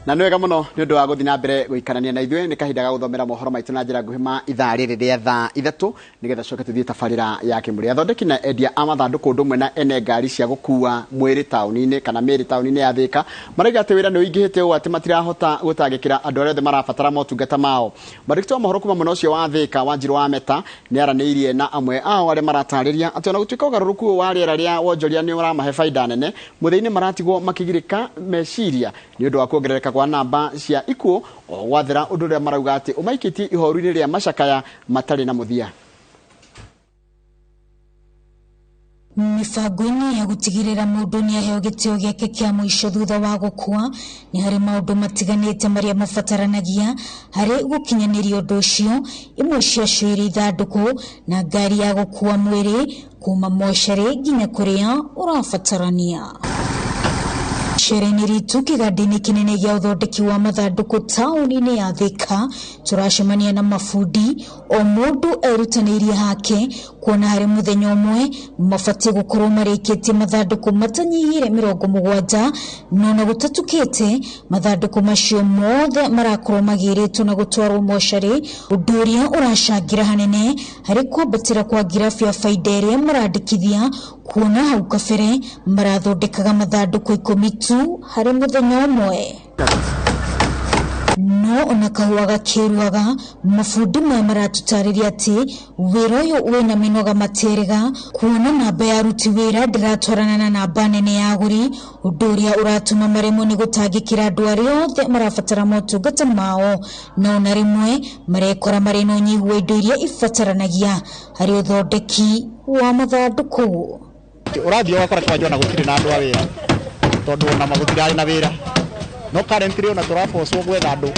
Na nĩ wega mũno nĩ ũndũ wa gũthiĩ na mbere gũikarania na ithuĩ nĩ kahinda ga gũthomera mohoro maitũ na njĩra nguhĩ ma ithaa rĩrĩ rĩa thaa ithatũ nĩgetha coke tũthiĩ tabarĩra ya kĩmũrĩ. Athondeki na endia a mathandũkũ ũndũ ũmwe na ene ngari cia gũkua mwĩrĩ taũni-inĩ kana mĩĩrĩ taũni-inĩ ya Thika marauga atĩ wĩra nĩ ũingĩhĩte ũũ atĩ matirahota gũtangĩkĩra andũ arĩa othe marabatara motungata mao. Mwandĩki wa mohoro kuma mwena ũcio wa Thika Wanjirũ wa Meta nĩ aranĩirie na amwe ao arĩa maratarĩria atĩ ona gũtuĩka ũgarũrũku ũyũ wa rĩera rĩa wonjoria nĩ ũramahe baida nene, mũthia-inĩ maratigwo makĩgirĩka meciria nĩ ũndũ wa kuongerereka kwa namba cia ikuũ o gwathĩra ũndũ ũrĩa marauga atĩ ũmaikĩtie ihoru-inĩ rĩa macakaya matarĩ na mũthia. Mibango-inĩ ya gutigirĩra mũndũ nĩ aheo gĩtĩo gĩake kĩa mũico thutha wa gũkua nĩ harĩ maũndũ matiganĩte marĩa mabataranagia harĩ gũkinyanĩria ũndũ ũcio. Imwe ciacio irĩ ithandũkũ na ngari ya gũkua mwĩrĩ kuma mocarĩ nginya kũrĩa ũrabatarania. Shereni ritu kĩganda-inĩ kĩnene gĩa ũthondeki wa mathandũkũ taũni-inĩ ya Thika tũracemania na mabundi o mũndũ erutanĩirie hake kuona harĩ mũthenya ũmwe mabatiĩ gũkorwo marĩkĩtie mathandũkũ matanyihĩire 70 no na gũtatukĩte mathandũkũ macio mothe marakorwo magĩrĩtwo na gũtwarwo mocarĩ, ũndũ ũrĩa ũracangĩra hanene harĩ kwambatĩra kwa ngirabu ya baida ĩrĩa marandĩkithia kuona hau kabere marathondekaga mathandũkũ 10 tu harĩ mũthenya ũmwe. No ona kahua gakĩruaga mabundi maya maratũtarĩria atĩ wĩra ũyũ wĩna mĩnoga matĩrĩga kuona namba ya aruti wĩra ndĩratwarana na namba nene ya agũri, ũndũ ũrĩa ũratũma maremwo nĩ gũtangĩkĩra andũ arĩa othe marabatara motungata mao na ona rĩmwe marekora marĩ na ũnyihu wa indo iria ibataranagia harĩ ũthondeki wa mathandũkũ. Ũrathiĩ ũgakora kwanjwa na gũtirĩ na andũ a wĩra tondũ ona magũtirarĩ na wĩra no currently ona tũrabocwo gwetha andũ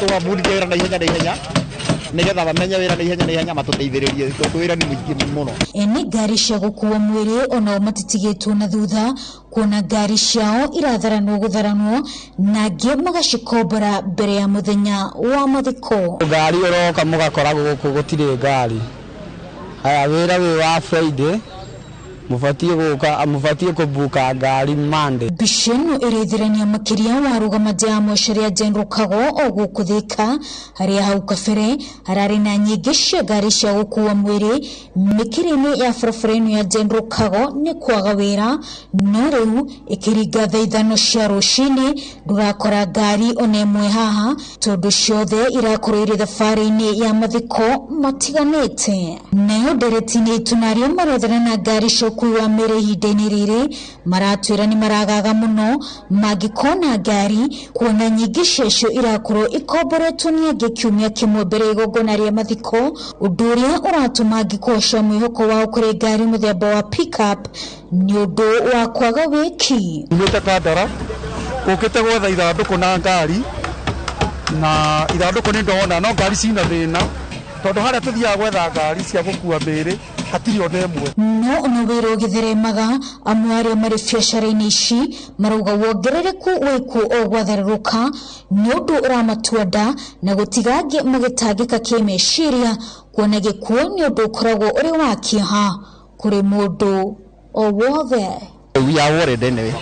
tũgabundithia wĩra na ihenya nĩgetha bamenye wĩra na ihenya matũteithĩrĩrie tondũ wĩra nĩ mũingĩ mũno. Ene ngari cia gũkua mwĩrĩ onao matitigĩtwo na thutha kuona ngari ciao iratharanwo gũtharanwo na angĩ magacikombora mbere ya mũthenya wa mathiko. Ngari ũroka mũgakora gũkũ gũtirĩ ngari. Haya wĩra wĩ wa Friday mufatie kubuka ngari Monday. Mbica ĩno ĩrethirania makĩria wa rũgamaji ya mocarĩ ya General Kago o gũkũ Thika harĩa hau kabere hararĩ na nyingĩ cia ngari cia gũkua mwĩrĩ mĩkĩrĩ-inĩ ya barabara ĩno ya General Kago nĩ kwaga wĩra, no rĩu ĩkĩringa thaa 5 cia rũcinĩ ndũrakora ngari ona ĩmwe haha tondũ ciothe irakorwo irĩ thabarĩ-inĩ ya mathiko matiganĩte. Nayo ndereti-inĩ itu narĩo marethana na ngari cia kuwa mĩrĩ ihinda-inĩ rĩrĩ maratwĩra nĩ maragaga mũno mangĩkona ngari kuona nyingĩ ciacio irakorwo ikomboretwo nĩ angĩ kiumia kĩmwe mbere igongona rĩa mathiko, ũndũ ũrĩa ũratũma ngĩkoca mwĩhoko wao kũrĩ ngari mũthemba wa pick-up nĩ ũndũ wa kwaga wĩki. Umĩte Kandara ũkĩte gwetha ithandũkũ na ngari na ithandũkũ nĩ ndona no ngari cina thĩna tondũ harĩa tũthiaga gwetha ngari cia gũkua mĩrĩ hatirĩ ona ĩmwe. No ona wĩra ũgĩtheremaga amwe arĩa marĩ biacara-inĩ ici marauga wongerereku wĩkuo o gwatherũka nĩ ũndũ ũramatua nda na gũtiga angĩ magĩtangĩka kĩmeciria kuona gĩkuo nĩ ũndũ ũkoragwo ũrĩ wa kĩeha kũrĩ mũndũ o wothe. We are worried anyway.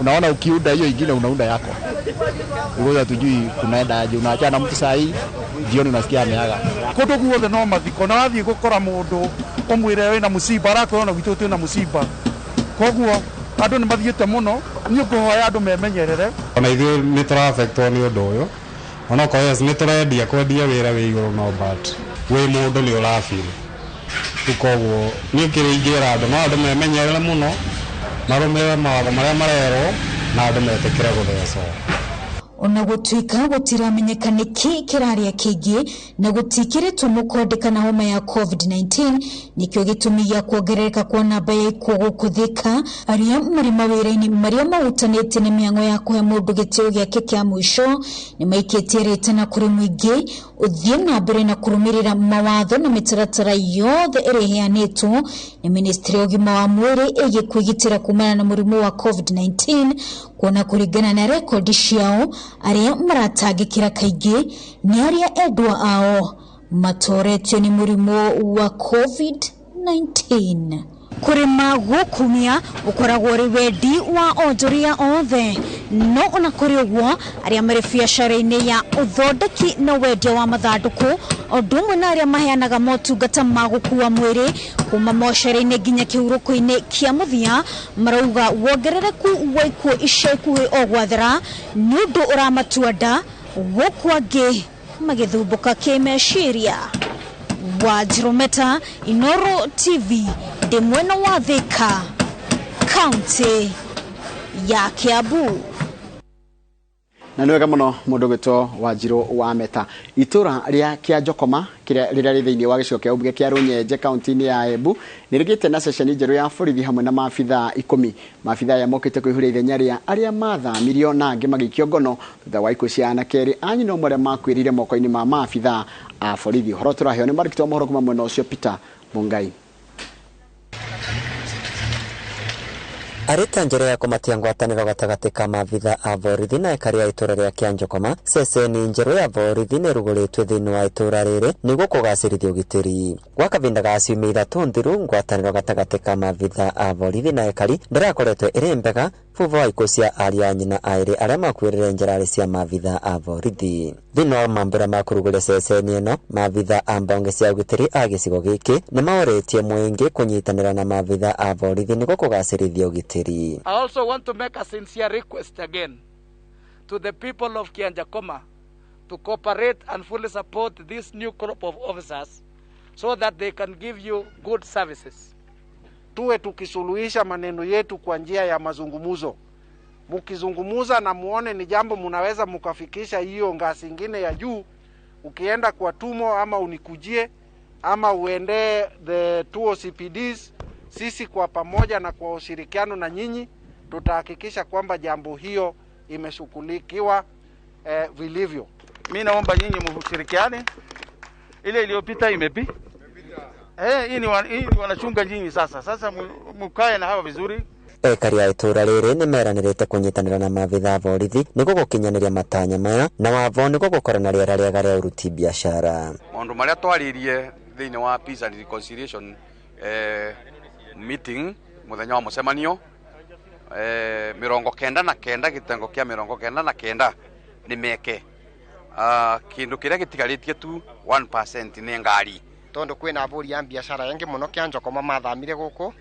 Unaona ukiunda hiyo ingine unaunda yako. Ngoja tujui kunaendaje, unaachana mtu saa hii jioni unasikia ameaga. Kũndũ guothe no mathiko na wathiĩ gũkora mũndũ ũmwĩre wĩna mũciba arakwĩra gwitũ twĩna mũciba. Koguo andũ nĩ mathiĩte mũno nĩ ngũhoya andũ memenyerere. Ona ithuĩ nĩ tũrafektwo nĩ ũndũ ũyũ ona koyes nĩ tũrendia kwendia wĩra wĩ igũrũ no but wĩ mũndũ nĩ ũrafeel. Koguo nĩ ũkĩrĩingĩra andũ no andũ memenyerere mũno marũmĩrĩre mawatho marĩa marerwo na andũ metĩkĩre gũthecwo. Ona gũtuĩka gũtiramenyeka nĩkĩ kĩrarĩa kĩingĩ na gũtikĩrĩtwo mũkonde kana homa ya COVID-19 nĩkĩo gĩtũmi gĩa kuongerereka kwa namba ya ikuũ gũkũ Thika arĩa marĩ mawĩra-inĩ marĩa mahutanĩtie na mĩhang'o ya kũhe mũndũ gĩtĩo gĩake kĩa mũico nĩ maikĩtie rĩtana kũrĩ mũingĩ ũthiĩ na mbere na kũrũmĩrĩra mawatho na mĩtaratara yothe ĩrĩa ĩheanĩtwo nĩ ministry ya ũgima wa mwĩrĩ ĩgiĩ kwĩgitĩra kumana na mũrimũ wa COVID-19 kuona kũringana na rekondi ciao arĩa maratangĩkĩra kaingĩ nĩ arĩa endwa ao matoretio nĩ mũrimũ wa COVID-19. kurima gukumia ukoragwo ri wendi wa onjoria othe no ona kuri uguo aria mari biacara-ini ya uthondeki na wendia wa mathanduku odumwe na aria maheanaga motungata ma gukua mwiri kuma mocara-ini nginya kihuruko-ini kia muthia marauga wongerereku wa ikuo ica ikuhi o gwathera ni undu uramatuanda gukwangi magithumbuka kimeciria. Wajirometa Inoro TV de mwena wa Thika County ya Kiambu. Na nĩ wega mũno mũndũ gwĩtwo Wanjirũ wa Meta itura ria kia Njokoma kĩrĩa rĩrĩa thĩinĩ wa gĩcigo kĩa ũmbunge kĩa Rũnyenje kaunti-inĩ ya Embu nĩrĩgĩte na ceceni njerũ ya borithi hamwe na maabithaa 10 maabithaa ya mokĩte kũihũria ithenya rĩa arĩa mathamirio na angĩ magĩikio ngono thutha wa ikuũ cia anake erĩ a nyina ũmwe arĩa makuĩrĩire moko-inĩ ma maabithaa a borithi. Ũhoro tũraheo nĩ marĩkĩtwo mohoro kuma mwena ũcio Peter Mungai. Arita njĩra ya kũmatia ngwatanĩro gatagatĩ ka maabithaa a borithi na aikari a itũra rĩa Kĩa Njokoma, ceceni njerũ ya borithi nĩ rugũrĩtwo thĩinĩ wa itũra rĩrĩ nĩguo kũgacĩrithia ũgitĩri. Gwa kavinda ga ciumia ithatũ thiru ngwatanĩro gatagatĩ ka maabithaa a borithi na aikari ndĩrakoretwo ĩrĩ mbega thutha wa ikuũ cia ariũ a nyina aĩrĩ arĩa makuĩrĩire njĩra cia maabithaa a borithi. Thĩinĩ wa mambũra ma kũrugũria ceceni ĩno, maabithaa a mbonge cia ũgitĩri a gĩcigo gĩkĩ nĩ maorĩtie mũingĩ kũnyitanĩra na maabithaa a borithi nĩguo kũgacĩrithia ũgitĩri. I also want to make a sincere request again to the people of Kianjakoma to cooperate and fully support this new group of officers so that they can give you good services. Tuwe tukisuluhisha maneno yetu kwa njia ya mazungumuzo. Mukizungumuza na muone ni jambo munaweza mukafikisha hiyo ngazi ingine ya juu, ukienda kwa tumo ama unikujie ama uende the 2 OCPDs, sisi kwa pamoja na kwa ushirikiano na nyinyi tutahakikisha kwamba jambo hiyo imeshughulikiwa vilivyo. Mimi naomba nyinyi mshirikiane. Ile iliyopita imepita. Hii ni wanachunga nyinyi sasa. Sasa mkae na hawa vizuri. Aikari a itũra rĩrĩ nĩ meranĩrĩte kũnyitanĩra na maabithaa borithi nĩguo gũkinyanĩria matanya maya na wavo nĩguo gũkorwo na rĩera rĩega rĩa ũruti biacara. Maũndũ marĩa twaririe thĩinĩ wa Peace and Reconciliation meeting muthenya wa mucemanio 99 gitengo kia 99 ni meke kindu kiria gitigarĩtie tu 1% nĩ ngari tondu kwina buri ya biacara yengi muno Kĩa Njokoma mathamire guku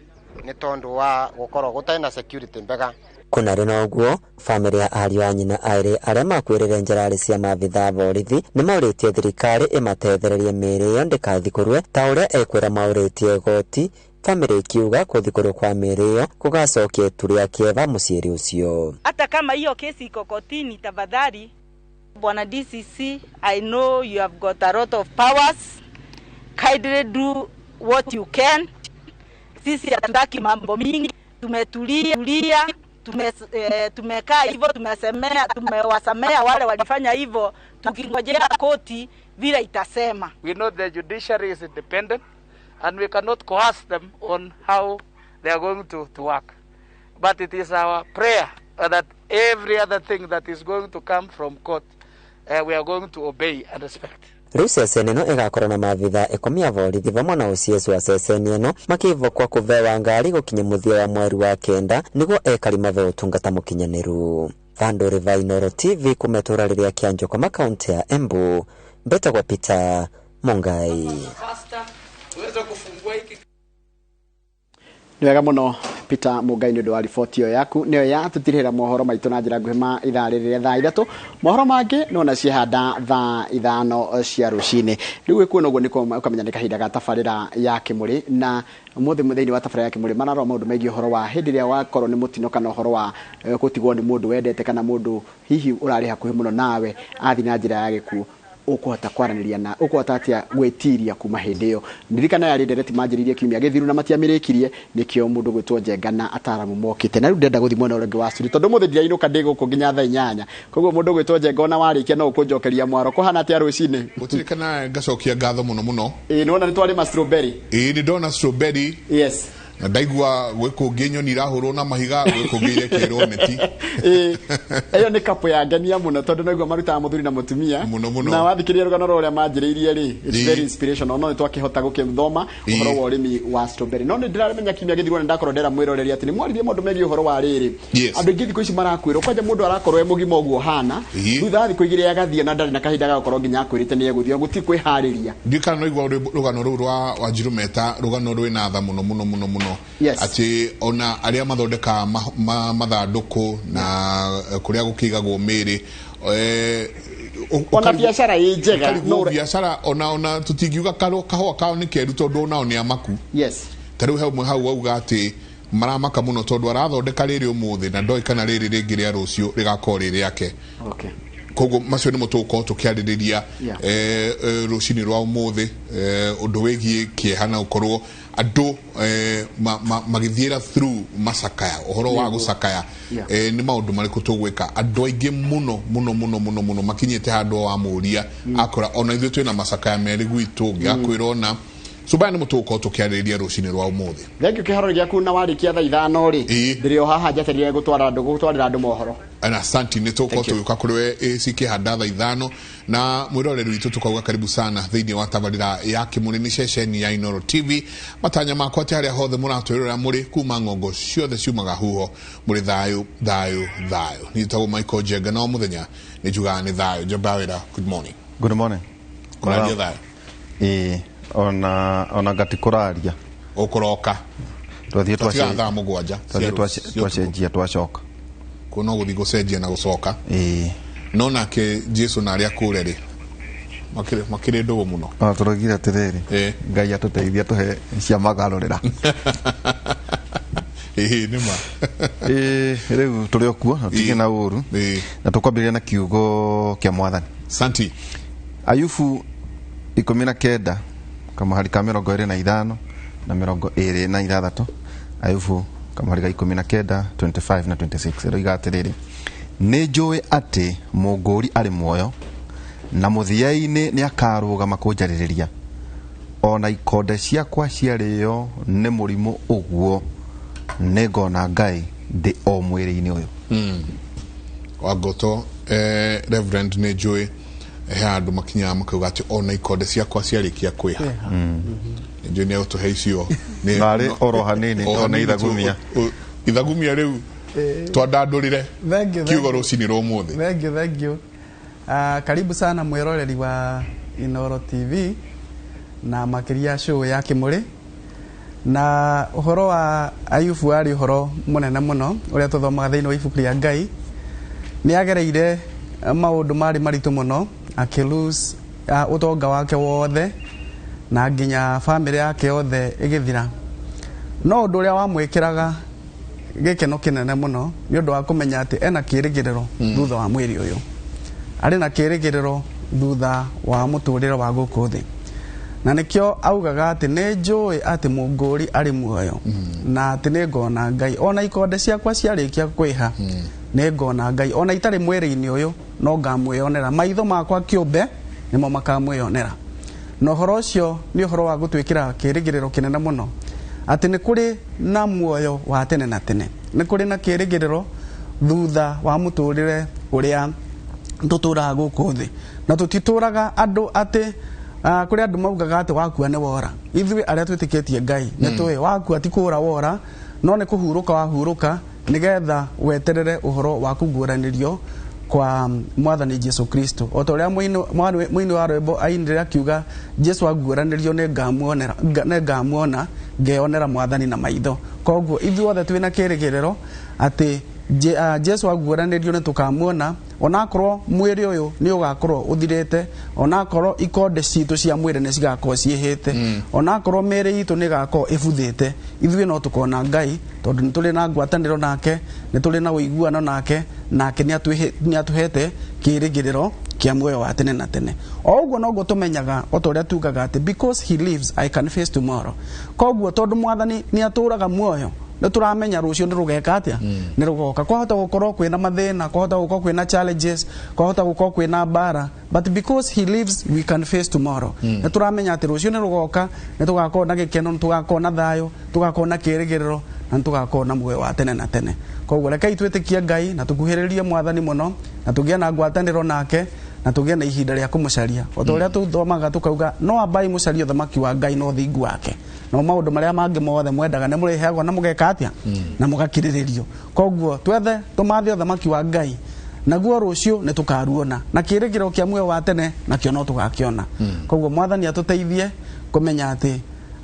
ni tondu wa gukorwo gutai na security mbega. Kuna rĩna ũguo famĩlĩ ya ariũ a nyina aĩrĩ arĩa makuĩrĩire njĩra cia maabithaa borithi nĩ maũrĩtie thirikari ĩmatethererie mĩĩrĩ ĩyo ndĩkathikũrwe ta ũrĩa ekwĩra maũrĩtie goti. Family ikiuga kuthikũrwo kwa mĩĩrĩ ĩyo kũgacokia itu rĩa kĩeva mũciĩ ũcio. Hata kama hiyo kesi iko kotini, tafadhali Bwana DCC, I know you have got a lot of powers. Kindly do what you can. Sisi hatutaki mambo mingi, tumetulia, tumekaa hivyo, tumewasamea wale walifanya hivyo, tukingojea koti vile itasema. We know the judiciary is independent and we cannot coerce them on how they are going to work. But it is our prayer that every other thing that is going to come from court, we are going to obey and respect. Rĩu ceceni ĩno ĩgakorwo na maabithaa 10 a borithi vamwe na OCS wa ceceni ĩno makĩvokwa kũvewa ngari gũkinya mũthia wa mweri wa 9 nĩguo ekari mave ũtungata mũkinyanĩru. Vandũ Riva Inoro TV kumetũra rĩrĩa Kĩa Njokoma kaunti ya Embu. Mbetagwo Peter Mungai. Nĩ wega mũno Peter Mungai nĩ ũndũ wa riboti ĩyo yaku nĩyo yatũtirĩra mohoro maitũ na njĩra nguhĩ ma ithaa rĩrĩ thaa 3. Mohoro mangĩ no na ciehanda thaa 5 cia rũcinĩ. Rĩu ĩkuona ũguo nĩ ũkamenya nĩ kahinda ga tabarĩra ya Kĩmũrĩ na ũmũthĩ thĩinĩ wa tabarĩra ya Kĩmũrĩ manarora maũndũ megiĩ ũhoro wa hĩndĩ ĩrĩa wakorwo nĩ mũtino kana ũhoro wa gũtigwo nĩ mũndũ wendete kana mũndũ hihi ũrarĩ hakuhĩ mũno nawe athi na njĩra ya gĩkuũ ukuhota kwaranĩria na ukuhota atia gwĩtiria kuma hĩndĩ ĩyo. Ndirikana ya rĩndereti manjĩrĩirie kiumia gĩthiru na matiamĩrĩkirie nĩkĩo mũndũ gwĩtwo Njengana ataramu mokĩte na rĩu ndenda gũthi mwena ũrĩa ũngĩ wa studio tondũ mũthĩ ndirainũka ndĩgũkũ nginya thaa 8. Koguo mũndũ gwĩtwo Njengona warĩkia no ũkũnjokeria mwaro kũhana atĩa rũcinĩ. Gũtirikana ngacokia ngatho mũno. Nĩwona nĩ twarĩ ma strawberry. Nĩ ndona strawberry. Yes. ndaigua gwikå nyoni irahå na mahiga gwikå irekerwo neti iyo nä kapu ya ngenia må no tondå naigua marutaga må thuri na må tumia na wathikä ria rå rå rä a manjä rä irie rä it's very inspirational no nä twakä hota gå kä thoma å horo wa å rä mi wa strawberry no nä ndä raremenya kiumia gä thirwo nä ndakorwo ndera mwä roreria atä nä mwaririe maå ndå megiä å horo wa rä rä andå aingä thikå ici marakwä rwo kwanja må ndå arakorwo e må gima å guo hana thutha thikå igä rä agathiä na ndarä na kahinda gagakorwo nginya akwä rä te nä egå thiä gå ti kwä harä ria ndikana no igua rå gano rå rwa Wanjiru meta rå gano rwä na tha må no må no atä ona arä a mathondeka mathandå kå na kå rä a gå kä igagwo mä rä ona biashara ĩ njega no biashara ona tũtingiuga kahũa kao nĩ keru tondũ onao nĩ amaku ta rĩu hamwe hau auga atĩ maramaka mũno tondũ arathondeka rĩrĩ ũmũthĩ na ndoĩ kana rĩrĩ rĩngĩ rĩa rũciũ rĩgakorwo rĩ rĩake koguo macio nĩmo tũgũkorwo tũkĩarĩrĩria rũcinĩ rwa ũmũthĩ ũndũ wĩgiĩ kĩeha na gũkorwo andũ magĩthiĩra through macakaya ũhoro wa gũcakaya nĩ maũndũ marĩkũ tũgwĩka andũ aingĩ mũno makinyĩte handũ wa mũria akora ona ithuĩ twĩna macakaya merĩ gwitũ ngĩakwĩra ona Subaya nĩ mũtũko tũkĩarĩrĩria rũcinĩ rwa ũmũthĩ thengio kĩharo gĩaku na warĩkia thaa 5 rĩ ndĩrĩ o haha njetereire gũtwarĩra andũ mohoro ana asante nĩ tũko tũgĩũka kũrĩ we cikĩhanda thaa 5 na mwĩroreri witũ tũkauga karibu sana thĩinĩ wa tabarĩra ya Kĩmũrĩ nĩ ceceni ya Inooro TV matanya makwa atĩ harĩa hothe mũratwĩrora mũrĩ kuma ng'ongo ciothe ciumaga huho mũrĩ thayũ niĩ tagwo Michael Njenga no mũthenya nĩ njugaga nĩ thayũ njamba wĩra good morning kũraria thayũ ona ngati kuraria ukuroka twathie twa mũgwanja twacenjia twacoka kuno guthi gucenjia na gucoka no nake Jesu na aria kure ri makire ndogo muno turogire atiriri Ngai atuteithia tuhe cia magarurira nima riu turi okuo atige na uru na tukwambiria na kiugo kia Mwathani santi Ayubu 19 kamahari ka 25 na 26 Ayubu kamahari ka 19 25 na 26 roiga atiriri nĩ njũĩ atĩ mũngũri arĩ muoyo na mũthia-inĩ nĩ akarũgama kũnjarĩrĩria ona ikonde ciakwa ciarĩo nĩ mũrimũ ũguo nĩ ngona Ngai ndĩ o mwĩrĩ-inĩ ũyũ Wagoto Reverend nĩ njũĩ he andũ makinyaga makauga atĩ ona ikonde ciakwa ciarĩkia kwĩha njũĩ nĩ agũtũhe icio narĩ oro hanini ona ithagumia rĩu twandandũrĩre kiugo rũcinĩ rwa ũmũthĩ thank you karibu sana mwĩroreri wa Inooro TV na makĩria show ya Kĩmũrĩ na ũhoro wa Ayubu arĩ ũhoro mũnene mũno ũrĩa tũthomaga thĩinĩ wa ibuku rĩa Ngai nĩ agereire maũndũ marĩ maritũ mũno akĩlose ũtonga wake wothe na nginya family yake yothe ĩgĩthira no ũndũ ũrĩa wamwĩkĩraga gĩkeno kĩnene mũno nĩ ũndũ wa kũmenya atĩ ena kĩĩrĩgĩrĩro thutha wa mwĩrĩ ũyũ arĩ na kĩĩrĩgĩrĩro thutha wa mũtũrĩre wa gũkũ thĩ na nĩkĩo augaga atĩ nĩ njũĩ atĩ mũngũri arĩ muoyo na atĩ nĩ ngona Ngai ona ikonde ciakwa ciarĩkia kwĩha nĩ ngona Ngai ona itarĩ mwĩrĩ-inĩ ũyũ no ngamwĩonera maitho makwa kĩũmbe nĩmo makamwĩonera na ũhoro ũcio nĩ ũhoro wa gũtwĩkĩra kĩĩrĩgĩrĩro kĩnene mũno atĩ nĩ kũrĩ na muoyo wa tene na tene nĩ kũrĩ na kĩĩrĩgĩrĩro thutha wa mũtũrĩre ũrĩa tũtũraga gũkũ thĩ na tũtitũraga andũ atĩ kũrĩ andũ maugaga atĩ wakua nĩ wora ithuĩ arĩa twĩtĩkĩtie Ngai nĩ tũĩ wakua ti kũũra wora no nĩ kũhurũka wahurũka nĩgetha weterere ũhoro wa kũguũranĩrio kwa Mwathani Jesu Kristo o ta ũrĩa mũini wa rwĩmbo ainire akiuga Jesu aguũranĩrio nĩ ngamuona ngeonera Mwathani na maitho koguo ithuothe twĩna kĩĩrĩgĩrĩro atĩ Jesu aguũranĩrio nĩ tũkamuona onakorwo mwĩrĩ ũyũ nĩ ũgakorwo ũthirĩte onakorwo ikonde citũ cia mwĩrĩ nĩ cigakorwo ciĩhĩte onakorwo mĩĩrĩ itũ nĩ ĩgakorwo ĩbuthĩte ithuĩ no tũkona Ngai tondũ nĩ tũrĩ na ngwatanĩro nake nĩ tũrĩ na ũiguano nake nĩ atũhete kĩĩrĩgĩrĩro kĩa muoyo wa tene na tene o ũguo noguo tũmenyaga o ta ũrĩa tugaga atĩ because he lives I can face tomorrow koguo tondũ Mwathani nĩ atũraga muoyo nä tå ramenya rå cio nä rå geka atä a nä rå goka kwahota gå korwo kwä na mathä na kwahota gå korwo kwä na challenges kwahota gå korwo kwä na mbara but because he lives we can face tomorrow nä tå ramenya atä rå cio nä rå goka nä tå gakorwo na gä keno nä tå gakorwo na thayå tå gakorwo na kä rä gä rä ro na nä tå gakorwo na muoyo wa tene na tene koguo rekei twä tä kie Ngai na tå kuhä rä rie Mwathani må no na tå gä na ngwatanä ro nake na tå gä na ihinda rä a kå må caria o ta å rä a tå thomaga tå kauga no ambai må carie thamaki wa Ngai no thingu wake no maå ndå marä a mangä mothe mwendaga nä må rä heagwo na må geka atä a na må gakirä rä rio koguo twethe tå mathe thamaki wa Ngai naguo rå cio nä tå karuona na kä rä gä ro kä a muoyo wa tene nakä no tå gakä koguo Mwathani atå teithie kå menya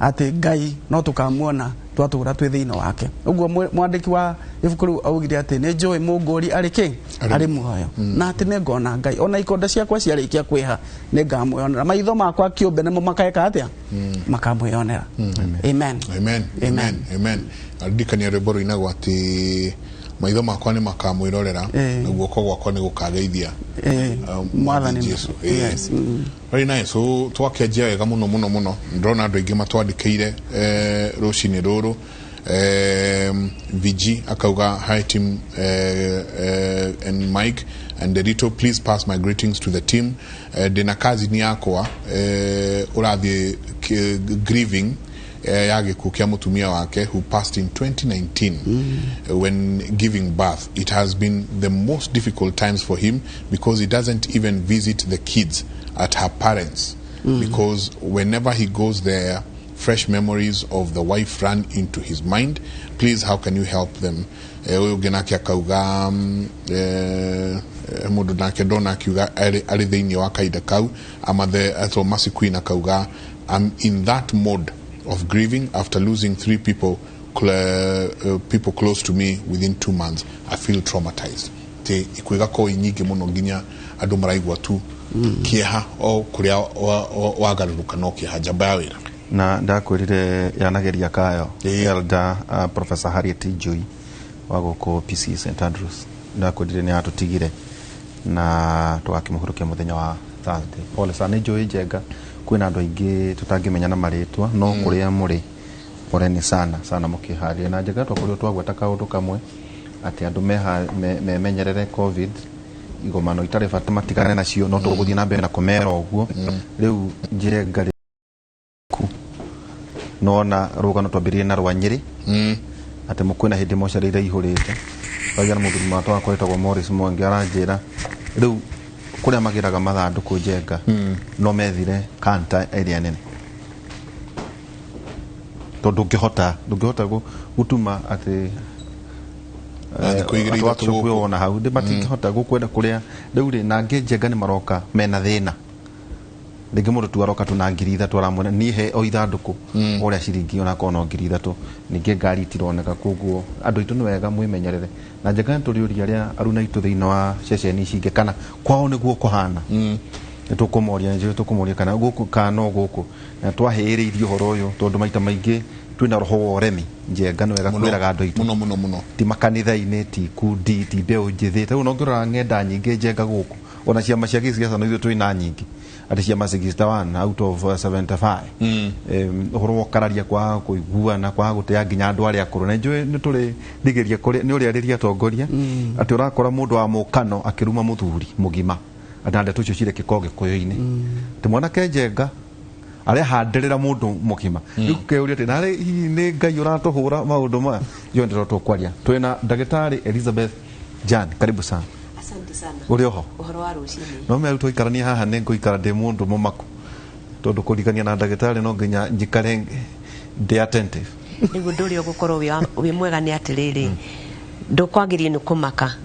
atä Ngai no tå kamuona twatå ra twä thä inä wake ũguo mwandĩki wa ibuku rĩu augire atä nä njũĩ mũngũri arĩ kä arĩ muoyo na atä nä ngona Ngai ona ikonda ciakwa ciarä kia kwä ha nä ngamwĩonera maitho makwa kä å mbe nĩmo makeka atä a makamwĩonera amen amen amen amen aririkania rwĩmbo rũinagwo atä maitho makwa nĩ makamwĩrorera na guoko gwakwa nĩ gũkageithia Mwathani Jesu very nice so twakenjia wega mũno mũno mũno ndĩrona andũ aingĩ matwandĩkĩire rũcinĩ rũrũ VG akauga hi team and Mike and Derito, please pass my greetings to the team. Ndĩna kazini yakwa ũrathiĩ grieving ya gĩkuũ kĩa mũtumia wake who passed in 2019 when giving birth. It has been the most difficult times for him because he doesn't even visit the kids at her parents because whenever he goes there fresh memories of the wife run into his mind. Please, how can you help them? Ugenaki akauga mundu nake ndona akiuga ari thiini wa kaida kau amathe atho Mercy Queen akauga I'm in that mode of grieving after losing 3 people people close to me within 2 months. I feel traumatized. Te ikuiga ko inyige muno nginya andu maraigwa tu kieha o kuria wagaruruka no kieha jamba wira na ndakwirire yanageria kayo elder Professor Harriet Njui wa guko PC St Andrews ndakwirire ni atutigire na twakimuhurukia muthenya wa Thursday. Pole sana Njui Njenga, kwina andu aingi tutangimenya na maritwa no kuria muri pole ni sana sana mukiharia na Njenga twakurio twagweta kaundu kamwe ati andu memenyerere covid igomano itare bata matigane nacio no tuguthie na mbere na kumera uguo riu Njenga nona rugano twambirie na Rwanyiri ati mukwina hindi mocarire ihurite oya na mundu mato akoretagwo Morris Mwangi aranjira riu kuria magiraga mathanduku Njenga no methire kanta area nene tondu ngihota gutuma ati kuigirira hau ndi matingihota gukwenda kuria riu ri na Njenga ni maroka mena thina rĩngĩ mũndũ tu aroka tu na ngiri 3 aramwona ni he o ithanduku ũrĩa ciringi ona kono ngiri 3 ningĩ ngari itironeka koguo andũ aitũ nĩ wega mwĩmenyerere na Njenga tũrĩũria arĩa aruna aitũ thĩinĩ wa ceceni cingĩ kana kwao nĩguo kũhana nĩtũkũmoria kana gũkũ kana gũkũ na twahĩrĩirie ũhoro ũyũ tondũ maita maingĩ twina roho wa ũremi. Njenga nĩ wega kwĩraga andũ aitũ mũno ti makanitha-inĩ ti ikundi ti mbeũ njĩthĩ rĩu no ngĩrora ng'enda nyingĩ Njenga gũkũ ona ciama cia gĩciaca no ithuĩ twĩna nyingĩ ati ciama 61 out of 75 uhoro kararia kwa kuiguana kwa gutea nginya andu aria akuru na njui ni turi ndigeria kuri ni uri ariria tongoria ati urakora mundu wa mukano akiruma muthuri mugima atande tucio cire kikoge koyo-ini ti mwanake Njenga aria handerera mundu mugima ikeuria ati nare ni Ngai uratuhura maundu ma yo ndiro tukwaria twina ndagitari Elizabeth Jan, karibu sana. Asante sana. Urioho uhoro wa rucini no me auto ikarania haha ne nguikara de mundu mumaku tondu kurikania na ndagitari no nginya njikare de attentive nigu nduri ugukorwo wi mwega ni atiriri ndukwagirie ni kumaka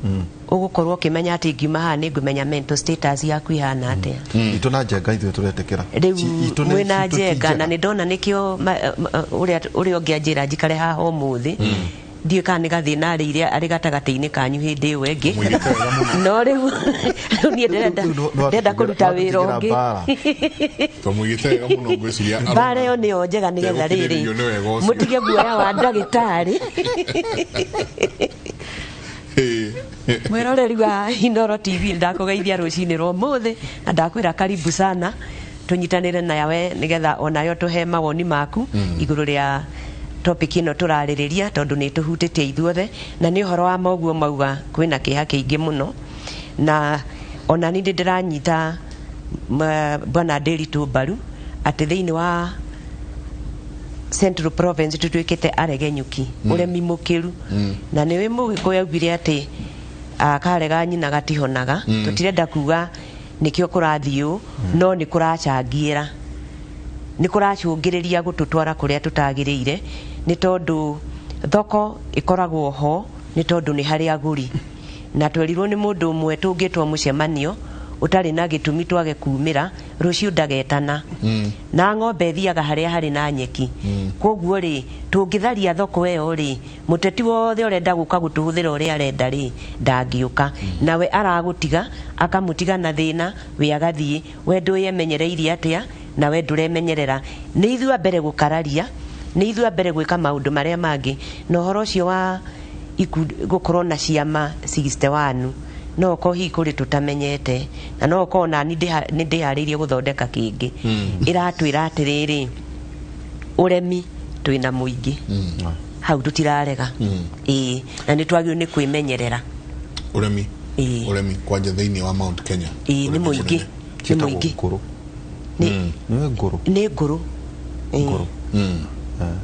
ugukorwo kimenya ati ngiuma haha ni ngumenya mental status yaku ihana atia itu na Njenga ithu turetekera riu mwina Njenga na ni ndona nikio uria ungianjira njikare haha umuthi ndiye kana gathina ari gatagati-ini kanyu hindi iyo engi no riu ni ndenda kuruta wira ungi to mwigitega muno ngwiciria bare yo ni Njega ni getha riri mutige guoya wa ndagitari mwiroreri wa Inooro TV ndakugeithia rucini rwa muthi na ndakwira karibu sana tunyitanire nawe ni getha onayo tuhe mawoni maku iguru ria topic ino turaririria tondu ni tuhutite ithuothe na ni horo wa moguo mauga kwina kiha kiingi muno na ona ni ndiranyita bwana Nderitu mbaru ati thiini wa Central Province tutwikite aregenyuki uremi mukiru na niwe mugiko yaugire ati karega nyina gatihonaga tutirenda kuga nikio kurathiu no ni kurachangiira ni kuracungiriria gututwara kuria tutagiriire ni tondu thoko ikoragwo ho ni tondu ni hari aguri na twerirwo ni mundu umwe tungitwa mucemanio utari na gitumi twage kumira rucio ndagetana na ng'ombe thiaga haria hari na nyeki koguo ri tungitharia thoko eyo ri muteti wothe urenda guka gutuhuthira uria arenda ri ndangiuka nawe aragutiga akamutiga na thina we agathie we nduyemenyereirie atia na we nduremenyerera ni ithua mbere gukararia ni ithua mbere gwika maundu maria mangi no horo cio wa gukorwo na ciama 61 no ko hikuri tutamenyete na no ko na ni ndiharirie guthondeka kingi iratwira atiriri uremi twina muingi hau tutirarega na ni twagio ni kwimenyerera uremi kwanja thiini wa Mount Kenya ni muingi ni muingi ni nguru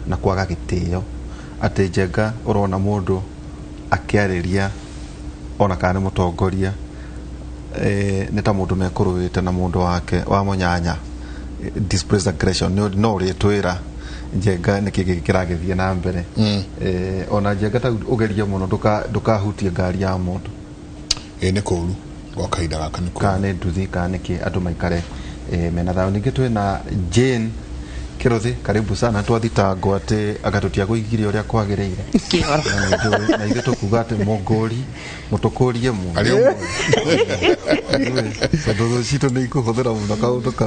na kwaga gitio ati Njenga urona mundu akiariria ona kana mutongoria ni ta mundu mekuruwite na mundu wake wa munyanya displays aggression no ritwira Njenga ni kiki kiragithie na mbere ona Njenga ta ugeria muno ndukahutie ngari ya mundu ni kuru gwa kaida gaka ni kuru kana nduthi kana ki andu maikare mena thao ningi twina Jane Kirothi, karibu sana twathitangwo ati agatutia kuigiria uria kwagiriire na ithe tukuga ati mongori mutukurie mu ari umwe sadodo cito ni ikuhuthira muno kaundu ka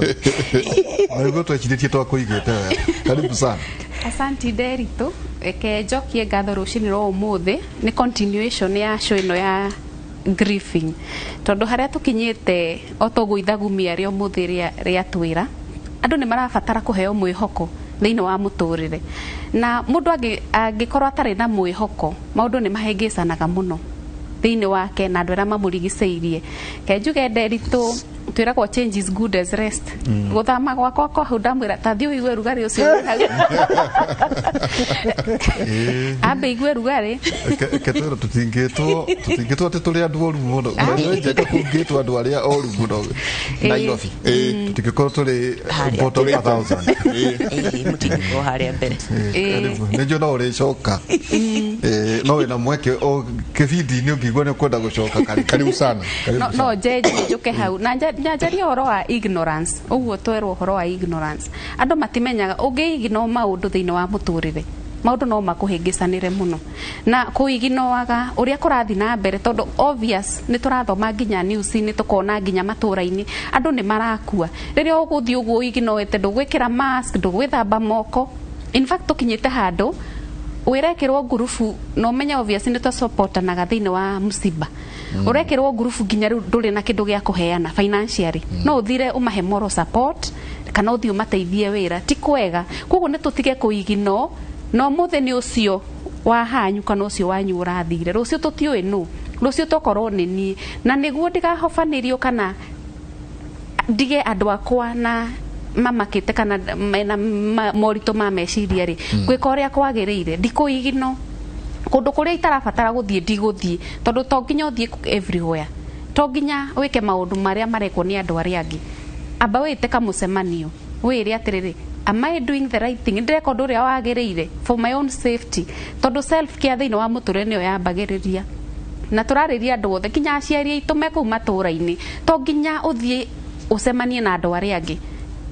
aigo twachiritie twakuigite karibu sana. Asante Nderitu eke njokie ngatho rucini ro umuthi ni continuation ya show ino ya grieving tondu haria tukinyite otoguithagumia ria umuthi ria twira andu ni marabatara kuheo mwihoko thiini wa muturire na mundu angikorwo atari na mwihoko maundu ni mahengicanaga muno thiini wake na andu aria mamurigiceirie ke njuge Nderitu twiragwo change is good as rest guthama gwakwa kwa hau ndamwira ta thiu igwe rugari ucio ambe igwe rugari ketero tutingitwo ati tuli andu oru muno Njenga kungitwo andu aria oru muno Nairobi tutingikorwo tuli bottom 1000 mutingikorwo haria mbere nijo no uricoka no wina mweke o kibindi ni ungigwa ni kwenda gucoka karibu sana no jeje njuke hau na njajaria horo wa ignorance uguo twerwo horo wa ignorance andu matimenyaga ungiigino maundu thiini wa muturire maundu no makuhingicanire muno na kuiginoaga uria kurathi na mbere tondu obvious ni turathoma nginya news ni tukona nginya maturaini andu ni marakua riria uguthi uguo iginoete ndugwikira mask ndugwithamba moko in fact tukinyite handu wirekirwo ngurufu no menya obvious ni ta supportanaga thiini wa musiba urekirwo ngurufu nginya nduri na kindu gia kuheana financially no uthire umahe moral support kana uthi umateithie wira ti kwega koguo ni tutige kuigino no mutheni ucio wa hanyu kana ucio wanyu urathire rucio tutiui nu rucio tokorwo nini na niguo ndigahofanirio kana ndige andu akwa na mamakite kana mena morito ma meciria ri gwika uria kwagiriire ndikuigino kundu kuria itarabatara guthie ndiguthie tondu to nginya uthie everywhere to nginya wike maundu maria marekwo ni andu aria angi amba wite ka mucemanio wire atiriri am I doing the right thing ndireka undu uria wagiriire for my own safety tondu self care thiini wa muture nio yambagiriria na turariria andu othe kinya aciari aitu me kuu maturaini to nginya uthie ucemanie na andu aria angi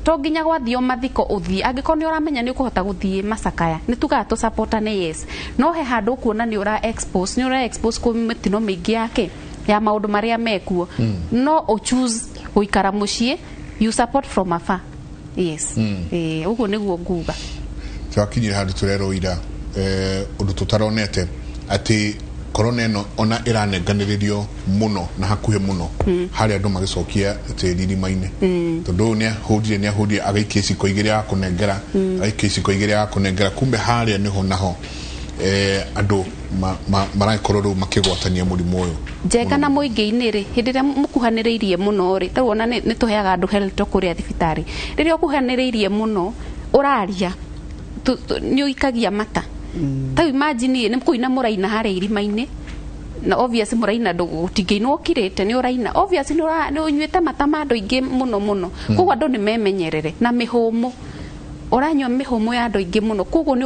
to nginya gwathio mathiko uthie angiko ni uramenya ni ukuhota guthie macakaya ni tuga tu supportane yes no he handu kuona ni ura expose ku mitino mingi yake ya maundu maria mekuo no o choose guikara mucii you support from afar yes uguo niguo nguga twakinyira handu turero ira undu tutaronete ati corona eno ona iranenganiririo muno na hakuhe muno hari andu magicokia tiri maine tondu ne hudie agaikie ciko igire ya kunengera agaikie ciko igire ya kunengera kumbe hari niho naho andu marakorwo makigwatania murimu uyu njega na muingi-ini ri hindira mukuhaniriirie muno ri tarwona ni tuheaga andu health kuria thibitari riria ukuhaniriirie muno uraria ni uikagia mata ta imagine ni kuina muraina hari irima-ini na obvious muraina ndugutingiinwo kirite ni uraina obvious ni unyuite mata ma andu ingi muno koguo andu ni memenyerere na mihumu uranywa mihumu ya andu ingi muno koguo ni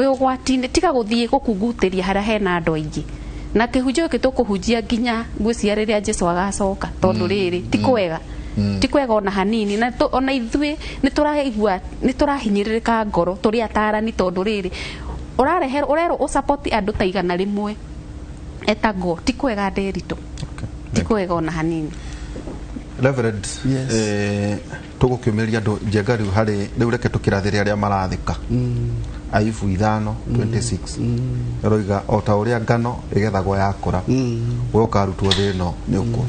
ugwatine tiga guthie gukungutiria haria hena andu aingi na kihunjio giki tukuhunjia nginya ngwiciria riria Jesu agacoka tondu riri tikwega tikwega ona hanini na ona ithue ni turahinyiririka ngoro turi atarani tondu riri urero usupport andu ta igana rimwe etago tikwega nderito tikwega ona hanini. Reverend, tugukiumiria andu njenga riu hari riu reke tukirathire aria marathika Ayubu 5:26 roiga ota uria ngano igethagwo yakura we ukarutwo thino ni uko.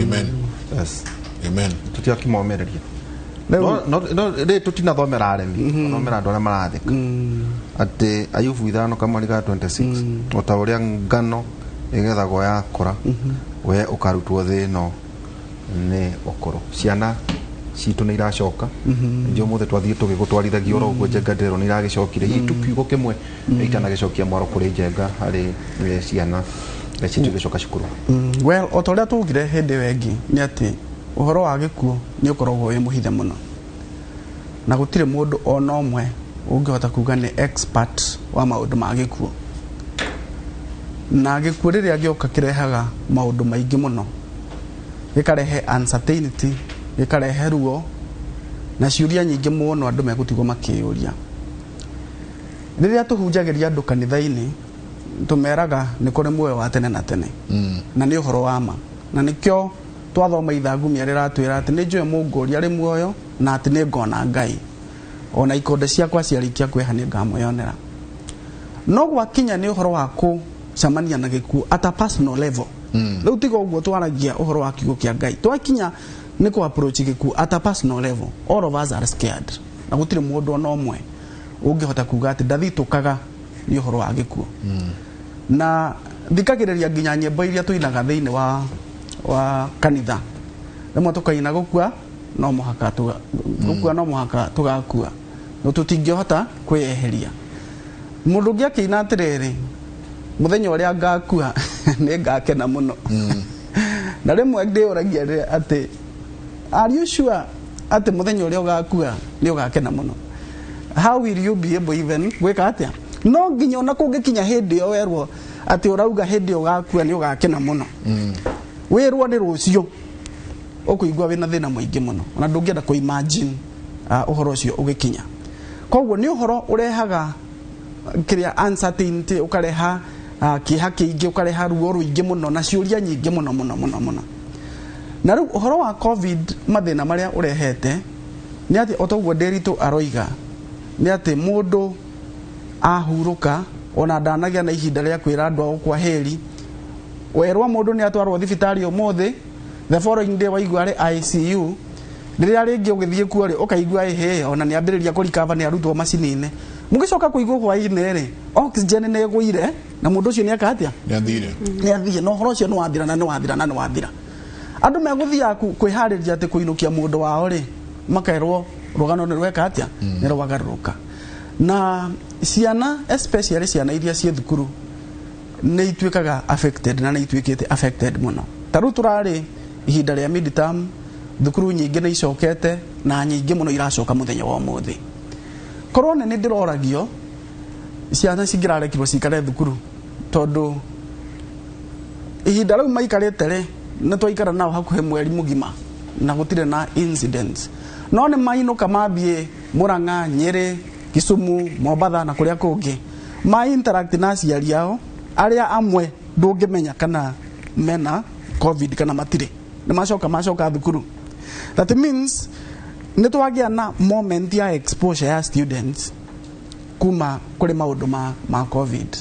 Amen. Yes. Amen. Tutiakimomereria no tutinathomera aremi thomera andu aria marathika ati Ayubu 5:26 ota uria ngano igethagwo yakura we ukarutwo thino ni ukoro. Ciana citu ni iracoka ndio muthe twathie tugigutwarithagia oro uguo njenga ndero ni iragicokire hitu kiugo kimwe itanagicokia mwaro kuri njenga hari ciana citu gicoka cukuru. Well, otoria tugire hindi wengi ni ati uhoro wa gikuo ni ukoragwo wi muhithe muno na gutire mundu ona omwe ungihota kuga ni expert wa maundu ma gikuo na gikuo riria gioka kirehaga maundu maingi muno gikarehe uncertainty gikarehe ruo na ciuria nyingi muno andu megutigwo makiuria riria tuhunjagiria andu kanitha-ini tumeraga ni kuri muoyo wa tene na tene na ni uhoro wa ma na nikio twathoma ithangu mia riratwira ati ni njue munguria ri muoyo na ati ni ngona Ngai ona ikonde ciakwa ciarikia kwehania ngamuyonera no gwakinya ni uhoro wa kucamania na gikuo at a personal level riu tiga uguo twaragia uhoro wa kiugo kia Ngai twakinya ni ku approach gikuo at a personal level all of us are scared na gutire mundu ona omwe ungihota kuga ati ndathitukaga ni uhoro wa gikuo na thikagiriria nginya nyimbo iria tuinaga thiini wa kanitha rimwe tukaina gukua no muhaka tugakua no tutingihota kweyeheria mundu ngi akina atiriri muthenya uria ngakua ni ngakena muno na rimwe ndiuragia ati are you sure ati muthenya uria ugakua ni ugakena muno? How will you be able even gwika atia? No nginya ona kungikinya hindi yo werwo ati urauga hindi ugakua ni ugakena muno wirwo ni rucio ukuigwa wina thina muingi muno ona ndungienda ku imagine uhoro ucio ugikinya. Koguo ni uhoro urehaga kiria uncertainty ukareha kiha kiingi ukareha ruo ruingi muno na ciuria nyingi muno na riu uhoro wa covid mathina maria urehete ni ati otoguo Nderitu aroiga ni ati mundu ahuruka ona ndanagia na ihinda ria kwira andu ao kwa heri werwa mundu ni atwarwo thibitari umuthi the following day waigua ari ICU riria ringi ugithie kuo ri ukaigua ehe ona ni ambiriria kurikava ni arutwo macini-ini mugicoka kuigua hwaini ri oxygen ni guire na mundu ucio ni akatia ni athire no horo ucio ni wathira andu meguthia kwihariria ati kuinukia mundu wao ri makerwo rugano ni rweka atia ni rwagaruka na ciana especially ciana iria cie thukuru ni ituikaga affected na ni ituikite affected muno taru turari ihinda ria midterm thukuru nyingi ni icokete na nyingi muno iracoka muthenya wa umuthi korone ni ndiroragio ciana cingirarekirwo cikare thukuru tondu ihinda riu maikarite ri ni twaikara nao hakuhe mweri mugima na gutire na incidents no ni mainuka mathie Murang'a, Nyeri, Kisumu, Mombasa na kuria kungi ma interact na aciari ao aria amwe ndungimenya kana mena covid kana matire ni macoka thukuru. That means ni twagia na moment ya exposure ya students kuma kuri maundu ma covid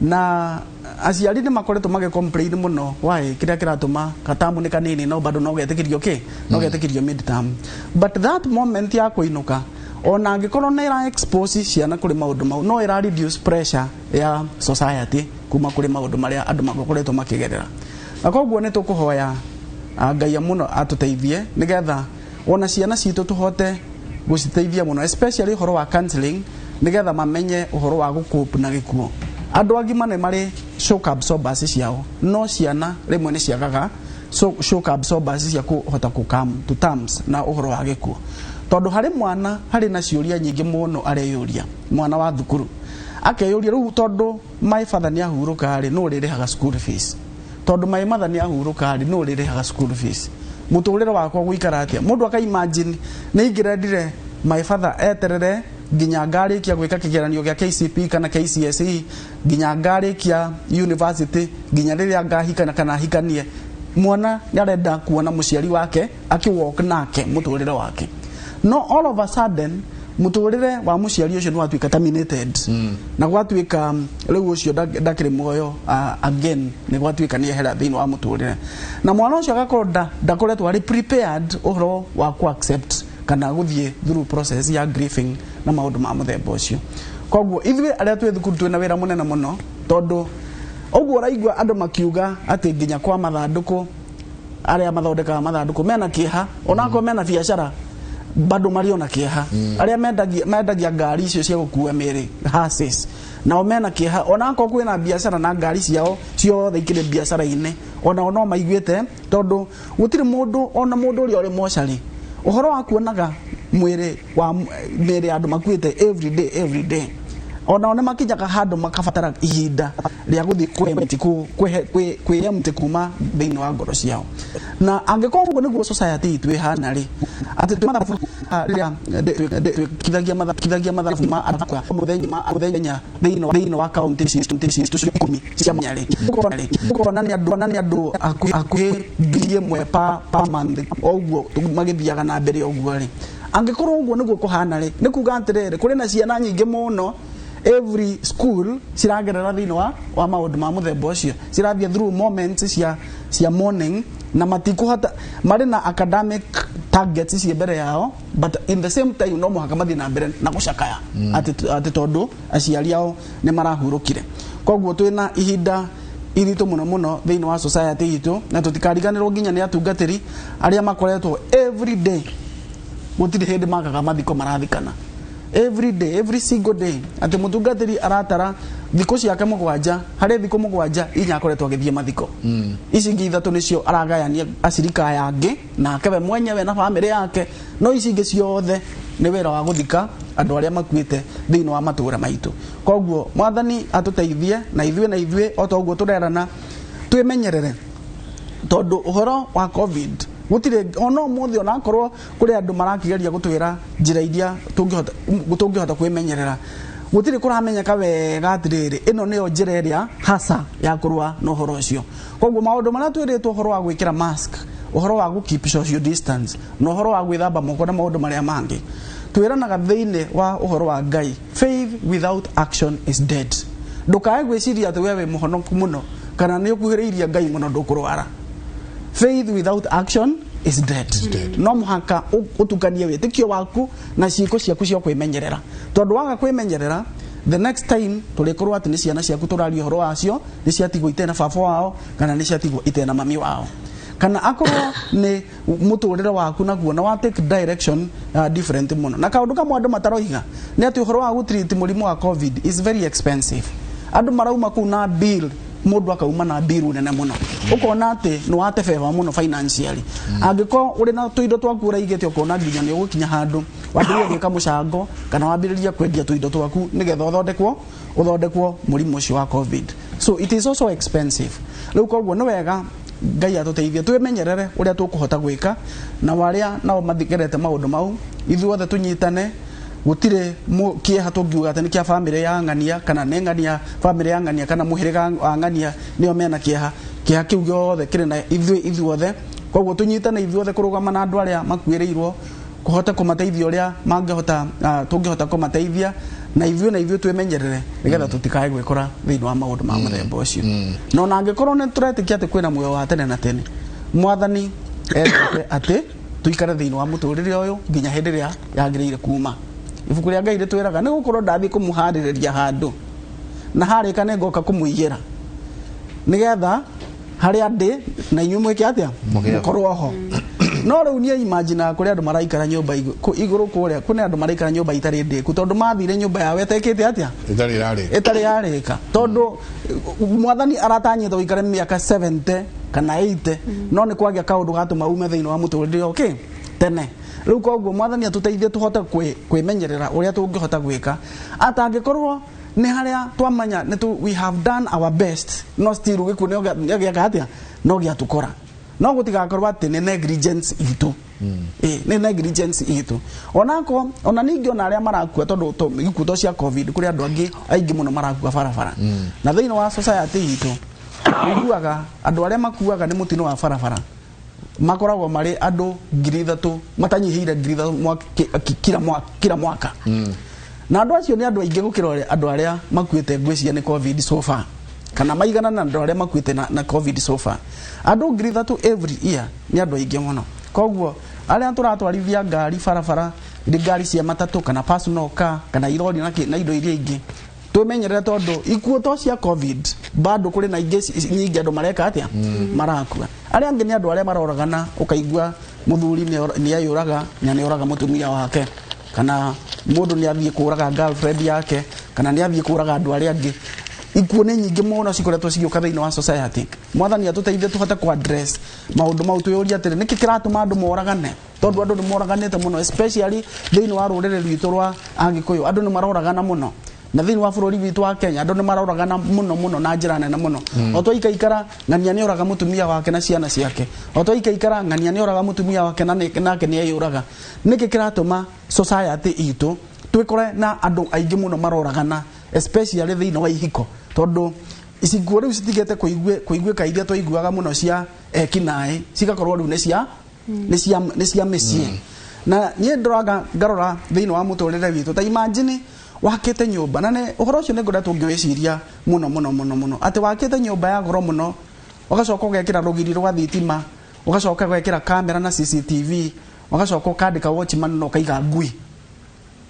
na aciari nĩ makoretwo magĩcomplain mũno why kĩrĩa kĩratũma katamu nĩ kanini no bado no getĩkĩrio no getĩkĩrio mid term, but that moment ya kũinũka ona angĩkorwo nĩ ĩra expose ciana kũrĩ maũndũ mau no ĩra reduce pressure ya society kuma kũrĩ maũndũ marĩa andũ makoretwo makĩgerera. Na koguo nĩ tũkũhoya Ngai mũno atũteithie nĩgetha ona ciana citũ tũhote gũciteithia mũno, especially ũhoro wa counseling nĩgetha mamenye ũhoro wa gũcope na gĩkuũ. Andũ agima nĩ marĩ shock absorbers ciao, no ciana rĩmwe nĩ ciagaga shock absorbers cia kũhota come to terms na ũhoro wa gĩkuũ. Tondũ harĩ mwana harĩ na ciũria nyingĩ mũno areyũria, mwana wa thukuru akeyũria rĩu tondũ my father nĩ ahurũka rĩ no rĩrĩhaga school fees, tondũ my mother nĩ ahurũka rĩ no rĩrĩhaga school fees, mũtũrĩre wakwa gũikara atĩa. Mũndũ aka imagine nĩ ingĩrendire my father eterere nginya ngarĩkia gwĩka kĩgeranio gĩa KCPE kana KCSE, nginya ngarĩkia university, nginya rĩrĩa ngahikana kana hikanie. Mwana nĩ arenda kuona mũciari wake akiwalk nake mũtũrĩre wake, no all of a sudden mũtũrĩre wa mũciari ũcio nĩ watuĩka terminated na gwatuĩka rĩu ũcio ndakĩrĩ muoyo again, nĩ gwatuĩka nĩ ehera thĩinĩ wa mũtũrĩre, na mwana ũcio agakorwo ndakoretwo arĩ prepared ũhoro wa ku accept kana gũthiĩ through process ya grieving na maũndũ ma mũthemba ũcio. Koguo ithuĩ arĩa twĩ thukuru twĩna wĩra mũnene mũno, tondũ ũguo ũraigua andũ makiuga atĩ nginya kwa mathandũkũ arĩa mathondekaga mathandũkũ mena kĩeha, onakorwo mena biacara bado marĩ ona kĩeha. Arĩa mendagia ngari icio cia gũkua mĩrĩ horses nao mena kĩeha, onakorwo kwĩna biacara na ngari ciao ciothe ikĩrĩ biacara-inĩ, ona no maiguĩte tondũ gũtirĩ mũndũ ona mũndũ ũrĩa ũrĩ mocarĩ ũhoro wa kuonaga mwĩrĩ wa mĩrĩ andũ makuĩte every day, ona one makinyaga handũ makabatara ihinda rĩa gũthiĩ kwĩempty kuma thĩinĩ wa ngoro ciao. Na angĩkorwo ũguo nĩguo society itũ ĩhana rĩ, atĩ twĩkithagia mathabu ma athaka mũthenya thĩinĩ wa county tucio 10 cia mwanya rĩ, ũkona nĩ andũ hakuhĩ ngiri ĩmwe per month ũguo magĩthiaga na mbere ũguo rĩ. Angĩkorwo ũguo nĩguo kũhana rĩ, nĩ kuga atĩrĩrĩ kũrĩ na ciana nyingĩ mũno every school ciragerera thĩinĩ wa maũndũ ma mũthemba ũcio, cirathiĩ through moments cia morning na matikũhota marĩ na academic targets cia mbere yao, but in the same time no mũhaka mathiĩ na mbere na gũcakaya atĩ tondũ aciari ao nĩ marahurũkire. Koguo twĩna ihinda iritũ mũno thĩinĩ wa society itũ, na tũtikariganĩrwo nginya nĩ atungatĩri arĩa makoretwo every day, gũtirĩ hĩndĩ makaga mathiko marathikana every day, every single day, atĩ mũtungatĩri aratara thikũ ciake mũgwanja, harĩ thikũ mũgwanja inya akoretwo agĩthiĩ mathiko. Ici ingĩ ithatũ nĩcio aragayania acirika angĩ nake we mwenyewe na bamĩrĩ yake, no ici ingĩ ciothe nĩ wĩra wa gũthika andũ arĩa makuĩte thĩinĩ wa matũũra maitũ. Koguo Mwathani atũteithie na ithuĩ o ta ũguo tũrerana twĩmenyerere, tondũ ũhoro wa COVID gũtirĩ ona ũmũthĩ onakorwo kũrĩ andũ marakĩgeria gũtwĩra njĩra iria tũngĩhota kwĩmenyerera, gũtirĩ kũramenyeka wega atĩrĩrĩ ĩno nĩyo njĩra ĩrĩa hasa ya kũrũa na ũhoro ũcio. Koguo maũndũ marĩa twĩrĩtwo ũhoro wa gwĩkĩra mask, ũhoro wa keep social distance na ũhoro wa gwĩthamba moko na maũndũ marĩa mangĩ, twĩranaga thĩinĩ wa ũhoro wa Ngai, faith without action is dead. Ndũkae gwĩciria atĩ wewe mũhonoku mũno kana nĩ ũkuhĩrĩirie Ngai mũno ndũkũrwara. Faith without action is dead. No mũhaka ũtukanie wĩtĩkio waku na ciĩko ciaku cia kwĩmenyerera, tondũ waga kwĩmenyerera the next time tũrĩkorwo atĩ nĩ ciana ciaku tũraria ũhoro wacio nĩ ciatigwo itena baba wao kana nĩ ciatigwo itena mami wao, kana akorwo nĩ mũtũrĩre waku naguo na wa take direction different mũno. Na kaũndũ kamwe andũ mataroiga nĩ atĩ ũhoro wa gũtreat mũrimũ wa COVID is very expensive. Andũ marauma kũu na bill, mũndũ akauma na bill nene mũno, ũkona atĩ nĩ watebeba mũno financially. Angĩkorwo ũrĩ na tũindo twaku ũraigĩte ũkona nginya nĩ ũgũkinya handũ wambĩrĩrie gwĩka mũcango kana wambĩrĩrie kwendia tũindo twaku nĩgetha ũthondekwo mũrimũ ũcio wa COVID. So it is also expensive. Rĩu koguo nĩ wega Ngai atũteithie twĩmenyerere ũrĩa tũkũhota gwĩka, na warĩa nao mathigerete maũndũ mau ithuothe tũnyitane. Gũtirĩ kĩeha tũngiuga atĩ nĩ kĩa bamĩrĩ ya ng'ania kana nĩ ng'ania bamĩrĩ ya ng'ania kana mũhĩrĩga wa ng'ania nĩo mena kĩeha kĩu gĩothe kĩrĩ na ithuothe. Koguo tũnyitane ithuothe kũrũgama na andũ arĩa makuĩrĩirwo, kũhota kũmateithia ũrĩa tũngĩhota kũmateithia, na ithuĩ twemenyerere nigetha tutikae gwikora thiini wa maundu ma muthemba ucio no na angikorwo ni turetĩkia atĩ kwĩna muoyo wa tene na tene mwathani endete atĩ tuikare thiini wa mũtũrĩre ũyũ nginya hĩndĩ ĩrĩa yagĩrĩire kuma ibuku rĩa Ngai rĩtwĩraga nĩ gũkorwo ndathii kũmũharĩrĩria handũ na harĩka nĩ ngoka kũmũigĩra nigetha harĩa ndĩ na inyuĩ mwĩke atĩa mũkorwo ho no rĩu niĩ imagine kũrĩa andũ maraikara nyũmba igũrũ kũrĩa kwĩna andũ maraikara nyũmba itarĩ ndĩku tondũ mathire nyũmba yawe ĩtekĩte atĩa ĩtarĩ yarĩka tondũ mwathani aratanyĩte ũikare mĩaka 70 kana 80 no nĩ kwagĩa kaũndũ gatũma ume thĩinĩ wa mũtũrĩre tene rĩu koguo mwathani atũteithie tũhote kwĩmenyerera ũrĩa tũngĩhota gwĩka atangĩkorwo nĩ harĩa twamanya we have done our best no still gĩkuũ nĩgĩaka atĩa no gĩatũkora no gũtigakorwo atĩ nĩ negligence itũ nĩ negligence itũ ona ningĩ ona arĩa marakua tondũ ikuũ cia covid kũrĩ andũ angĩ aingĩ mũno marakua barabara na thĩinĩ wa society itũ ũiguaga andũ arĩa makuaga nĩ mũtino wa barabara makoragwo marĩ andũ 3,000 matanyihĩire 3,000 kila mwaka na andũ acio nĩ andũ aingĩ gũkĩra andũ arĩa makuĩte ngwĩciria nĩ covid so far kana maigana na andũ arĩa makuĩte na covid so far andũ 3,000 every year nĩ andũ aingĩ mũno koguo arĩa tũratwarithia ngari barabara ngari cia matatũ kana personal car kana irori na indo iria ingĩ twĩmenyerere tondũ ikuũ to cia covid bado kũrĩ na ingĩ nyingĩ andũ mareka atĩa marakua arĩa angĩ nĩ andũ arĩa maroragana ũkaigua mũthuri nĩ ayũraga na nĩ oraga mũtumia wake kana mũndũ nĩ athiĩ kũraga girlfriend yake kana nĩ athiĩ kũraga andũ arĩa angĩ ikuũ nĩ nyingĩ mũno cikoretwo cigĩũka thĩinĩ wa society mwathani atũteithie tũhote ku address maũndũ mau twĩyũrie atĩrĩ nĩkĩ kĩratũma andũ moragane tondũ andũ nĩ moraganĩte mũno especially thĩinĩ wa rũrĩrĩ rwitũ rwa Agĩkũyũ andũ nĩ maroragana mũno na thĩinĩ wa bũrũri witũ wa Kenya andũ nĩ maroragana mũno na njĩra nene mũno o twaikaikara ng'ania nĩ oraga mũtumia wake na ciana ciake o twaikaikara ng'ania nĩ oraga mũtumia wake nake nĩ eyũraga nĩkĩ kĩratũma society itũ twĩkore na andũ aingĩ mũno maroragana especially thĩinĩ wa ihiko tondũ icikuũ rĩu citigete kũiguĩka iria twaiguaga mũno cia ekinaĩ cigakorwo rĩu nĩ cia mĩciĩ na niĩ ndoraga ngarora thĩinĩ wa mũtũrĩre witũ ta imagine wakĩte nyũmba na ũhoro ũcio nĩ ngoretwo ngĩwĩciria mũno atĩ wakĩte nyũmba ya goro mũno ũgacoka ũgekĩra rũgiri rwa thitima ũgacoka ũgekĩra kamera na CCTV ũgacoka ũkandĩka watchman na ũkaiga ngui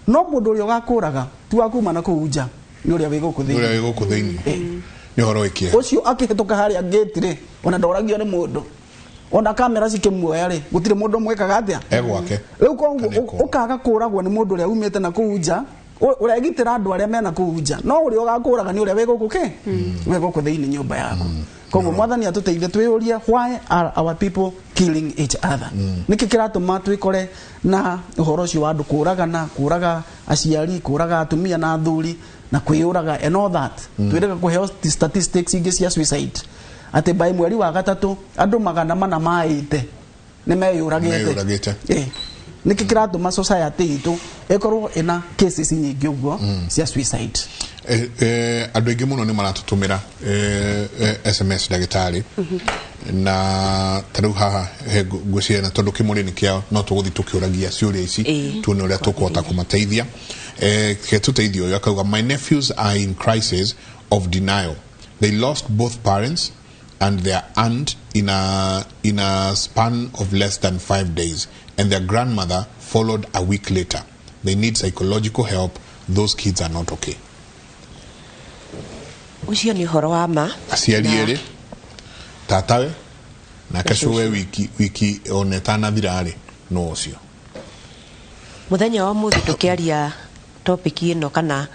no mũndũ ũrĩa ũgakũraga tu akuma na kũu nja nĩ ũrĩa wĩ gũkũ thĩinĩ nĩ ũhoro wĩkie ũcio akĩhĩtũka harĩa gate-rĩ ona ndoragio nĩ mũndũ ona kamera cikĩmuoya-rĩ gũtirĩ mũndũ mwĩkaga atĩa egwake rĩu koguo ũkaga kũragwo nĩ mũndũ ũrĩa umĩte na kũu nja ũregitĩra andũ arĩa mena kũu nja no ũrĩa ũgakũraga nĩ ũrĩa wĩ gũkũ thĩinĩ nyũmba yaku koguo mwathani atũteithie twĩyũrie why are our people killing each other nĩkĩ kĩratũma twĩkore na ũhoro ũcio wa andũ kũraga aciari kũraga atumia na athuri na kwĩyũraga and all that twĩrĩga kũheo statistics ingĩ cia suicide atĩ by mweri wa gatatũ andũ 400 maĩte nĩ meyũragĩte nĩkĩ kĩratũma society itũ ĩkorwo ĩna cases nyingĩ ũguo cia suicide andũ aingĩ mũno nĩ maratũtũmĩra SMS ndagĩtarĩ na tarĩu haha ngwĩciria na tondũ kĩmũrĩni kĩao no tũgũthiĩ tũkĩũragia ciũria ici tuone ũrĩa tũkũhota kũmateithia tũteithio ũyũ akauga my nephews are in crisis of denial they lost both parents and their aunt in a span of less than 5 days and their grandmother followed a week later they need psychological help those kids are not okay ucio ni horo wa ma aciari erĩ tatawe na kacuwe wiki onetana thirarĩ no ucio muthenya wa muthi tukiaria topic ino kana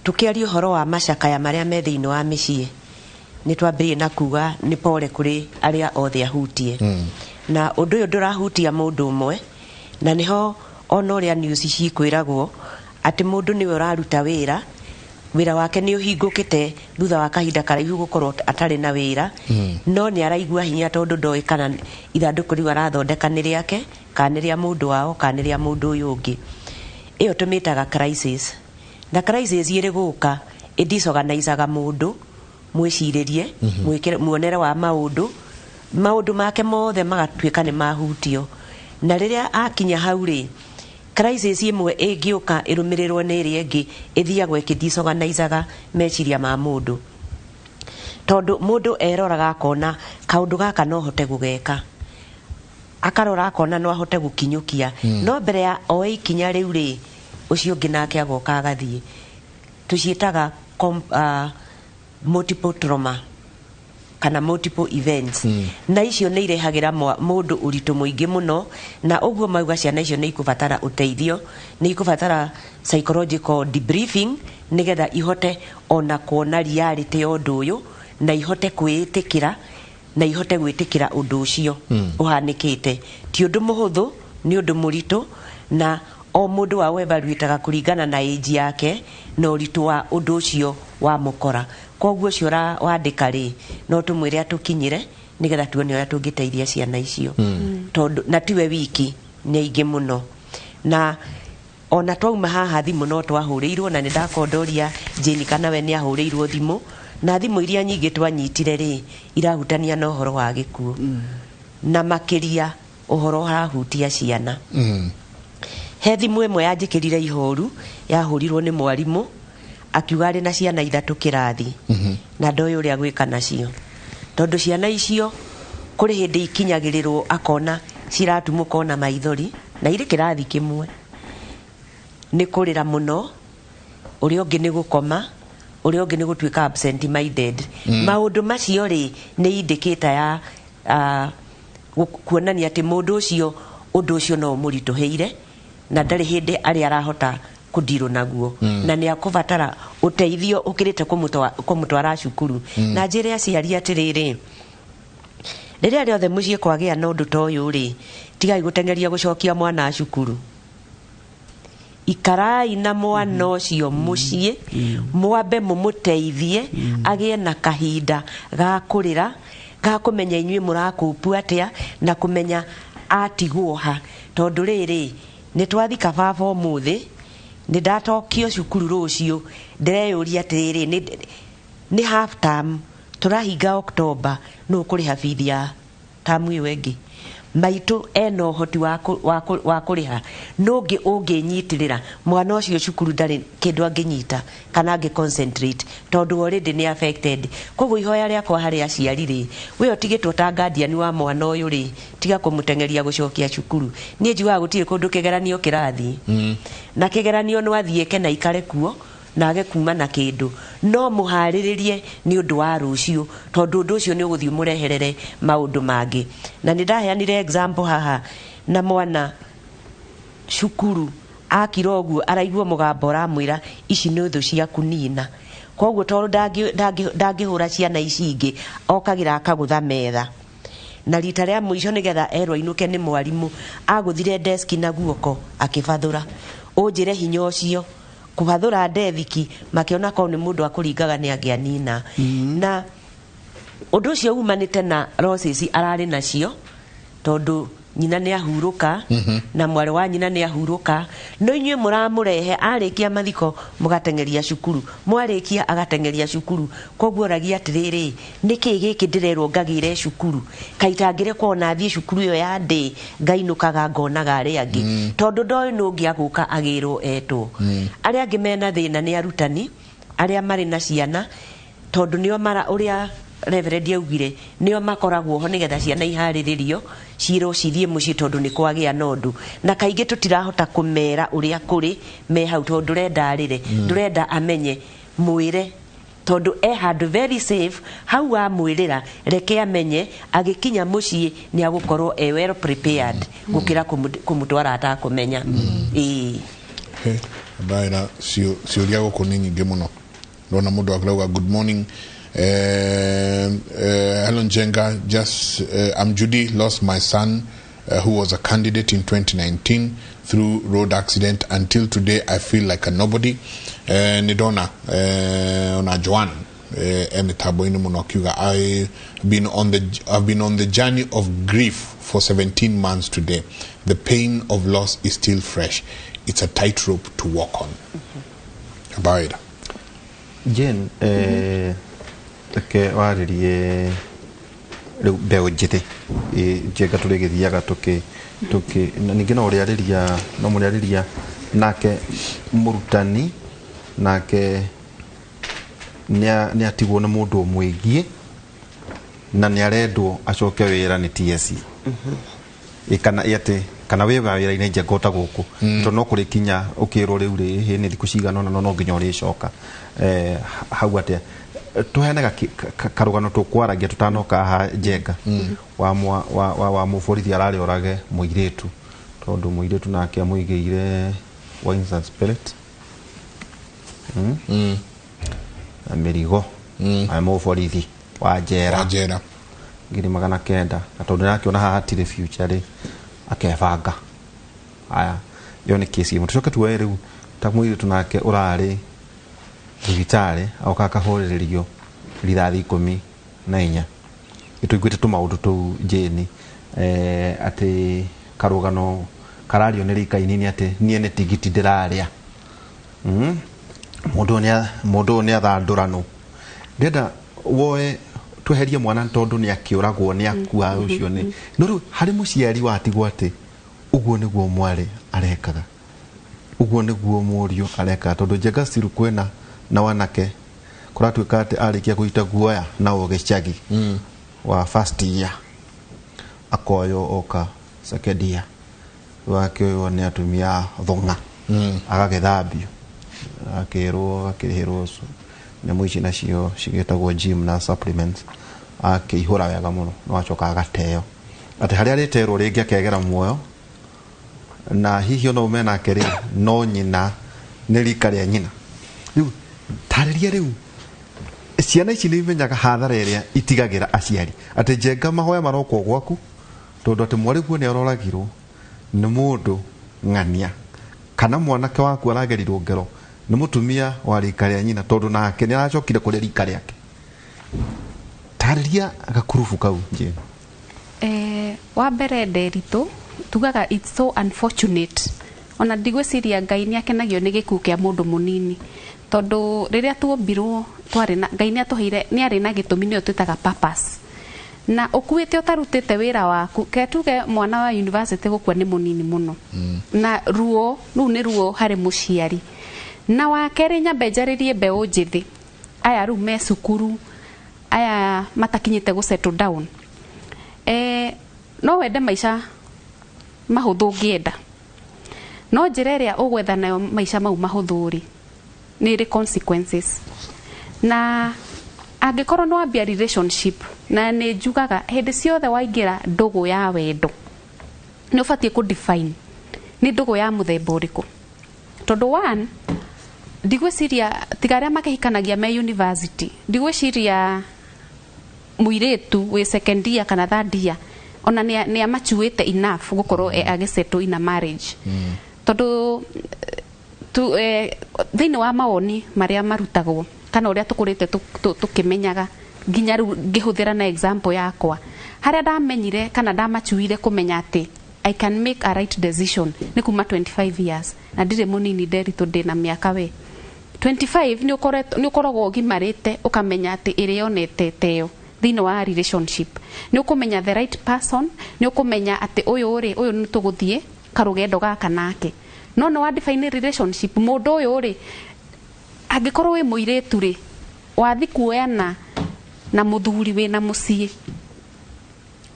tukiaria horo wa macakaya maria me thiini wa mĩciĩ ni twambirie na kuga ni pole kuri aria othe ahutie na undu uyu ndurahutia mundu umwe na niho ona uria news cikwiragwo ati mundu niwe uraruta wira wake ni uhingukite thutha wa kahinda karaihu gukorwo atari na wira no ni araigua hinya tondu ndoi kana ithanduku riu arathondeka ni riake kana ria mundu wao kana ria mundu uyu ungi iyo tumitaga crisis na crisis iri guka idisorganizaga mundu mwiciririe muonere wa maundu make mothe magatuika ni mahutio na riria akinya hau ri crisis imwe ĩngĩũka ĩrũmĩrĩrwo nĩ ĩrĩa ĩngĩ ĩthiagwo ĩkĩdisorganizaga meciria ma mũndũ, tondũ mũndũ eroraga akona kaũndũ gaka no hote gũgeka, akarora akona no ahote gũkinyũkia no mbere ya oe ikinya rĩu rĩ ũcio ũngĩ nake agoka agathiĩ. Tuciĩtaga multiple trauma kana multiple events na icio nĩ irehagĩra mũndũ ũritũ mũingĩ mũno, na ũguo mauga ciana icio nĩ ikũbatara ũteithio, nĩ ikũbatara psychological debriefing nĩgetha ihote ona kuona reality ya ũndũ ũyũ na ihote kwĩĩtĩkĩra na ihote gwĩtĩkĩra ũndũ ũcio ũhanĩkĩte. Ti ũndũ mũhũthũ, nĩ ũndũ mũritũ, na o mũndũ wa evaluataga kũringana na age yake na ũritũ wa ũndũ ũcio wa mũkora. Koguo ũcio wandĩka rĩ no tũmwĩre atũkinyĩre nĩgetha tuone ũrĩa tũngĩteithia ciana icio, tondũ na tiwe wiki, nĩ aingĩ mũno. Na ona twauma haha thimũ no twahũrĩirwo, na nĩndakondoria Jane kana we nĩ ahũrĩirwo thimũ, na thimũ iria nyingĩ twanyitire rĩ irahutania na ũhoro wa gĩkuũ na makĩria ũhoro ũrahutia ciana. He thimũ ĩmwe yanjĩkĩrire ihoru yahũrirwo nĩ mwarimũ akiuga arĩ na ciana 3 kĩrathi na ndoĩ ũrĩa gwĩka nacio, tondũ ciana icio kũrĩ hĩndĩ ikinyagĩrĩrwo akona ciratumũka na maithori na irĩ kĩrathi kĩmwe, nĩ kũrĩra mũno, ũrĩa ũngĩ nĩ gũkoma, ũrĩa ũngĩ nĩ gũtuĩka absent minded. Maũndũ macio rĩ nĩ indicator ya kuonania atĩ mũndũ ũcio ũndũ ũcio no mũritũhĩire na ndarĩ hĩndĩ arĩa arahota kũndirwo naguo, na nĩ akũbatara ũteithio ũkĩrĩte kũmũtwara cukuru. Na njĩre aciari atĩrĩrĩ, rĩrĩa rĩothe mũciĩ kwagĩa na ũndũ ta ũyũ rĩ tigai gũtengeria gũcokia mwana cukuru, ikarai na mwana ũcio mũciĩ, mwambe mũmũteithie agĩe na kahinda ga kũrĩra, ga kũmenya inyuĩ mũrakũpu atĩa na kũmenya atigwo ha. Tondũ rĩrĩ nĩ twathika baba ũmũthĩ, nĩ ndatokio cukuru rũciũ, ndĩreyũria atĩrĩrĩ nĩ half term, tũrahinga October, no kũrĩha bithi ya tamu ĩyo ĩngĩ. Maitũ ena ũhoti wa kũrĩha, no ũngĩ ũngĩnyitĩrĩra mwana ũcio cukuru ndarĩ kĩndũ angĩnyita kana angĩ concentrate, tondũ already nĩ affected. Koguo ihoya rĩakwa harĩ aciari rĩ, we ũtigĩtwo ta guardian wa mwana ũyũ rĩ, tiga kũmũtengeria gũcokia cukuru. Niĩ njugaga gũtirĩ kũndũ kĩgeranio kĩrathi, na kĩgeranio no athiĩke na ikare kuo na age kuma na kĩndũ, no mũharĩrĩrie nĩ ũndũ wa rũciũ, tondũ ũndũ ũcio nĩ ũgũthiĩ mũreherere maũndũ mangĩ. Na nĩ ndaheanire example haha na mwana cukuru akira ũguo araigua mũgambo ũramwĩra ici nĩ thũ ciaku nina. Koguo tondũ ndangĩhũra ciana ici ingĩ okagĩra akagũtha metha, na rita rĩa mũico nĩgetha erwo ainũke nĩ mwarimũ agũthire desk na guoko akĩbathũra. Ũnjĩre hinya ũcio kũbathũra ndethiki makĩona ko nĩ mũndũ akũringaga nĩ angĩanina. Na ũndũ ũcio umanĩte na losses ararĩ nacio, tondũ nyina nĩ ahurũka na mwarĩ wa nyina nĩ ahurũka, no inyuĩ mũramũrehe arĩkia mathiko mũgatengeria cukuru, mwarĩkia agatengeria cukuru. Koguo oragia atĩrĩrĩ, nĩkĩ gĩkĩ ndĩrerwo ngagĩre cukuru, kaita ngĩrekwo na thiĩ cukuru ĩyo ya ndĩ ngainũkaga ngonaga arĩa angĩ, tondũ ndoĩ nũ ũngĩ agũka agĩrwo etwo. Arĩa angĩ mena thĩna nĩ arutani arĩa marĩ na ciana, tondũ nĩo ũrĩa Reverend augire nĩo makoragwo ho nĩgetha ciana iharĩrĩrio cirwo cithiĩ mũciĩ, tondũ nĩ kwagĩa na ũndũ, na kaingĩ tũtirahota kũmera ũrĩa kũrĩ me hau, tondũ ndũrenda arĩre, ndũrenda amenye, mwĩre, tondũ handũ very safe hau wamwĩrĩra, reke amenye agĩkinya mũciĩ nĩ agũkorwo well prepared gũkĩra kũmũtwara atakũmenya. Baira ciũria gũkũ nĩ nyingĩ mũno. Ndona mũndũ akĩrauga good morning. Helen Jenga, I'm Judy, lost my son who was a candidate in 2019 through road accident. Until today, I feel like a nobody. Nidona, ona Joan, emitabo inu muno akiuga, I've been on the journey of grief for 17 months today. The pain of loss is still fresh. It's a tightrope to walk on. Abaida. Jen, ke waririe riu mbeu njithi njenga turigithiaga tuki na ningi no muriariria nake murutani nake ni atigwo na mundu mwingie na ni arendwo acoke wira ni TSC kana we wira ine njengota guku to no kuri kinya ukirwo riu ri ni thiku cigana no nginya uri coka hau atia tuheanaga karugano tukwaragia tutanoka ha njenga wa muborithi arari orage muiretu tondu muiretu nake amuigeire wines and spirit mirigo muborithi wa njera ngiri 900 na tondu nake ona hatire future ri akebanga aya yo ni kesi mutucoke tuwe riu ta muiretu nake urari thibitari auka kahorirerio rithathi 14 ituiguite tumaundu tu jeni ati karugano karario ni rikaini ni ati nie ni tigiti ndiraria mundu ni athandurano ndenda woe tweherie mwana tondu ni akiuragwo ni akua ucio ni no riu hari muciari watigwo ati uguo niguo mwari arekaga uguo niguo murio areka tondu njenga stiru kwena na wanake kuratuika ati arikia kuita guoya na ogechagi wa first year akoyo oka second year wake ni atumia thonga agagethambio akirwo akirihirwo na mwici nacio cigetagwo gym na supplements akihura wega muno no acoka agateo ati haria riterwo ringi akegera muoyo na hihi no mena akeri no nyina ni rika ria nyina riu tariria riu ciana ici ni imenyaga hathara iria itigagira aciari ati njenga mahoya maroko gwaku tondu ati mwariguo ni aroragirwo ni mundu ng'ania kana mwanake waku aragerirwo ngero ni mutumia wa rika ria nyina tondu nake ni aracokire kuri rika riake tariria agakurufu kau nje wa mbere nderitu tugaga it's so unfortunate ona ndigwiciria Ngai ni akenagio ni gikuo kia mundu munini tondu riria tuombirwo twari na Ngai ni atuheire ni ari na gitumi ni twitaga purpose na ukuite utarutite wira waku ketuge mwana wa university gukua ni munini muno na ruo ni ruo hari muciari na wakeri nyambe njaririe mbeu njithi aya ru me cukuru aya matakinyite gu settle down no wende maica mahuthu ngienda no njira iria ugwetha nayo maica mau mahuthuri ni ri consequences na angikorwo no ambia relationship na ni njugaga hindi ciothe waingira ndugu ya wendo ni ubatie ku define ni ndugu ya muthemba uriku tondu one ndigwiciria tigaria makihikanagia me university ndigwiciria muiretu we second year kana third year ona ni amachuite enough gukorwo agisettle in a marriage tondu thiini wa mawoni maria marutagwo kana uria tukurite tukimenyaga nginya ngihuthira na example yakwa haria ndamenyire kana ndamachuire kumenya ati I can make a right decision ni kuma 25 years na ndire munini nderitu ndina miaka we 25 ni ukoragwo gimarite ukamenya ati irionete teo thiini wa relationship ni ukumenya the right person ni ukumenya ati uyu ni tuguthie karugendo gaka nake no wa define relationship mundu uyu ri angikorwo wi muiretu ri wathi kuoyana na muthuri we na mucii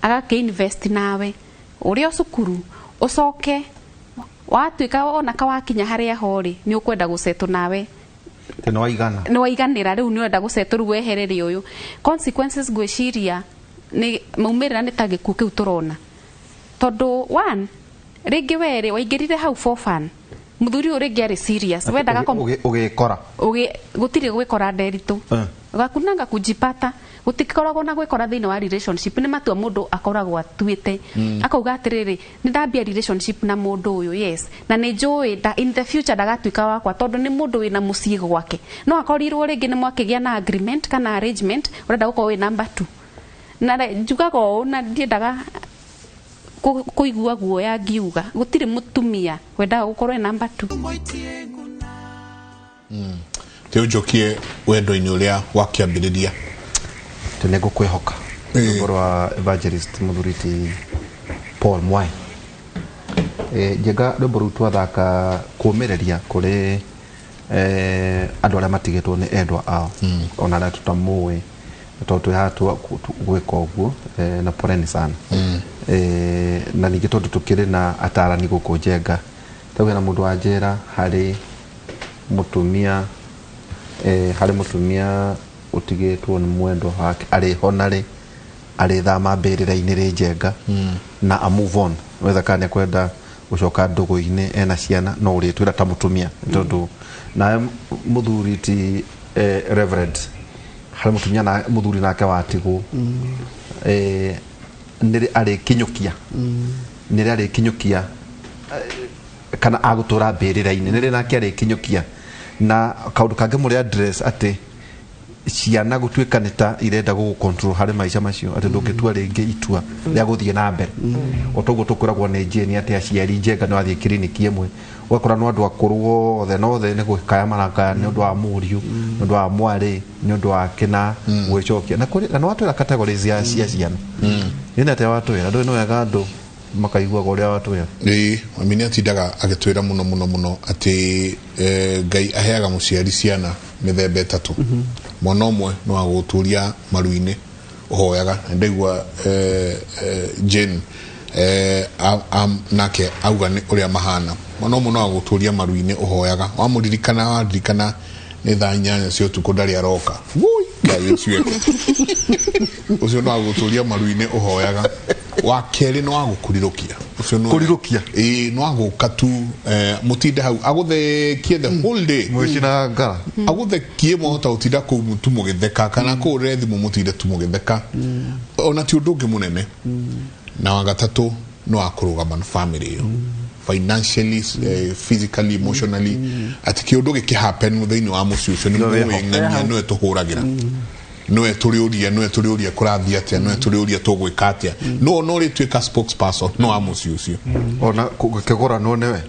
agake invest nawe uria cukuru ucoke watuika ona kawakinya haria hori ni ukwenda gusetu nawe ni waiganira riu ni wenda gusetu ru weherere uyu consequences gwiciria ni maumirira ni tagikuo kiu turona tondu one ringi were waingirire hau for fun muthuri uringi ari serious wendaga ugikora gutiri gwikora nderitu gakunanga kujipata gutikoragwo na gwikora thiini wa relationship ni matua mundu akoragwo atuite akauga atiriri ni ndambia relationship na mundu uyu yes na ni njui in the future ndagatuika wakwa tondu ni mundu wina mucii gwake no akorirwo ringi ni mwakigia na agreement kana arrangement urenda gukorwo wi number 2 na njugaga uu na ndiendaga kuigua guoya ngiuga gutiri mutumia wendaga gukorwo wi number 2 te ujokie wendo-ini uria wakiambiriria tene ngukwihoka rwa evangelist muthuriti Paul Mwai njega rwimbo rũu twathaka kũũmĩrĩria kũrĩ andũ arĩa matigĩtwo nĩ endwa ao ona arĩa tũtamũĩ tondũ twĩhaha gwĩka ũguo na poleni sana na ningĩ tondũ tũkĩrĩ na atarani gũkũ Njenga tauge na mũndũ wa njera harĩ mũtumia ũtigĩtwo nĩ mwendwa wake arĩ honarĩ arĩ thama mbĩrĩra-inĩ rĩ Njenga na a move on wetha kana kwenda gũcoka ndũgũ-inĩ ena ciana no ũrĩtwĩra ta mũtumia tondũ na mũthuri Reverend harĩ mũtumia na mũthuri nake watigwo nĩrĩ arĩkinyũkia kana agũtũra mbĩrĩra-inĩ nĩrĩ nake arĩkinyũkia na kaũndũ kangĩ mũrĩ address atĩ ciana gũtuĩka nĩ ta irenda gũgũ-control harĩ maica macio atĩ ndũngĩtua rĩngĩ itua rĩa gũthiĩ na mbere o toguo tũkoragwo nĩ njĩni atĩ aciari Njenga no athiĩ kiriniki ĩmwe ũgakora no andũ akũrũ othe nĩ gũkaya marakaya nĩ ũndũ wa mũriũ nĩ ũndũ wa mwarĩ nĩ ũndũ wa kĩna gwĩcokia na nĩ watwĩra categories cia ciana nĩ atĩa watwĩra ndũĩ nĩ wega andũ makaiguaga ũrĩa watwĩra mami nĩ atindaga agĩtwĩra mũno atĩ Ngai aheaga mũciari ciana mĩthemba ĩtatũ mwana ũmwe no agũtũria maru-inĩ ũhoyaga ndaigua Jane nake auga nĩ ũrĩa mahana mwana ũmwe no agũtũria maru-inĩ ũhoyaga wadirikana nĩ thaa 8 cia ũtukũ ndarĩ aroka Ngai ũcio no agũtũria maru-inĩ ũhoyaga wa kerĩ no agũkurirũkia kurirũkia no agũka tu mutinde hau agũthekie the whole day mwĩcina ngara agũthekie mohota ũtinda kũu tu mũgĩtheka kana kũu thimũ mũtinde tu mũgĩtheka ona ti ũndũ ũngĩ mũnene na wa gatatũ no akũrũgama na family ĩyo financially physically emotionally atĩ kĩũndũ gĩkĩhappen thĩinĩ wa mũciĩ ũcio nĩ mũĩng'ania nĩwe tũhũragĩra nĩwe tũrĩũria kũrathiĩ atĩa nĩwe tũrĩũria tũgwĩka atĩa no ũrĩtuĩka spokesperson no wa mũciĩ ũcio ona gũkĩgũranwo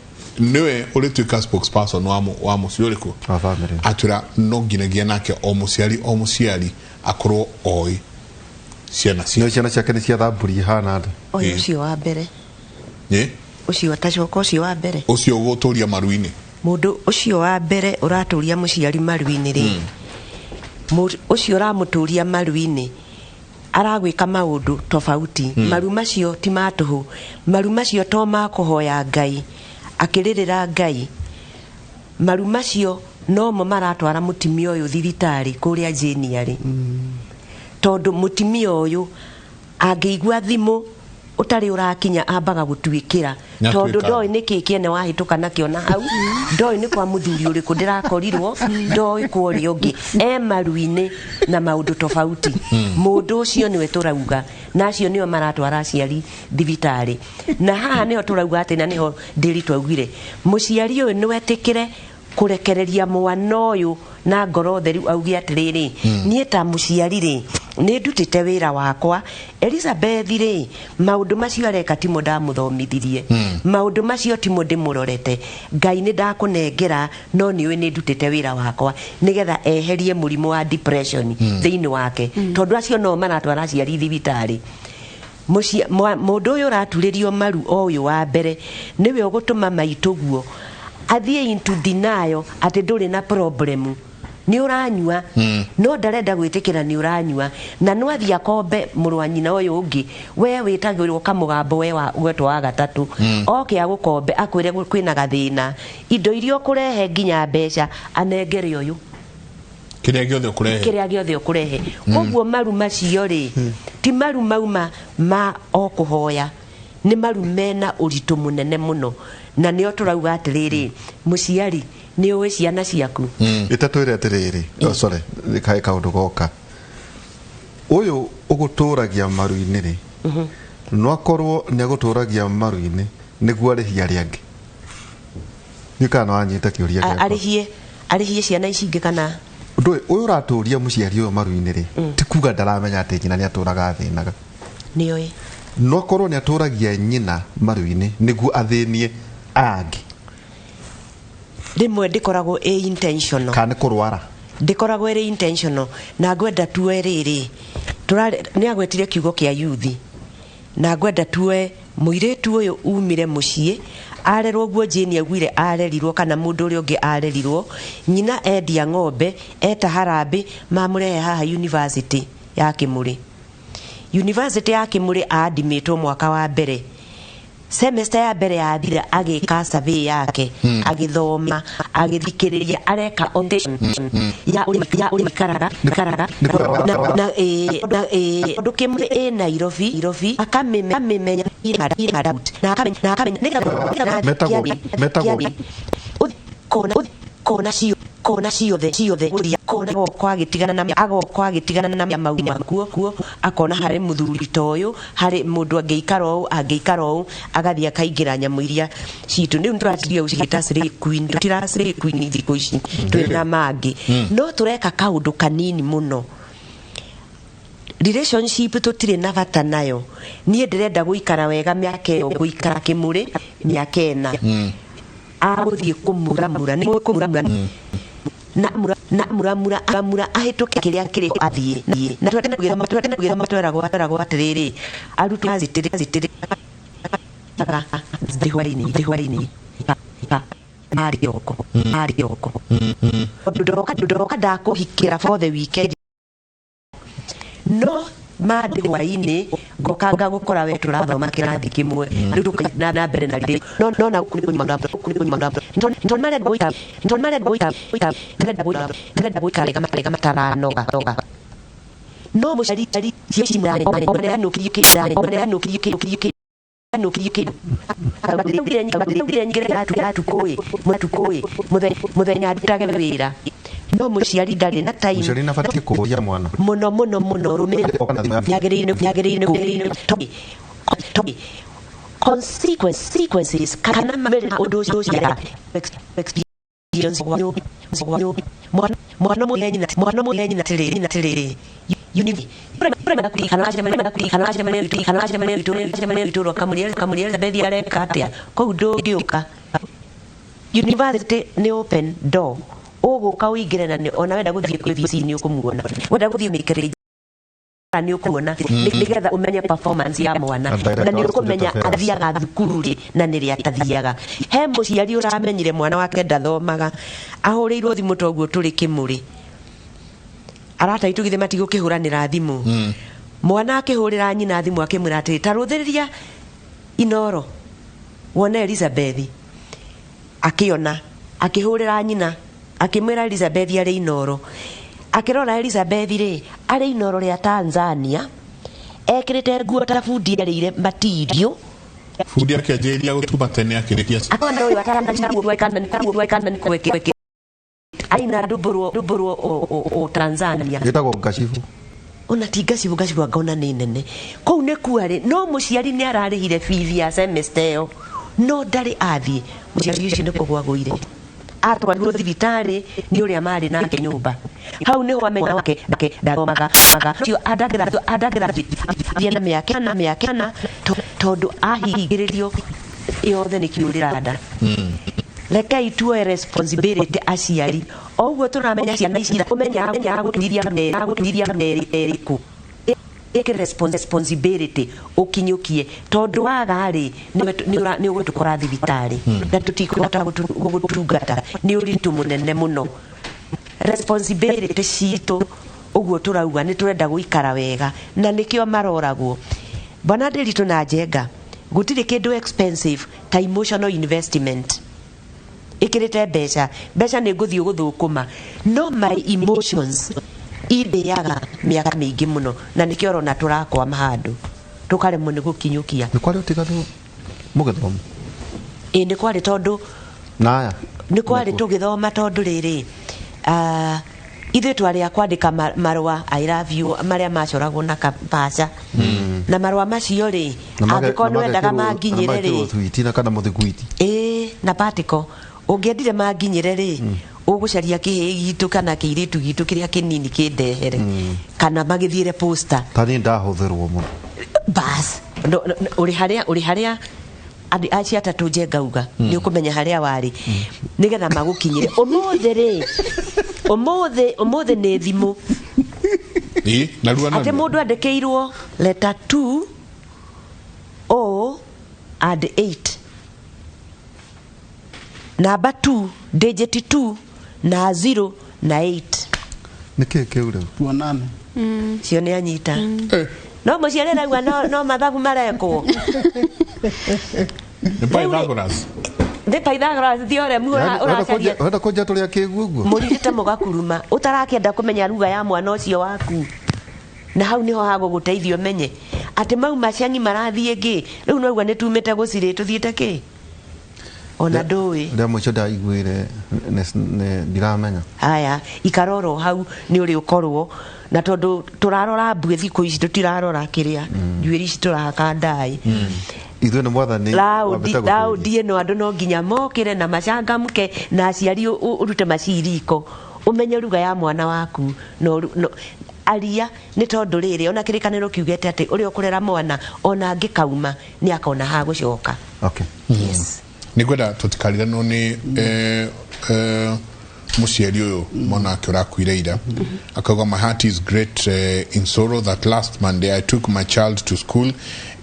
nĩwe ũrĩtuĩka spokesperson wa mũciĩ ũrĩkũ atwĩra no nginyagia nake o mũciari akorwo oĩ ciana ciake nĩ ciathambũri ihana nda ũyũ ũcio wa mbere ũcio atacoka ũcio wa mbere ũcio ũgũtũria maru-inĩ mũndũ ũcio wa mbere ũratũria mũciari maru-inĩ rĩ ũcio ũramũtũria maru-inĩ aragwĩka maũndũ tofauti maru macio ti matũhũ maru macio to makũhoya Ngai akĩrĩrĩra Ngai maru macio nomo maratwara mũtimia ũyũ thibitarĩ kũrĩa Jane arĩ tondũ mũtimia ũyũ angĩigua thimũ ũtarĩ ũrakinya ambaga gũtuĩkĩra tondũ ndoĩ nĩkĩ kĩene wahĩtũka nakĩo na hau ndoĩ nĩ kwa mũthuri ũrĩkũ ndĩrakorirwo ndoĩ kwa ũrĩa ũngĩ maru-inĩ na maũndũ tofauti mũndũ ũcio nĩwe tũrauga na acio nĩo maratwara aciari thibitarĩ na haha nĩho tũrauga atĩ na nĩho ndĩri twaugire mũciari ũyũ nĩwetĩkĩre kũrekereria mwana ũyũ na ngoro theru auge atĩrĩrĩ niĩ ta mũciari rĩ nĩ ndutĩte wĩra wakwa Elizabeth rĩ maũndũ macio areka timo ndamũthomithirie maũndũ macio timo ndĩmũrorete Ngai nĩ ndakũnengera no nĩwe nĩ ndutĩte wĩra wakwa nĩgetha eherie mũrimũ wa depression thĩinĩ wake tondũ acio no maratwara aciari thibitarĩ mũndũ ũyũ ũraturĩrio maru o ũyũ wa mbere nĩwe ũgũtũma maitũguo athiĩ into denial atĩ ndũrĩ na problem nĩ ũranyua no ndarenda gwĩtĩkĩra nĩ ũranyua na no athiĩ akombe mũrũ wa nyina ũyũ ũngĩ we wĩtagĩrwo kamũgambo we wetwo wa gatatũ oke agũkombe akwĩre kwĩna gathĩna indo iria ũkũrehe nginya mbeca anengere ũyũ kĩrĩa gĩothe ũkũrehe koguo maru macio rĩ ti maru mauma ma o kũhoya nĩ maru mena ũritũ mũnene mũno na nĩo tũrauga atĩrĩrĩ mũciari nĩ ũĩ ciana ciaku ĩtatwĩre atĩrĩrĩ kaĩ kaũndũ goka ũyũ ũgũtũragia maru-inĩ rĩ no akorwo nĩ agũtũragia maru-inĩ nĩguo arĩhia arĩa angĩ nĩ kana wanyita kĩũria gĩakwa arĩhie ciana ici ingĩ kana ũndũ ũyũ ũratũria mũciari ũyũ maru-inĩ rĩ ti kuga ndaramenya atĩ nyina nĩ atũraga athĩnaga nĩoĩ no akorwo nĩ atũragia nyina maru-inĩ nĩguo athĩnie angĩ rĩmwe ndĩkoragwo intentional kana kũrwara ndĩkoragwo ĩrĩ intentional na ngwenda tuwe rĩrĩ nä agwetire kiugo kä a yuthi na ngwenda tuoe muiretu uyu umire muciĩ arerwo guo Jane aguire arerirwo kana mundu uri ungi arerirwo nyina endia ng'ombe eta harambe mamurehe haha university ya Kimuri. University ya Kimuri aadimitwo mwaka wa mbere, semester ya mbere yathira agika survey yake agithoma agithikiriria areka audition ya uri karaga na ndu Kimuri Nairobi akamimenya na kona ciothe kona kwagitigana na mauma kuo akona hari muthuri toyo hari mundu angeikara ou agathia akaingira nyamu iria citu ni turatiria ucigita Slay Queen tirasire Queen thiko ici twina mangi no tureka kaundu kanini muno. Relationship tutire na bata nayo, nie ndirenda guikara wega miaka iyo guikara Kimuri miaka ena aguthie kumuramura ni kumuramura na muramura ahituke kiria kiri athie na twatenda kugira matwera gwa atiriri arutu azitire ndihwarini Marioko ndoka ndakuhikira for the weekend no madi waini gokanga gukora we turathoma kirathi kimwe nduka na mbere na ridi no na kuni mandapro nton mare boita ngenda boita kama matarano ga no mushari jeshi mrani ona no kiyuke muthenya ndutage wira no muciari ndari na time muciari nabatie kuburia mwana muno rumire nyagirine consequences kana mamere undu ucio experience mwana muhenyi na tiriri univi prema kana ituro kamuriel bethi areka atia kou ndungiuka university ni open door uguka uingire na ona wenda guthie KVC ni ukumuona wenda guthie mikiri ni ukuona nigetha umenye performance ya mwana na ni ukumenya athiaga thukuru na niri atathiaga he muciari uramenyire mwana wake ndathomaga ahurirwo thimu toguo turi Kimuri arata itu githe matigo kihuranira thimu mwana akihurira nyina thimu akimwira ati taruthiriria Inoro wona Elizabeth akiona akihurira nyina akimwira Elizabeth ari Inoro akirora Elizabeth ri ari Inoro ria Tanzania ekirite nguo ta fundi arire material fundi akianjiria gutuma tene akirikia akona uyu ataranda ni kweke aina nduburu o Tanzania gitagwo Ngashifu ona tigashifu ngona ni nene kou ne kuari no muciari ni ararihire fees ya semester yo no ndari athie muciari ucio ni kugwaguire atwarirwo thibitari ni uria mari nake nyumba hau niho amenya wake ndaromaga cio adagira na miaka tondu ahigiririo yothe ni kiurira reka itue responsibility aciari oguo turamenya ciana ici kumenya gutithia neriku eke responsibility ukinyukie tondu wagari ni ugutukora thibitari na tutikota gutungata ni uritu munene muno responsibility citu uguo turauga ni turenda guikara wega na nikio maroragwo bana Ndiritu na Njenga gutire kindu expensive ta emotional investment ikirite mbeca ni nguthio guthukuma no my emotions ideaga miaka mingi muno na nikio rona turakwa mahandu tukaremwo ni gukinyukia ni kwari utiganu mugithomo ni kwari tondu naya ni kwari tugithoma tondu riri ithe twari akwandika marwa I love you maria macoragwo na kapacha na marwa macio ri angikono endaga manginyire ri tweetina kana muthiguiti na patiko ungiendire manginyire ri ugucaria kihi gitu kana kiiritu gitu kiria kinini kindehere kana magithiire poster tani ndahuthirwo muno bas uri haria andi aci atatu Njengauga ni ukumenya haria wari nigetha magukinyire umuthi ri umuthi ni thimu ate mundu andekeirwo letter 2 O and 8 number 2 digit 2 na 0 na 8 niki kiure tuonane cio ni anyita no muciarera gwa no mathabu marekwo ni Pythagoras the Pythagoras thiore muora uracaria wenda kunja turia kiguguo muririte mugakuruma utarakenda kumenya ruga ya mwana ucio waku na hau niho hago guteithio menye ati mau maciangi marathie ngi riu no gwa nitumite guciri tuthiite ki ona ndui ndio mucho ndaiguire ne ndiramenya haya ikaroro hau ni uri ukorwo na tondu turarora mbue thiku ici tutirarora kiria njuiri ici turahaka ndai ithuĩ nĩ mwathani Daudi no andu no nginya mokire na macangamke na aciari urute maciriko umenye ruga ya mwana waku no aria nĩ tondu rĩrĩ ona kĩrĩkanĩro kiugete atĩ ũrĩa ũkũrera mwana ona angĩkauma nĩ akona ha gũcoka. Okay. Yes. Nĩ ngwenda tũtikariganĩrwo nĩ mũciari ũyũ mwana wake ũrakuire ira akauga my heart is great in sorrow that last Monday I took my child to school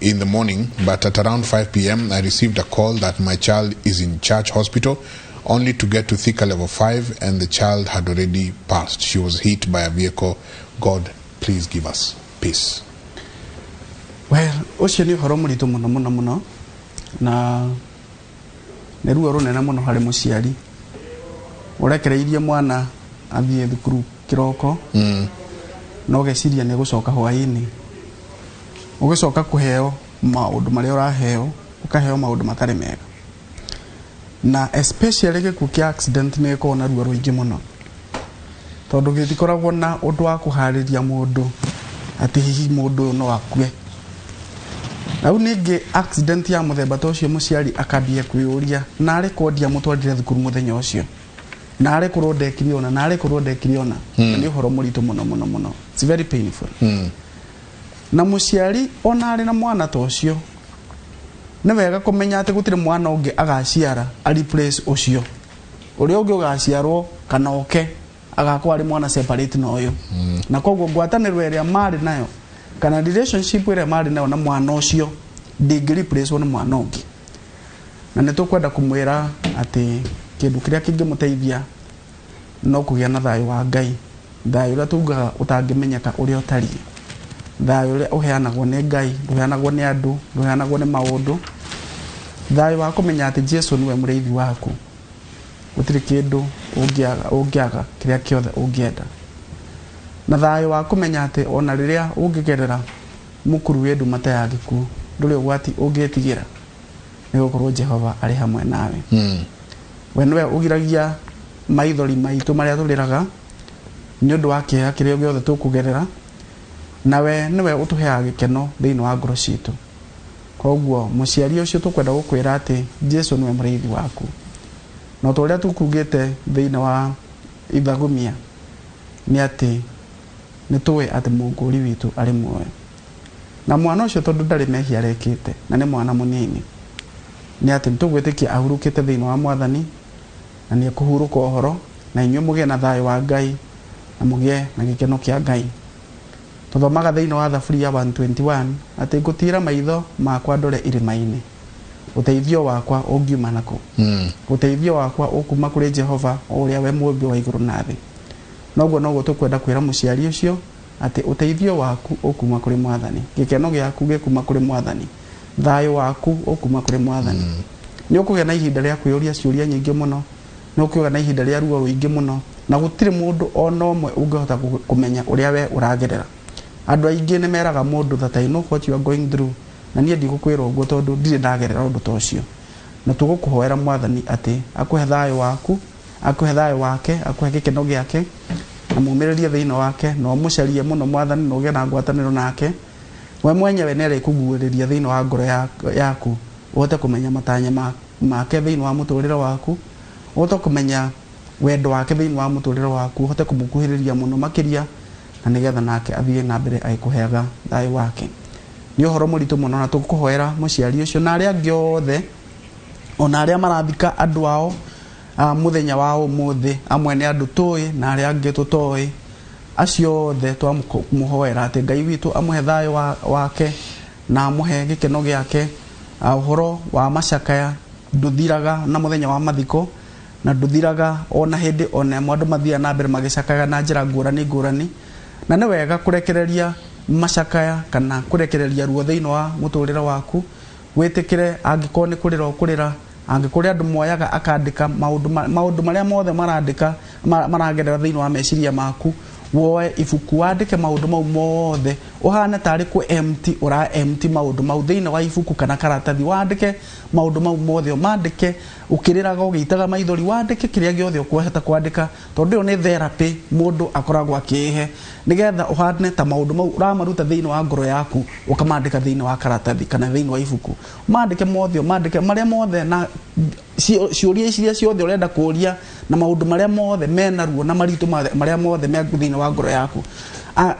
in the morning but at around 5 p.m. I received a call that my child is in Church Hospital only to get to Thika level 5 and the child had already passed. She was hit by a vehicle. God, please give us peace. Well, ucio ni horo muritu muno na nĩ ruo runene muno harĩ mũciari urekereirie mwana athie thukuru kiroko no geciria nĩ gũcoka hwaĩ-inĩ ũgĩcoka kũheo maũndũ marĩa ũraheo ũkaheo maũndũ matarĩ mega na especially gĩkuũ kĩa accident nĩ gĩkoragwo na ruo rũingĩ mũno tondũ gĩtikoragwo na ũndũ wa kũharĩria mũndũ atĩ hihi mũndũ no akue na ningĩ accident ya mũthemba ta ũcio mũciari akambia kwĩyũria na arĩ kwendia mũtwarire thukuru mũthenya ũcio na arĩ kũrwo ndekiriona na arĩ kũrwo ndekiriona nĩ ũhoro mũritũ mũno it's very painful na mũciari ona arĩ na mwana ta ũcio nĩ wega kũmenya atĩ gũtirĩ mwana ũngĩ agaciara a replace ũcio ũrĩa ũngĩ ũgaciarwo kana oke agakorwo arĩ mwana separate na ũyũ na koguo ngwatanĩro ĩrĩa marĩ nayo kana relationship ĩrĩa marĩ nayo na mwana ũcio ndĩngĩ replace na mwana ũngĩ na nĩ tũkwenda kũmwĩra atĩ kĩndũ kĩrĩa kĩngĩmũteithia no kũgĩa na thayũ wa Ngai thayũ ũrĩa tugaga ũtangĩmenyeka ũrĩa ũtariĩ thayũ ũrĩa ũheanagwo nĩ Ngai ũheanagwo nĩ andũ ũheanagwo nĩ maũndũ thayũ wa kũmenya atĩ Jesũ niwe mũrĩithi waku gũtirĩ kĩndũ ũngĩaga kĩrĩa kĩothe ũngĩenda na thayũ wa kũmenya atĩ ona rĩrĩa ũngĩgerera mũkuru wĩndũ mata ya gĩkuũ ndũrĩ ũgwati ũngĩtigĩra nĩ gũkorwo Jehova arĩ hamwe nawe we nĩwe ũgiragia maithori maitũ marĩa tũrĩraga nĩ ũndũ wa kĩeha kĩrĩa gĩothe tũkũgerera nawe nĩwe ũtũheaga gĩkeno thĩinĩ wa ngoro citũ koguo mũciari ũcio tũkwenda gũkwĩra atĩ Jesũ nĩwe mũrĩithi waku na ũrĩa tũkugĩte thĩinĩ wa ithagumia nĩ atĩ nĩ tũĩ atĩ mũngũri witũ arĩ muoyo na mwana ũcio tondũ ndarĩ mehia arekĩte na nĩ mwana mũnini nĩ atĩ nĩtũgwĩtĩkia ahurũkĩte thĩinĩ wa Mwathani na nĩ ekũhurũka ũhoro na inyuĩ mũgĩe na thayũ wa Ngai na mũgĩe na gĩkeno kĩa Ngai tũthomaga thĩinĩ wa Thaburia 121 atĩ ngũtira maitho makwa ndore irĩma-inĩ ũteithio wakwa ũngiuma nakũ ũteithio wakwa ũkuma kũrĩ Jehova ũrĩa we mũmbi wa igũrũ na thĩ noguo tũkwenda kwĩra mũciari ũcio atĩ ũteithio waku ũkuma kũrĩ Mwathani gĩkeno gĩaku gĩkuma kũrĩ Mwathani thayũ waku ũkuma kũrĩ Mwathani nĩ ũkũgĩa na ihinda rĩa kwĩyũria ciũria nyingĩ mũno nĩ ũkũgĩa na ihinda rĩa ruo rũingĩ mũno na gũtirĩ mũndũ ona ũmwe ũngĩhota kũmenya ũrĩa we ũragerera andũ aingĩ nĩ meraga mũndũ that I know what you are going through na niĩ ndigũkwĩra ũguo tondũ ndirĩ ndagerera ũndũ ta ũcio na tũgũkũhoera Mwathani atĩ akũhe thayũ waku akũhe thayũ wake akũhe gĩkeno gĩake na mumĩrĩrie thĩinĩ wake na ũmũcarie mũno Mwathani na ũgĩe na ngwatanĩro nake we mwenyewe nĩ arĩkũguũrĩria thĩinĩ wa ngoro yaku ũhote kũmenya matanya make thĩinĩ wa mũtũrĩre waku ũhote kũmenya wendo wake thĩinĩ wa mũtũrĩre waku ũhote kũmũkuhĩrĩria mũno makĩria na nĩgetha nake athiĩ na mbere agĩkũheaga thayũ wake nĩ ũhoro mũritũ mũno na tũkũhoera mũciari ũcio na arĩa angĩ othe ona arĩa marathika andũ ao mũthenya wa ũmũthĩ amwe nĩ andũ tũĩ na arĩa angĩ tũtoĩ acio the twamuhoera ati Ngai witu amuhe thayo wake na amuhe gikeno giake uhoro wa macakaya nduthiraga na muthenya wa mathiko na nduthiraga ona hindi ona mwandu mathia na mbere magicakaga na njira ngurani na ni wega kurekereria macakaya kana kurekereria ruo thiini wa muturire waku witikire angiko ni kurira angikuri andu moyaga akandika maundu maria mothe marandika maragerera thiini wa meciria maku woe ibuku wandike maundu mau mothe uhana tari ku empty ura empty maundu mau thiini wa ibuku kana karatathi wandike maundu mau mothe mandike ukiriraga ugiitaga maithori wandike kiria giothe ukuhota kwandika tondu ni therapy mundu akoragwo akihe nigetha uhane ta maundu mau uramaruta thiini wa ngoro yaku ukamandika thiini wa karatathi kana thiini wa ibuku mandike mothe mandike maria mothe na ciuria ciria ciothe urenda kuria na maundu maria mothe mena ruo na maritu maria mothe me thiini wa ngoro yaku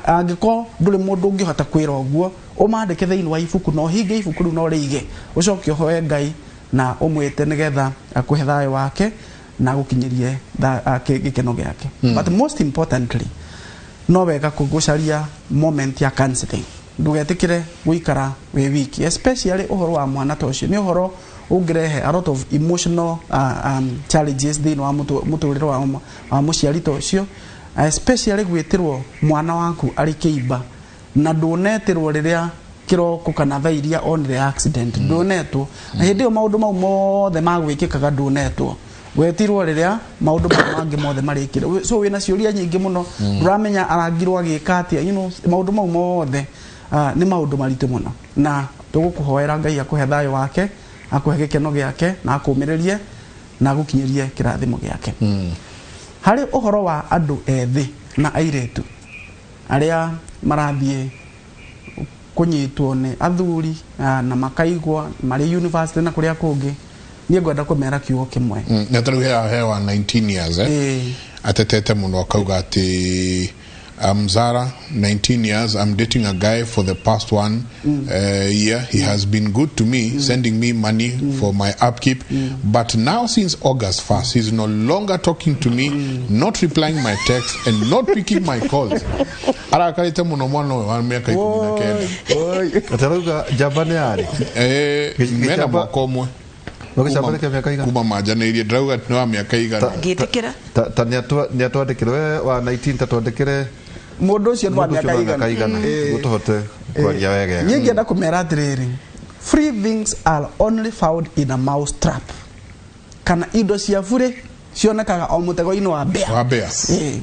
angiko nduri mundu ungihota kwira oguo umandike thiini wa ibuku no hinge ibuku ru no riige ucoke hoye Ngai na umwite nigetha akuhe thayo wake na gukinyirie gikeno giake but most importantly no wega kugucaria moment ya counseling ndugetikire guikara we wiki especially uhoro wa mwana tocio ni uhoro ungirehe a lot of emotional challenges thiini wa muturire wa muciari tocio especially gwitirwo mwana waku ari kiiba na ndunetirwo riria kiroko kana thairia onire accident ndunetwo na hindi yo maundu mau mothe magwikikaga ndunetwo wetirwo riria maundu mangi mothe marikire so wina ciuria nyingi muno uramenya arangirwo agika atia maundu mau mothe ni maundu maritu muno na tugukuhoera Ngai akuhe thayo wake akuhe gikeno giake na akumiririe na gukinyirie kirathimo giake hari uhoro wa andu ethi na airetu aria marathie kunyitwo ni athuri na makaigwa mari university na kuria kungi ni ngwenda kumera kiugo kimwe na tari hewa 19 years atetete muno akauga ati Zara 19 years I'm dating a guy for the past one year he has been good to me sending me money for my upkeep but now since August 1st he's no longer talking to me not replying my texts and not picking my calls arakarite muno mwana wa miaka 19 ataruga jabane ari mena mwaka umwe kuma majanĩirie ndauga nĩ wa mĩaka igana ngĩtĩkĩra ta nĩ atwandĩkĩre we wa 19 tatwandĩkĩre mundu ucio nwa miaka igana gutuhote kwaria wega niĩ ngĩenda kũmera atĩrĩrĩ free things are only found in a mouse trap kana indo cia bure cionekaga o mũtego-inĩ wa mbĩa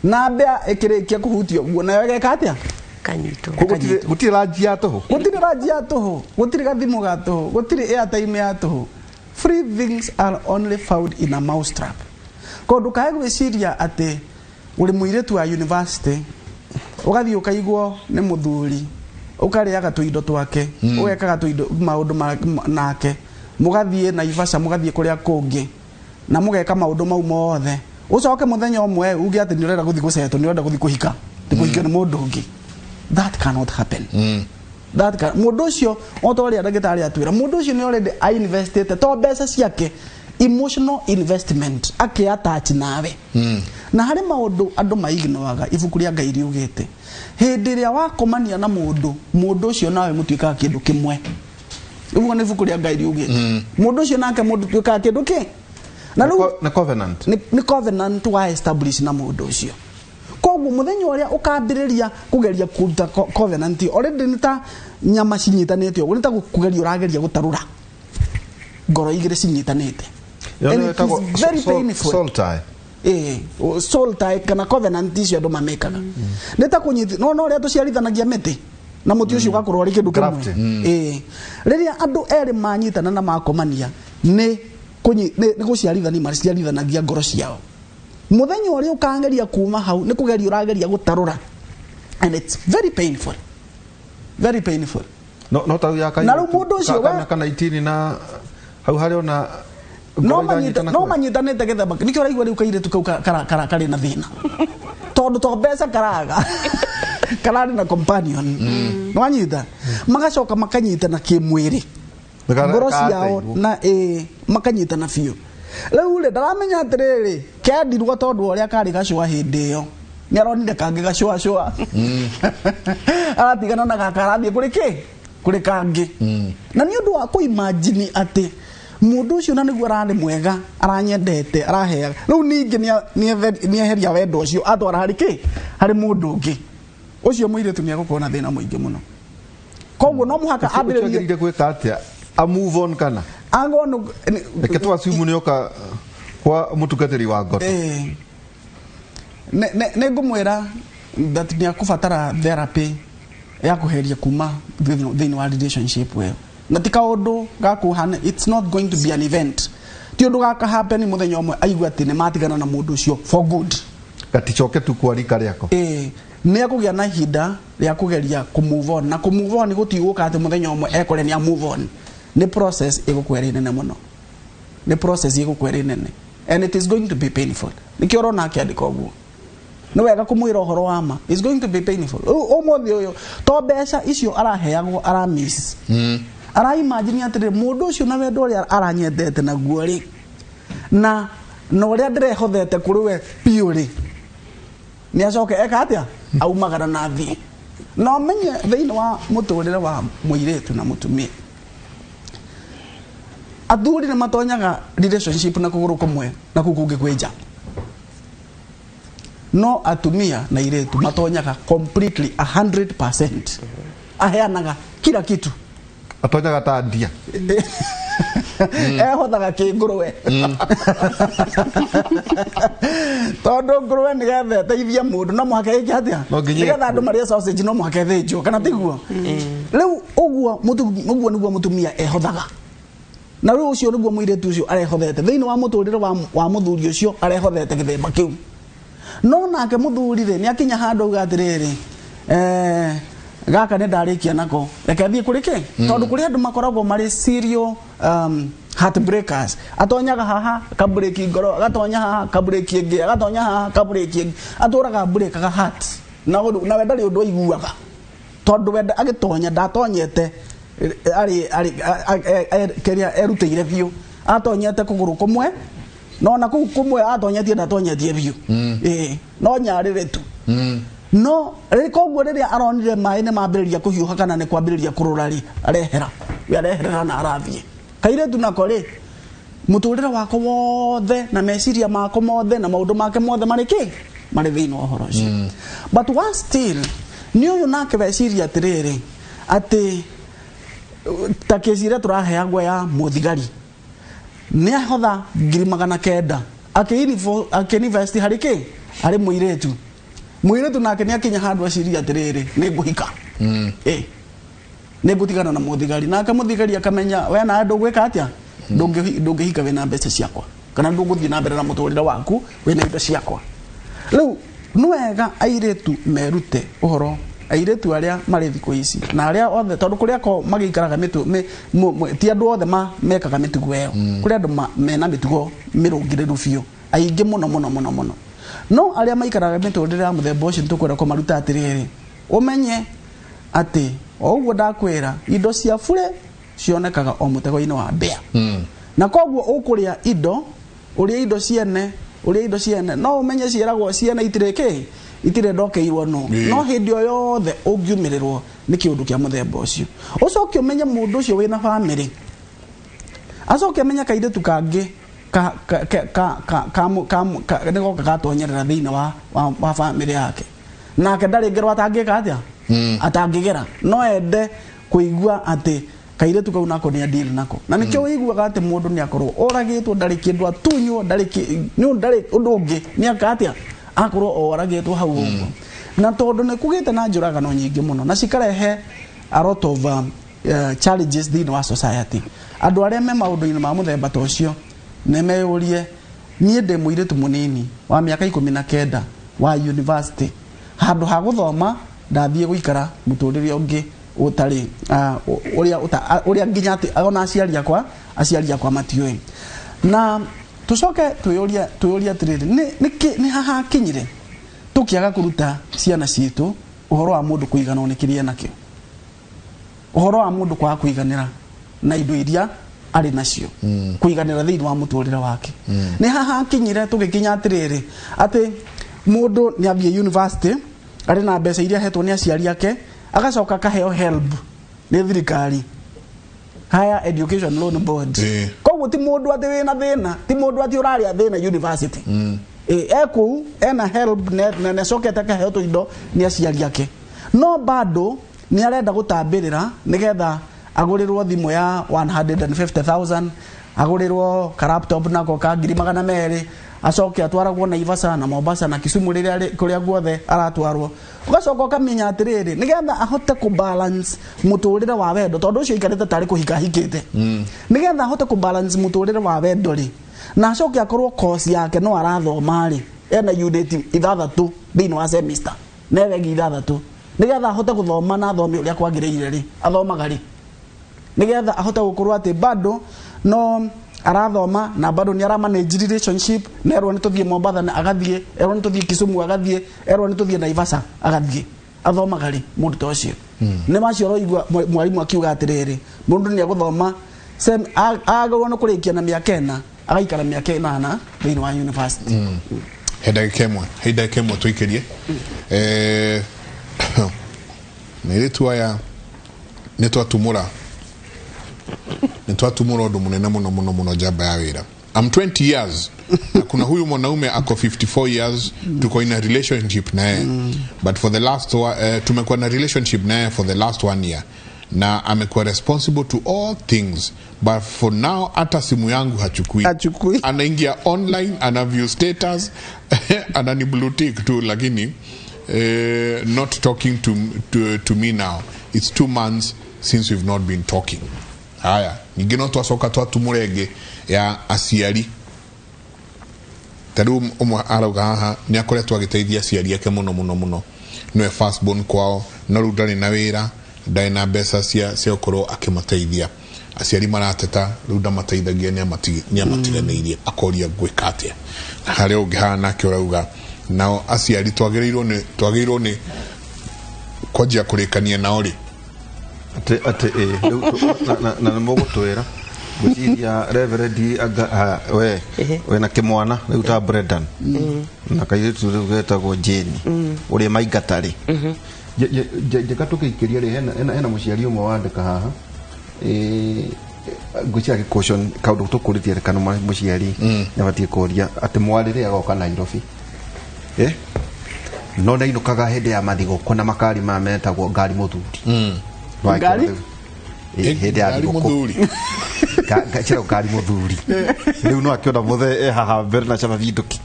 na mbĩa ĩkĩrĩkia kũhutia ũguo nayo ĩgeka atĩa gutiri rangi ya tuhu gutiri gathimu ga tuhu gutiri airtime ya tuhu free things are only found in a mouse trap kondu kae gwiciria ati uri muiretu wa university ugathii ukaigwo ni muthuri ukariaga tuindo twake ugekaga tuindo maundu nake mugathie na Ivasha mugathie kuria kungi na mugeka maundu mau mothe ucoke muthenya umwe ugi ati ni urenda guthi guceto ni urenda guthi kuhika ndikuhikio ni mundu ungi that cannot happen that can mundu ucio otoria ndagitari atwira mundu ucio ni already invested to mbeca ciake emotional investment ake attach nawe na hari maundu andu maignoaga ibuku ria Ngai riugite hindi ria wakomania na mundu ucio nawe mutuikaga kindu kimwe uguo ni ibuku ria Ngai riugite mundu ucio nake mundu tuikaga kindu ki na na covenant ni covenant wa establish na mundu ucio koguo muthenya uria ukambiriria kugeria kuruta covenant already nita nyama cinyitanite uguo nita kugeria urageria gutarura ngoro igire cinyitanite very painful soul tie soul tie kana covenant icio andu mamekaga nita kunyiti no uria tuciarithanagia miti na muti ucio ugakorwo ari kindu kimwe riria andu eri manyitana na makomania ni guciarithania maciarithanagia ngoro ciao muthenya uria ukangeria kuma hau ni kugeria urageria gutarura and it's very painful no taru ya kai na mundu ucio wa kana 18 na hau hari ona no manyitanite getheba nikio raigwa riu kaire tukau kari na thina tondu to mbeca karaga karari na companion no anyita magacoka makanyitana kimwiri ngoro ciao na makanyitana biu riu le ndaramenya atiriri kendirwo tondu uria kari gacwa hindi yo ni aronire kange gacwa cwa aratigana na gakarathie kuri kange na ni undu wa ku imagine ati mundu ucio na niguo arari mwega aranyendete araheaga riu ningi ni eheria wendo ucio atwara hari mundu ungi ucio muiretu ni agukona thina muingi muno koguo no muhaka ambiririe gwika atia a move on kana angono eketwa simu nioka kwa mutugatiri wa ngoto ne ngumwira that ni akubatara therapy ya kuheria kuma thini wa relationship we na tika undu gakuhana it's not going to be an event ti undu gaka happen muthenya umwe aigua ati ne matigana na mundu ucio for good gaticoke tu kwa rika riako ni akugia na hinda ria kugeria ku move on na ku move on gutiuka ati muthenya umwe ekore ni a move on ni process igukwera nene muno ni process igukwera nene and it is going to be painful nikioro na kiandika uguo no wega kumwira uhoro wa ma it's going to be painful umuthi uyu to mbeca icio araheagwo ara miss ara imagine atire mundu ucio na wendo ria aranyendete na guori na no ria ndirehothete kuri we piuri ni acoke eka atia aumagara na thi no menye thiini wa muturire wa muiretu na mutumia athuri ni matonyaga relationship na kuguru kumwe na kukungi kweja no atumia na iretu matonyaga completely 100% aheanaga kila kitu atonyaga tandia hothaga kinguruwe tondu nguruwe ni gethe teithia mundu no muhaka iki atia nigetha andu maria sausage no muhaka thinjo kana tiguo riu uguo niguo mutumia ehothaga na riu ucio niguo muiretu ucio arehothete thiini wa muturire wa muthuri ucio arehothete githemba kiu no nake muthurire ni akinya handu ugatiriri gaka ne ndarikia nako reke thie kuri ki tondu kuri andu makoragwo mari serial heartbreakers atonyaga haha kabreki ngoro agatonya haha kabreki ingi agatonya haha kabreki ingi aturaga breakaga heart na wenda ri undu aiguaga tondu wenda agitonya ndatonyete keria erutire biu atonyete kuguru kumwe no na ku kumwe atonyetie ndatonyetie biu no nyarire tu no rikoguo riria aronire mai ne mambiriria kuhiuha kana ne kwambiriria kururari arehera na arathie kaire tu nako ri muturire wako wothe na meciria mako mothe na maundu make mothe mari thiini wa horo ucio but one still ni uyu nake weciria atiriri ati takesire turaheagwo ya muthigari ni ahotha 900 akiniversti hari muiretu nake ni akinya handu aciria atiriri ni nguhika ni ngutigana na muthigari nake muthigari akamenya we na andu gwika atia ndungihika wena mbeca ciakwa kana ndunguthii na mbere na muturire waku wena indo ciakwa riu nwega airetu merute uhoro airetu aria mari thiku ici na aria othe tondu kuria ko magikaraga mitu ti andu othe mekaga mitugo eo kuria andu mena mitugo mirungiriru biu aingi muno no aria maikaraga miturire ya muthemba ucio tukwenda kumaruta atiriri umenye ati oguo ndakwira indo cia bure cionekaga o mutego-ini wa mbea na koguo ukuria indo uria indo ciene no umenye ciaragwo ciene itire ndokeirwo no hindi o yothe ungiumirirwo ni kiundu kia muthemba ucio ucoke umenye mundu ucio wina family acoke amenya kairetu kangi nigoka gatonyerera thiini wa family yake nake ndaringirwo atangika atia atangigera no ende kuigua ati kairetu kau nako ni deal nako na nikio wiguaga ati mundu ni akorwo oragitwo ndari kindu atunywo ndari undu ungi ni akatia akorwo oragitwo hau uguo na tondu ni kugite na njuragano nyingi muno na cikarehe a lot of challenges thiini wa society andu aria me maundu-ini ma muthemba ta ucio ne meyurie nie ndi muiretu munini wa miaka 19 wa university handu ha guthoma ndathie guikara muturire ungi utari uria nginya ati ona aciari akwa matioi na tucoke tuyuria atiriri ni haha kinyire tukiaga kuruta ciana citu uhoro wa mundu kuigana ni kiria nakio uhoro wa mundu kwa kuiganira na indo iria ari nacio kuiganira thiini wa muturire wake ni haha kinyire tugikinya atiriri ati mundu ni athie university ari na mbeca iria hetwo ni aciari ake agacoka kaheo help ni thirikari Higher Education Loan Board koguo ti mundu ati wina thina ti mundu ati urari athina university eku ena help ne sokete kaheo to indo ni aciari ake no bado ni arenda gutambirira nigetha agurirwo thimu ya 150,000 agurirwo laptop nako ka 200,000 acoke atwaragwo na Ivasa na Mombasa na Kisumu riria kuria guothe aratwarwo ugacoka kamenya atiriri nigetha ahote ku balance muturire wa wendo tondu ucio ikarite tari kuhika hikite nigetha ahote ku balance muturire wa wendo ri na acoke akorwo course yake no arathoma ri ena unit ithathatu thini wa semester newe ithathatu nigetha ahote guthoma na thome uria kwagiriire ri athomaga ri nigetha ahote gukorwo ati bado no arathoma na bado ni ara manage relationship na erwo nituthie Mombasa na agathie erwo nituthie Kisumu agathie erwo nituthie Naivasha agathie athomaga ri mundu ta ucio ni macioro igwa mwarimu akiuga atiriri mundu ni aguthoma sem agorwo no kurikia na miaka 4 agaikara miaka 8 thini wa university heda kemwe tuikirie nere tuaya netwatumura ndo munene muno jaba ya wira. I'm 20 years na kuna huyu mwanaume ako 54 years tuko in a relationship naye but for the last tumekuwa na relationship naye for the last 1 year na amekuwa responsible to all things but for now hata simu yangu hachukui anaingia online ana view status anani blue tick tu lakini not talking to me now. It's 2 months since we've not been talking. Haya ningino twacoka twatumurenge ya aciari tadu arauga haha ni akoretwo agiteithia aciari yake muno niwe first born kwao no rudani na wira ndai na mbeca cia ukorwo akimateithia aciari marateta ruda mateithagia ni amatiganeirie akoria gwika atia hari ungi hana ke urauga nao aciari twagiriro ni kwajia kurikania nao ri ate na mogotwera guciria reverend we na kimwana riu ta Brendan na kairitu riu getagwo Jane uri maingatari jeka tukikiria ri hena muciari umwe wandika haha gucia caution kaundu tukuritie kana muciari nabatie kuria ati mwarire agoka Nairobi no na inukaga hende ya mathigo kona makari ma metagwo ngari muthuri ngari hende ya muthuri gachira ngari muthuri riu no akiona muthe haha mbere na chama vinduki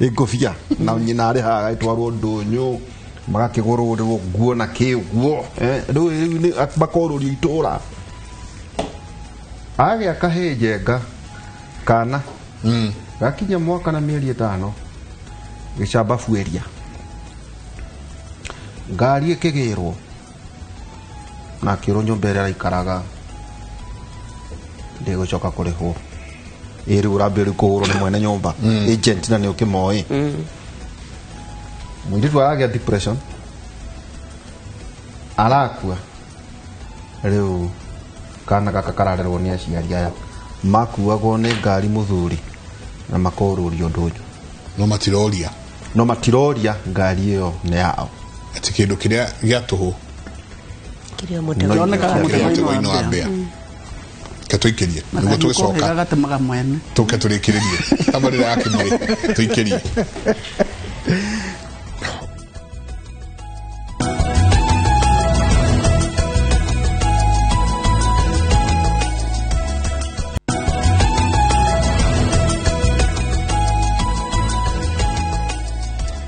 ngofia na nyina ari haha gaitwarwo ndunyu magakigurwo nguo na kiguo riu ni bakorori itura age akahejenga kana gakinya mwaka na mieri 5 gicamba fueria ngari ikigirwo na kironyo mbere araikaraga ndigucoka kurihwo iri urambiri kuhurwo ni mwene nyumba agent na ni ukimoi mwiritu aragĩa depression arakua riu kana gaka kararerwo ni aciari aya makuagwo ni ngari muthuri na makorurio ndunyu no matiroria ngari iyo ni yao ati kindu kiria gia tuhu kiria mutego ino ambia katuikirie ngo tugicoka gatemaga mwene tukaturikirie tabarira yake muri tuikirie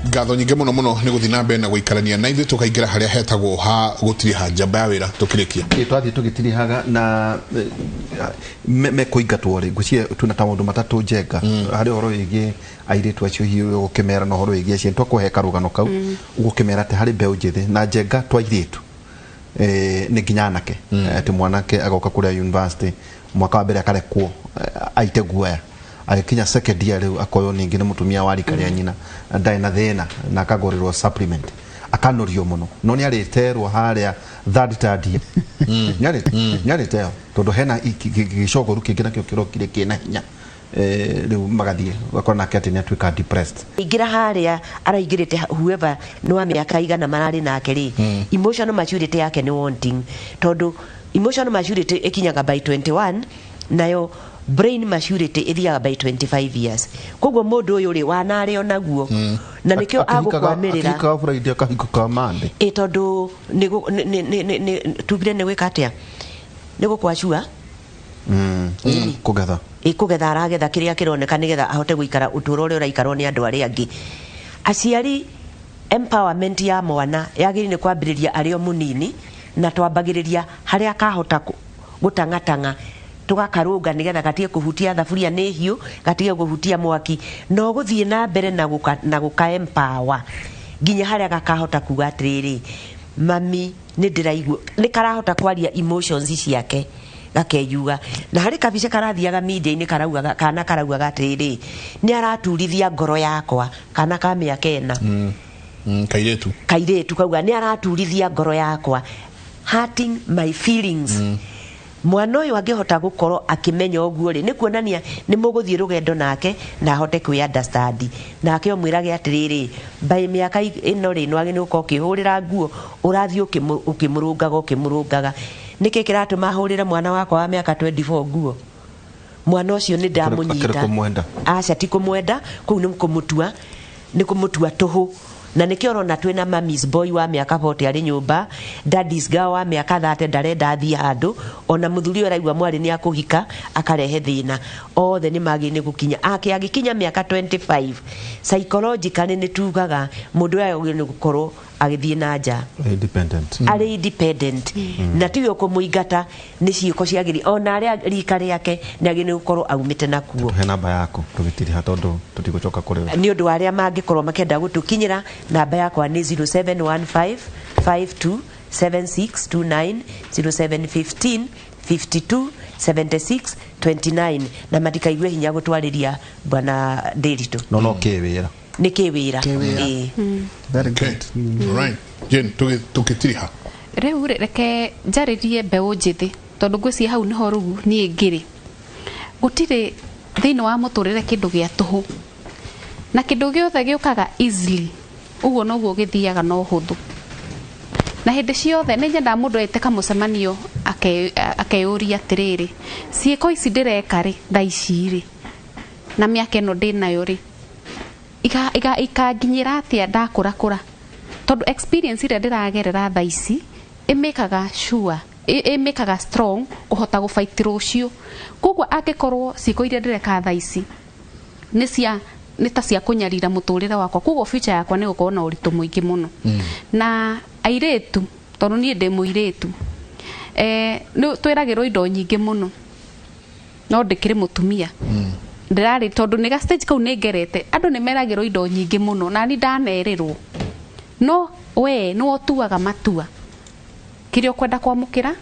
ngatho nyinge muno ni guthina mbere na guikarania na ithu tukaingira haria hetagwo ha gutiri hanja ya wira tukirikia twathi tugitiri haga na me kuingatwo ri gucie tuna ta mundu matatu njenga hari horo igi airitu acio hiyo gukimera no horo igi acio twakuheka rugano kau gukimera ati hari mbeu njithi na njenga twairitu ni nginya nake ati mwanake agoka kuria university mwaka wa mbere akarekwo aite guaya akinya second year riu akoyo ningi ni mutumia wari karia nyina ndai na thina na akagorirwo supplement akanorio muno no ni ariterwo haria third year nyari teo tondu hena gicogoru kingi nakio kirokire kina hinya riu magathie gakora nake ati ni atuika depressed ingira haria araingirite whoever no wa miaka igana marari nake ri emotional maturity yake ni wanting tondu emotional maturity ikinyaga by 21 nayo brain maturity ithiaga by 25 years koguo mundu uyu ri wanari onaguo na nikio agukwamirira akika Friday akahiko ka Monday tondu ni tugire ni gwika atia ni gukwachua kugetha kugetha aragetha kiria kironeka nigetha ahote guikara uturo uri uraikarwo ni andu aria angi aciari empowerment ya mwana yagiri ni kwambiriria ario munini na twambagiriria haria akahota gutangatanga tugakarunga nigetha gatie kuhutia thaburia ni hiu gatie kuhutia mwaki no guthie na mbere na guka empower ginya haria gakahota kuga atiriri mami ni ndiraigua ni karahota kwaria emotions ciake gakeyuga na hari kabice karathiaga media-ini karauga kana karauga gatiriri ni araturithia ngoro yakwa kana ka miaka ena kairetu kauga ni araturithia ngoro yakwa hurting my feelings mwana uyu angihota gukorwo akimenya uguo ri ni kuonania ni muguthie rugendo nake na ahote kwi understand nake omwirage atiriri by miaka ino ri no agini uko kihurira nguo urathie ukimurungaga niki kiratuma hurira mwana wakwa wa miaka 24 nguo mwana ucio ni ndamunyita aca ti kumwenda kuu ni kumutua tuhu na nikio urona twina mamis boy wa miaka 40 ari nyumba daddy's girl wa miaka 30 ndarenda athie handu ona muthuri araigwa mwari ni akuhika akarehe thina othe ni magini gukinya agikinya miaka 25 psychologically ni tugaga mundu ayo ni gukorwo agithie na nja ari independent na tiyo kumuingata ni ciiko ciagiri ona ari rika riake ni agini gukorwo aumite nakuo he namba yako tugitiri hatondu tutigucoka kuri ni undu aria mangikorwo makenda gutukinyira namba yakwa ni 0715 52 7629 0715 52 76 29 na matikaigwe hinya gutwariria bwana Ndiritu no kiwira ni kiwira very good right Jen tukitiriha riu reke njaririe mbeu njithi tondu ngweci hau niho rugu ni ngiri gutire thiini wa muturire kindu gia tuhu na kindu giothe giukaga easily uguo noguo githiaga no huthu na hindi ciothe ni nyenda mundu aiteka mucemanio akeyuria atiriri ciiko ici ndireka ri thaici ri na miaka ino ndinayo ri ikanginyira atia ndakurakura tondu experience ire ndiragerera thaici imekaga sure imekaga strong kuhota gufight rucio koguo angikorwo ciiko ire ndireka thaici ni ta cia kunyarira muturire wakwa koguo future yakwa ni gukorwo na uritu muingi muno na airetu tondu nie ndi muiretu ni twiragirwo indo nyingi muno no ndikire mutumia ndirari tondu ni ga stage kau ni ngerete andu ni meragirwo indo nyingi muno na ni ndanerirwo no we no tuaga matua kirio kwenda kwamukira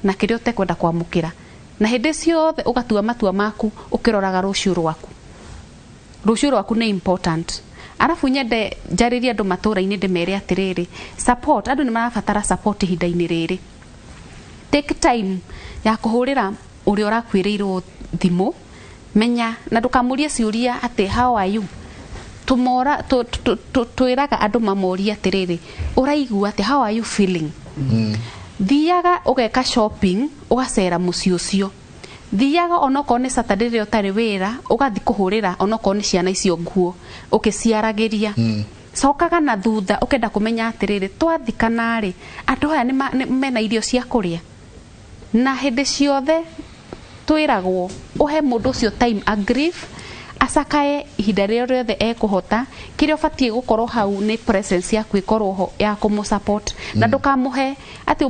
na kirio te kwenda kwamukira na hindi ciothe ugatua matua maku ukiroraga rucio rwaku ni important arafu nyende njariria andu matura-ini ndimere atiriri support andu ni marabatara support ihinda-ini riri take time ya kuhurira uri urakwiriirwo thimu menya na ndukamurie ciuria ati how are you tumora twiraga andu mamoria atiriri uraigua ati how are you feeling thiaga ugeka shopping ugacera muci ucio thiaga onoko ni Saturday ri utari wira ugathi kuhurira onoko ni ciana icio nguo ukiciaragiria cokaga na thutha ukenda kumenya atiriri twathikana ri andu aya ni mena irio cia kuria na hindi ciothe twiragwo uhe mundu ucio time a grief acakae ihinda riothe ekuhota kiria ubatie gukorwo hau ni presence yaku ikorwo ho ya kumusupport na ndukamuhe ati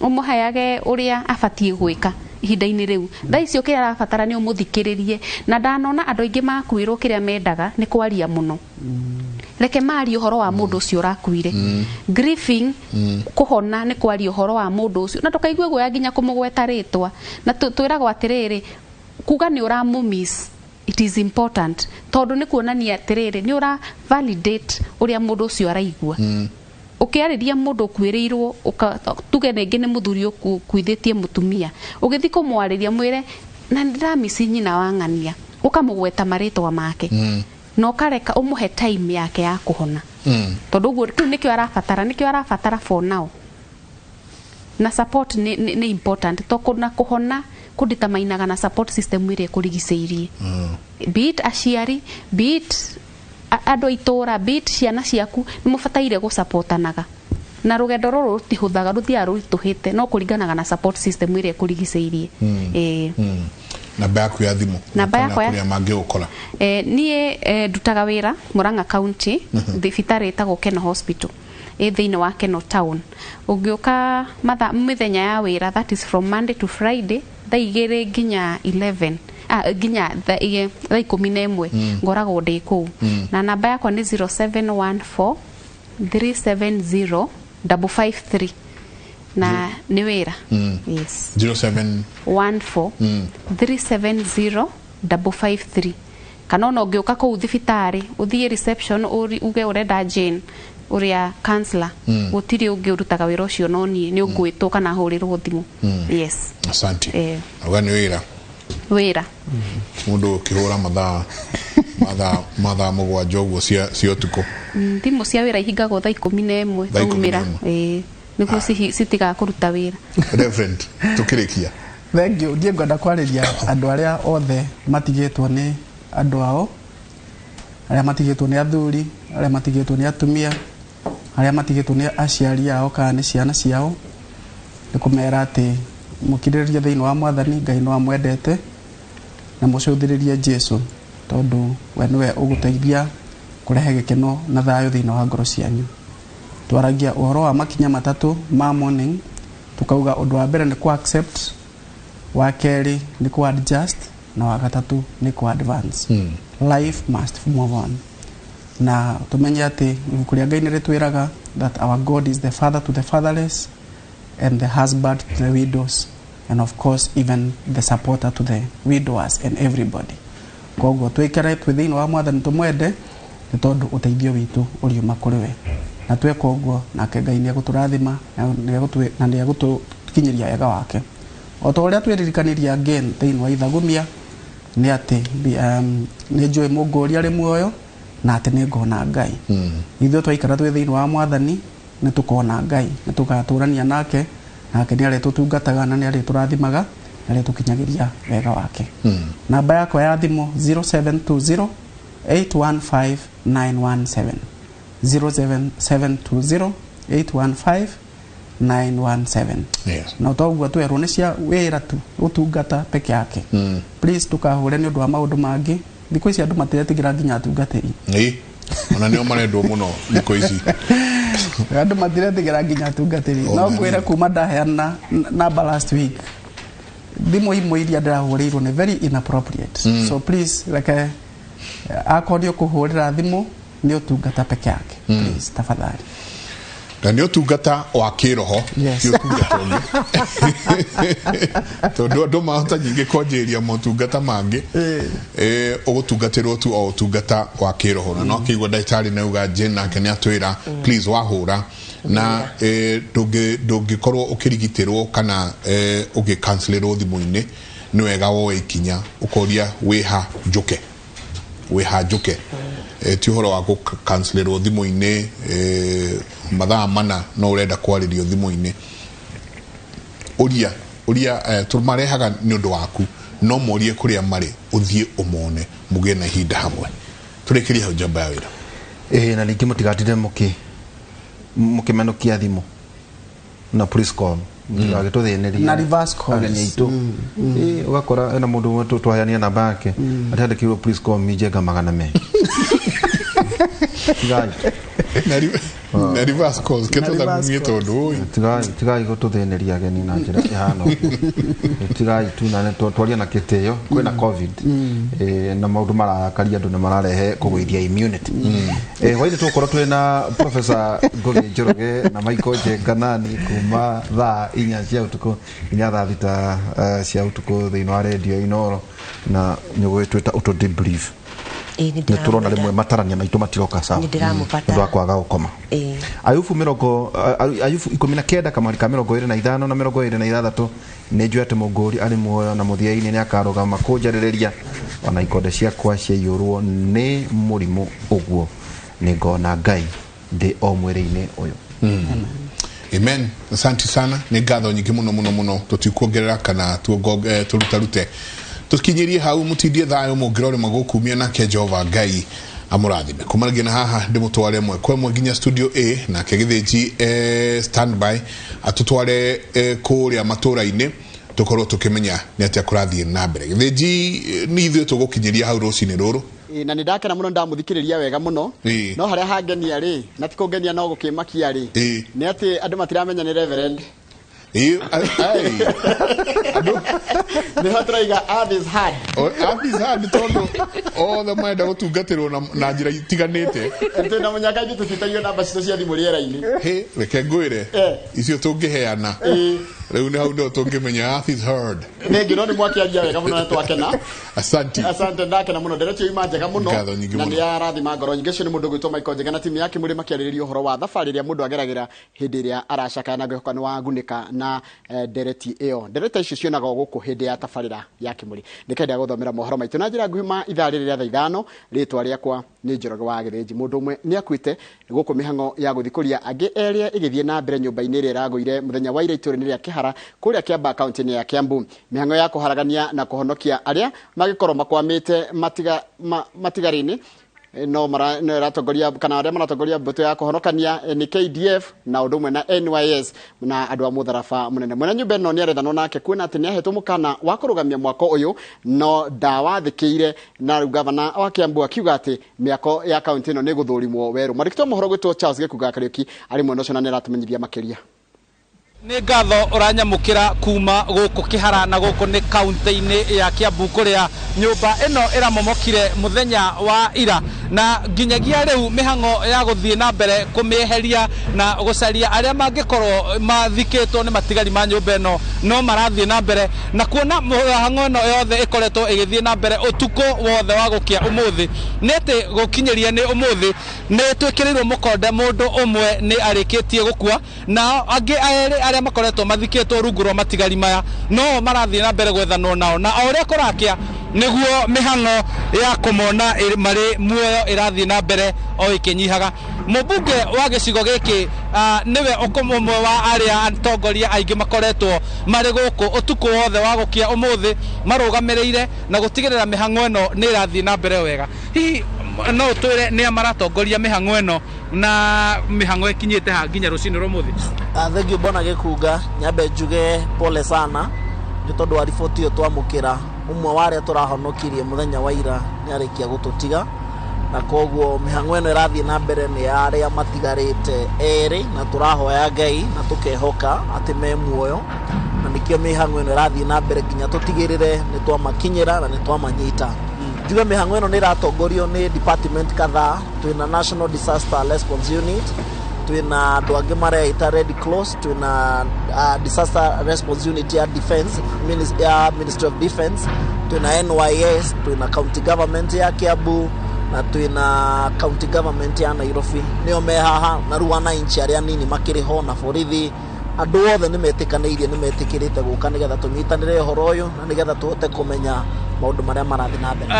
umuheage uria abatie gwika ihinda-ini riu thaicio kiria arabatara ni umuthikiririe na ndanona andu aingi makwirwo kiria mendaga ni kwaria muno reke mari uhoro wa mundu ucio urakuire grieving kuhona ni kwaria uhoro wa mundu ucio na tukaigue guoya nginya kumugweta ritwa na twiragwo atiriri kuga ni uramumiss it is important tondu ni kuonania atiriri ni ura validate uria mundu ucio araigua ukiariria mundu kwiriirwo tuge nengi ni muthuri ukuithitie mutumia ugithi kumwariria mwire na ndiramisi nyina wang'ania ukamugweta maritwa make no kareka umuhe time yake ya kuhona tondu uguo kiu nikio arafatara for now na support ni important to kuna kuhona kuditamainaga na support system ire kurigiceirie be it aciari be it ando itora be it ciana ciaku ni mufataire gusupportanaga na rugendo ruru rutihuthaga ruthia ruituhite no kuringanaga na support system ire kurigiceirie namba yaku ya thimu namba yakwa ya mange ukora nie ndutaga wira Murang'a County thibitari itagwo Keno Hospital thiini wa Keno Town ungiuka mithenya ya wira that is from Monday to Friday thaa 2 nginya 11 nginya thaa 11 ngoragwo ndi kuu na namba yakwa ni 0714 370 553 na ni wira yes 0714 370 553 kana no ngiuka ku thibitari uthie reception uge urenda Jane uria counselor gutiri ungiurutaga wira ucio no ni ungwitwo kana hurirwo thimu yes asante agani wira mundu ukihura mathaa mugwanja uguo cia utuku thimu cia wira ihingagwo thaa 11 taumira niguo citiga kuruta wira reverend tukirikia thank you ndiye ngwenda kwariria andu aria othe matigitwo ni andu ao aria matigitwo ni athuri aria matigitwo ni atumia aria matigitwo ni aciari ao kana ni ciana ciao nikumera ati mukiriririe thiini wa Mwathani Ngai no amwendete na mucuthiririe Jesu tondu we niwe uguteithia kurehe gikeno na thayo thiini wa ngoro cianyu twaragia uhoro wa makinya matatu ma morning tukauga undu wa mbere ni ku accept wa keri ni ku adjust na wa gatatu ni ku advance life must move on na tumenye ati kuria Ngai niritwiraga that our God is the father to the fatherless and the husband to the widows and of course even the supporter to the widowers and everybody koguo twikare twithiini wa Mwathani tumwende ni tondu uteithio witu uriuma kuri we na tweka uguo nake Ngai ni aguturathima na ni agutukinyiria wega wake o to uria twiririkaniria again thiini wa ithagumia ni ati ni njui munguria ri muoyo na ati ni ngona Ngai ithuĩ twaikara twĩ thiini wa Mwathani ni tukona Ngai ni tugaturania nake nake ni aritutungataga na ni ariturathimaga na aritukinyagiria wega wake namba yakwa ya thimu 0720 815 917 07720 815 917 yes na utogwa twerwo ni cia wira tu utungata peke yake please tukahure ni undu wa maundu mangi thikũ ici andu matiretigira nginya atungatĩri ona nio marendwo muno thikũ ici andu matiretigira nginya atungatĩri no ngwire kuma ndaheana namba last week thimu imwe iria ndĩrahũrĩirwo ni very inappropriate so please like akonio kuhurira thimu ni utungata peke yake please tafadhali na ni utungata wa kiroho yes tondu andu mahota nyingi kwanjiria motungata mangi ugutungatirwo tu o utungata wa kiroho na no kigwa ndagitari nauga Jane nake ni atwira please wahura na ndungikorwo ukirigitirwo kana ugikancelirwo thimu-ini ni wega woe ikinya ukoria wiha njuke ti uhoro wa gukancelirwo thimu-ini mathaa mana no urenda kwaririo thimu-ini uria tumarehaga ni undu waku no morie kuria mari uthie umone mugie na ihinda hamwe turekeria hau jamba ya wira na lingi mutigatire mukimenukia thimu na police call agituthiniria na reverse call itu ugakora ena mundu wetu twayania namba yake atandikirwo police call mijenga magana me na reverse calls ketuthamie tondu tigai gututhiniria ageni na njira ihano tigai tu na twaria na kitio kwina covid na maundu marakaria andu na mararehe kugwithia immunity waidi tukorwo twina professor Ngugi Njoroge na Michael Njenganani kuma thaa 4 cia utuku nginya thaa 6 cia utuku thiini wa radio Inoro na nyugwitwita auto debrief nĩ turona rĩmwe matarania maitũ matiroka sawa nĩ ndakwaga gũkoma Ayubu 19 kamari ka 25 na 26 nĩ njuete mũgũri arĩ muoyo na mũthia-inĩ nĩ akarũgama kũnjarĩrĩria ona ikonde ciakwa ciaiyũrwo nĩ mũrimũ ũguo nĩ ngona Ngai ndĩ o mwĩrĩ-inĩ ũyũ Amen. Asante sana. Nĩ ngatho nyingĩ mũno tũtikuongerera kana tũrutarute tukinyirie hau mutindie thayo mungirore magukumia nake Jehova Ngai amurathime kumaragina haha ndimutware mwe kwa mwe nginya studio A na kegithiji standby atutware kuria matura-ini tukorwo tukimenya ni atia kurathie na mbere githiji ni ithuĩ tugukinyiria hau rũcinĩ rũrũ na nĩ ndakena mũno ndamuthikĩrĩria wega mũno no harĩa hangenia rĩ na ti kũngenia no gũkĩmakia rĩ nĩ atĩ andũ matiramenya nĩ reverend Nihotraiga Abis had tondo the mwenda gutungatirwo na njira itiganite ente na munyaka gitu titayo namba cito cia thimu riera-ini reke ngwire icio tungiheana riu ni hau ndo tungimenya Abis heard negi no ni mwakiaria wega muno twakena asante ndakena muno nderetio ima njega muno na ni arathima ngoro nyingi cio ni mundu gwitwo Michael Njega na timu yake muri makiarĩrĩria uhoro wa thabarĩ ĩrĩa mũndũ ageragĩra hĩndĩ ĩrĩa aracakaya na gĩhoka nĩ wagunĩka na ndereti ĩyo ndereta icio cionaga gũkũ hĩndĩ ya tabarĩra ya Kĩmũrĩ ndikenda gũthomera mohoro maitũ na njĩra nguhĩ ma ithaa rĩrĩ rĩa thaa 5 rĩtwa rĩakwa nĩ Njoroge wa Gĩthĩnji mũndũ ũmwe nĩ akuĩte gũkũ mĩhang'o ya gũthikũria angĩ erĩ ĩgĩthiĩ na mbere nyũmba-inĩ ĩrĩa ĩragũire mũthenya wa ira itũũra-inĩ rĩa Kĩhara kũrĩa Kĩamba kaunti-inĩ ya Kiambu mĩhang'o ya kũharagania na kũhonokia arĩa magĩkorwo makwamĩte matigarinĩ no ratongoria kana arĩa maratongoria mbũtũ ya kũhonokania nĩ KDF na ũndũ ũmwe na NYS na andũ a mũtharaba mũnene mwena nyũmba ĩno nĩ arethanwo nake kuona atĩ nĩ ahetwo mũkana wa kũrũgamia mwako ũyũ no ndawathĩkĩire na rĩu gavana wa Kiambu akiuga atĩ mĩako ya kaunti ĩno nĩ gũthũrimwo werũ marĩkĩtwo mohoro gwĩtwo Charles Gĩkuga Kariuki arĩ mwena ũcio na nĩ aratũmenyithia makĩria nĩ ngatho ũranyamũkĩra kuma gũkũ Kĩhara na gũkũ nĩ kaunti-inĩ ya Kiambu kũrĩa nyũmba ĩno ĩramomokire mũthenya wa ira na nginyagia rĩu mĩhang'o ya gũthiĩ na mbere kũmĩeheria na gũcaria arĩa mangĩkorwo mathikĩtwo nĩ matigari ma nyũmba ĩno no marathiĩ na mbere na kuona mĩhang'o ĩno yothe ĩkoretwo ĩgĩthiĩ na mbere ũtukũ wothe wa gũkĩa ũmũthĩ nĩ atĩ gũkinyĩria nĩ ũmũthĩ nĩ twĩkĩrĩirwo mũkonde mũndũ ũmwe nĩ arĩkĩtie gũkua na angĩ arĩa makoretwo mathikĩtwo rungu rwa matigari maya no marathiĩ na mbere gwethanwo nao na o ũrĩa kũrakĩa nĩguo mĩhang'o ya kũmona marĩ muoyo ĩrathiĩ na mbere o ĩkĩnyihaga mũmbunge wa gĩcigo gĩkĩ nĩwe ũmwe wa arĩa atongoria aingĩ makoretwo marĩ gũkũ ũtukũ wothe wa gũkĩa ũmũthĩ marũgamĩrĩire na gũtigĩrĩra mĩhang'o ĩno nĩ ĩrathiĩ na mbere wega hihi no twĩre nĩ maratongoria mĩhang'o ĩno na mĩhang'o ĩkinyĩte ha nginya rũcinĩ rwa ũmũthĩ thengiũ mbona Gĩkuga nyambe njuge pole sana nĩ tondũ wa riboti ĩyo twamũkĩra umwe wa arĩa tũrahonokirie mũthenya wa ira nĩ arĩkia gũtũtiga na koguo mĩhang'o ĩno ĩrathiĩ na mbere nĩ arĩa matigarĩte erĩ na tũrahoya Ngai na tũkehoka atĩ me muoyo na nĩkĩo mĩhang'o ĩno ĩrathiĩ na mbere nginya tũtigĩrĩre nĩ twamakinyĩra na nĩ twamanyita njuge mĩhang'o ĩno nĩ ĩratongorio nĩ department kadhaa twĩna National Disaster Response Unit twina andũ angĩ mareita Red Cross twina Disaster Response Unit ya Defense Ministry of Defense twina NYS twina County Government ya Kiambu na twina County Government ya Nairobi nĩo me haha na rĩu wananchi arĩa nini makĩrĩ ho na borithi andũ othe nĩ metĩkanĩirie nĩ metĩkĩrĩte gũka nĩgetha tũnyitanĩre ũhoro ũyũ na nĩgetha tũhote kũmenya maũndũ marĩa marathiĩ na mbere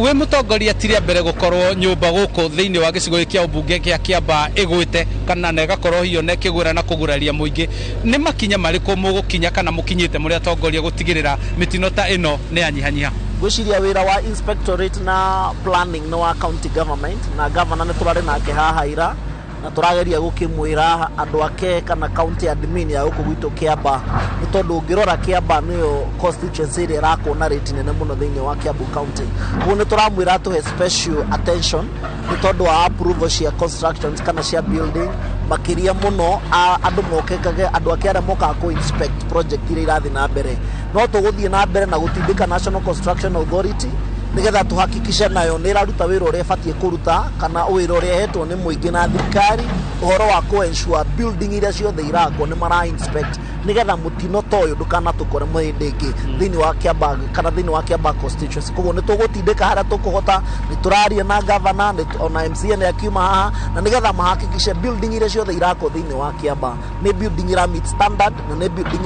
we mũtongoria tiria mbere gũkorwo nyũmba gũkũ thĩinĩ wa gĩcigo kĩa ũmbunge kĩa Kĩamba ĩgwĩte kana na ĩgakorwo hiyo na ĩkĩgũra na kũguraria mũingĩ nĩ makinya marĩkũ mũgũkinya kana mũkinyĩte mũrĩ atongoria gũtigĩrĩra mĩtino ta ĩno nĩ yanyihanyiha gwĩciria wĩra wa inspectorate na planning no wa county government na governor nĩ tũrarĩ nake haha ira na tũrageria gũkĩmwĩra andũ ake kana county admin ya gũkũ gwitũ Kĩamba nĩ tondũ ũngĩrora Kĩamba nĩyo constituency ĩrĩa ĩrakwo na rate nene mũno thĩinĩ wa Kiambu county ũguo nĩ tũramwĩra tũhe special attention nĩ tondũ wa approval cia constructions kana cia building makĩria mũno andũ mokekage andũ ake arĩa mokaga kũ inspect project iria irathiĩ na mbere no tũgũthiĩ na mbere na gũtindĩka National Construction Authority nĩgetha tũhakikishe nayo nĩ ĩraruta wĩra ũrĩa ĩbatiĩ kũruta kana wĩra ũrĩa hetwo nĩ mũingĩ na thirikari ũhoro wa kũ ensure building iria ciothe irakwo nĩ mara inspect nigetha mutino toyo ndukana tukore mwindingi thini wa Kiambaa kana thini wa Kiambaa constituency koguo ni tugutindika haria tukuhota ni turaria na governor ona MCA ni akiuma haha na nigetha mahakikishe building iria ciothe irako thini wa Kiambaa ni building ira meet standard na ni building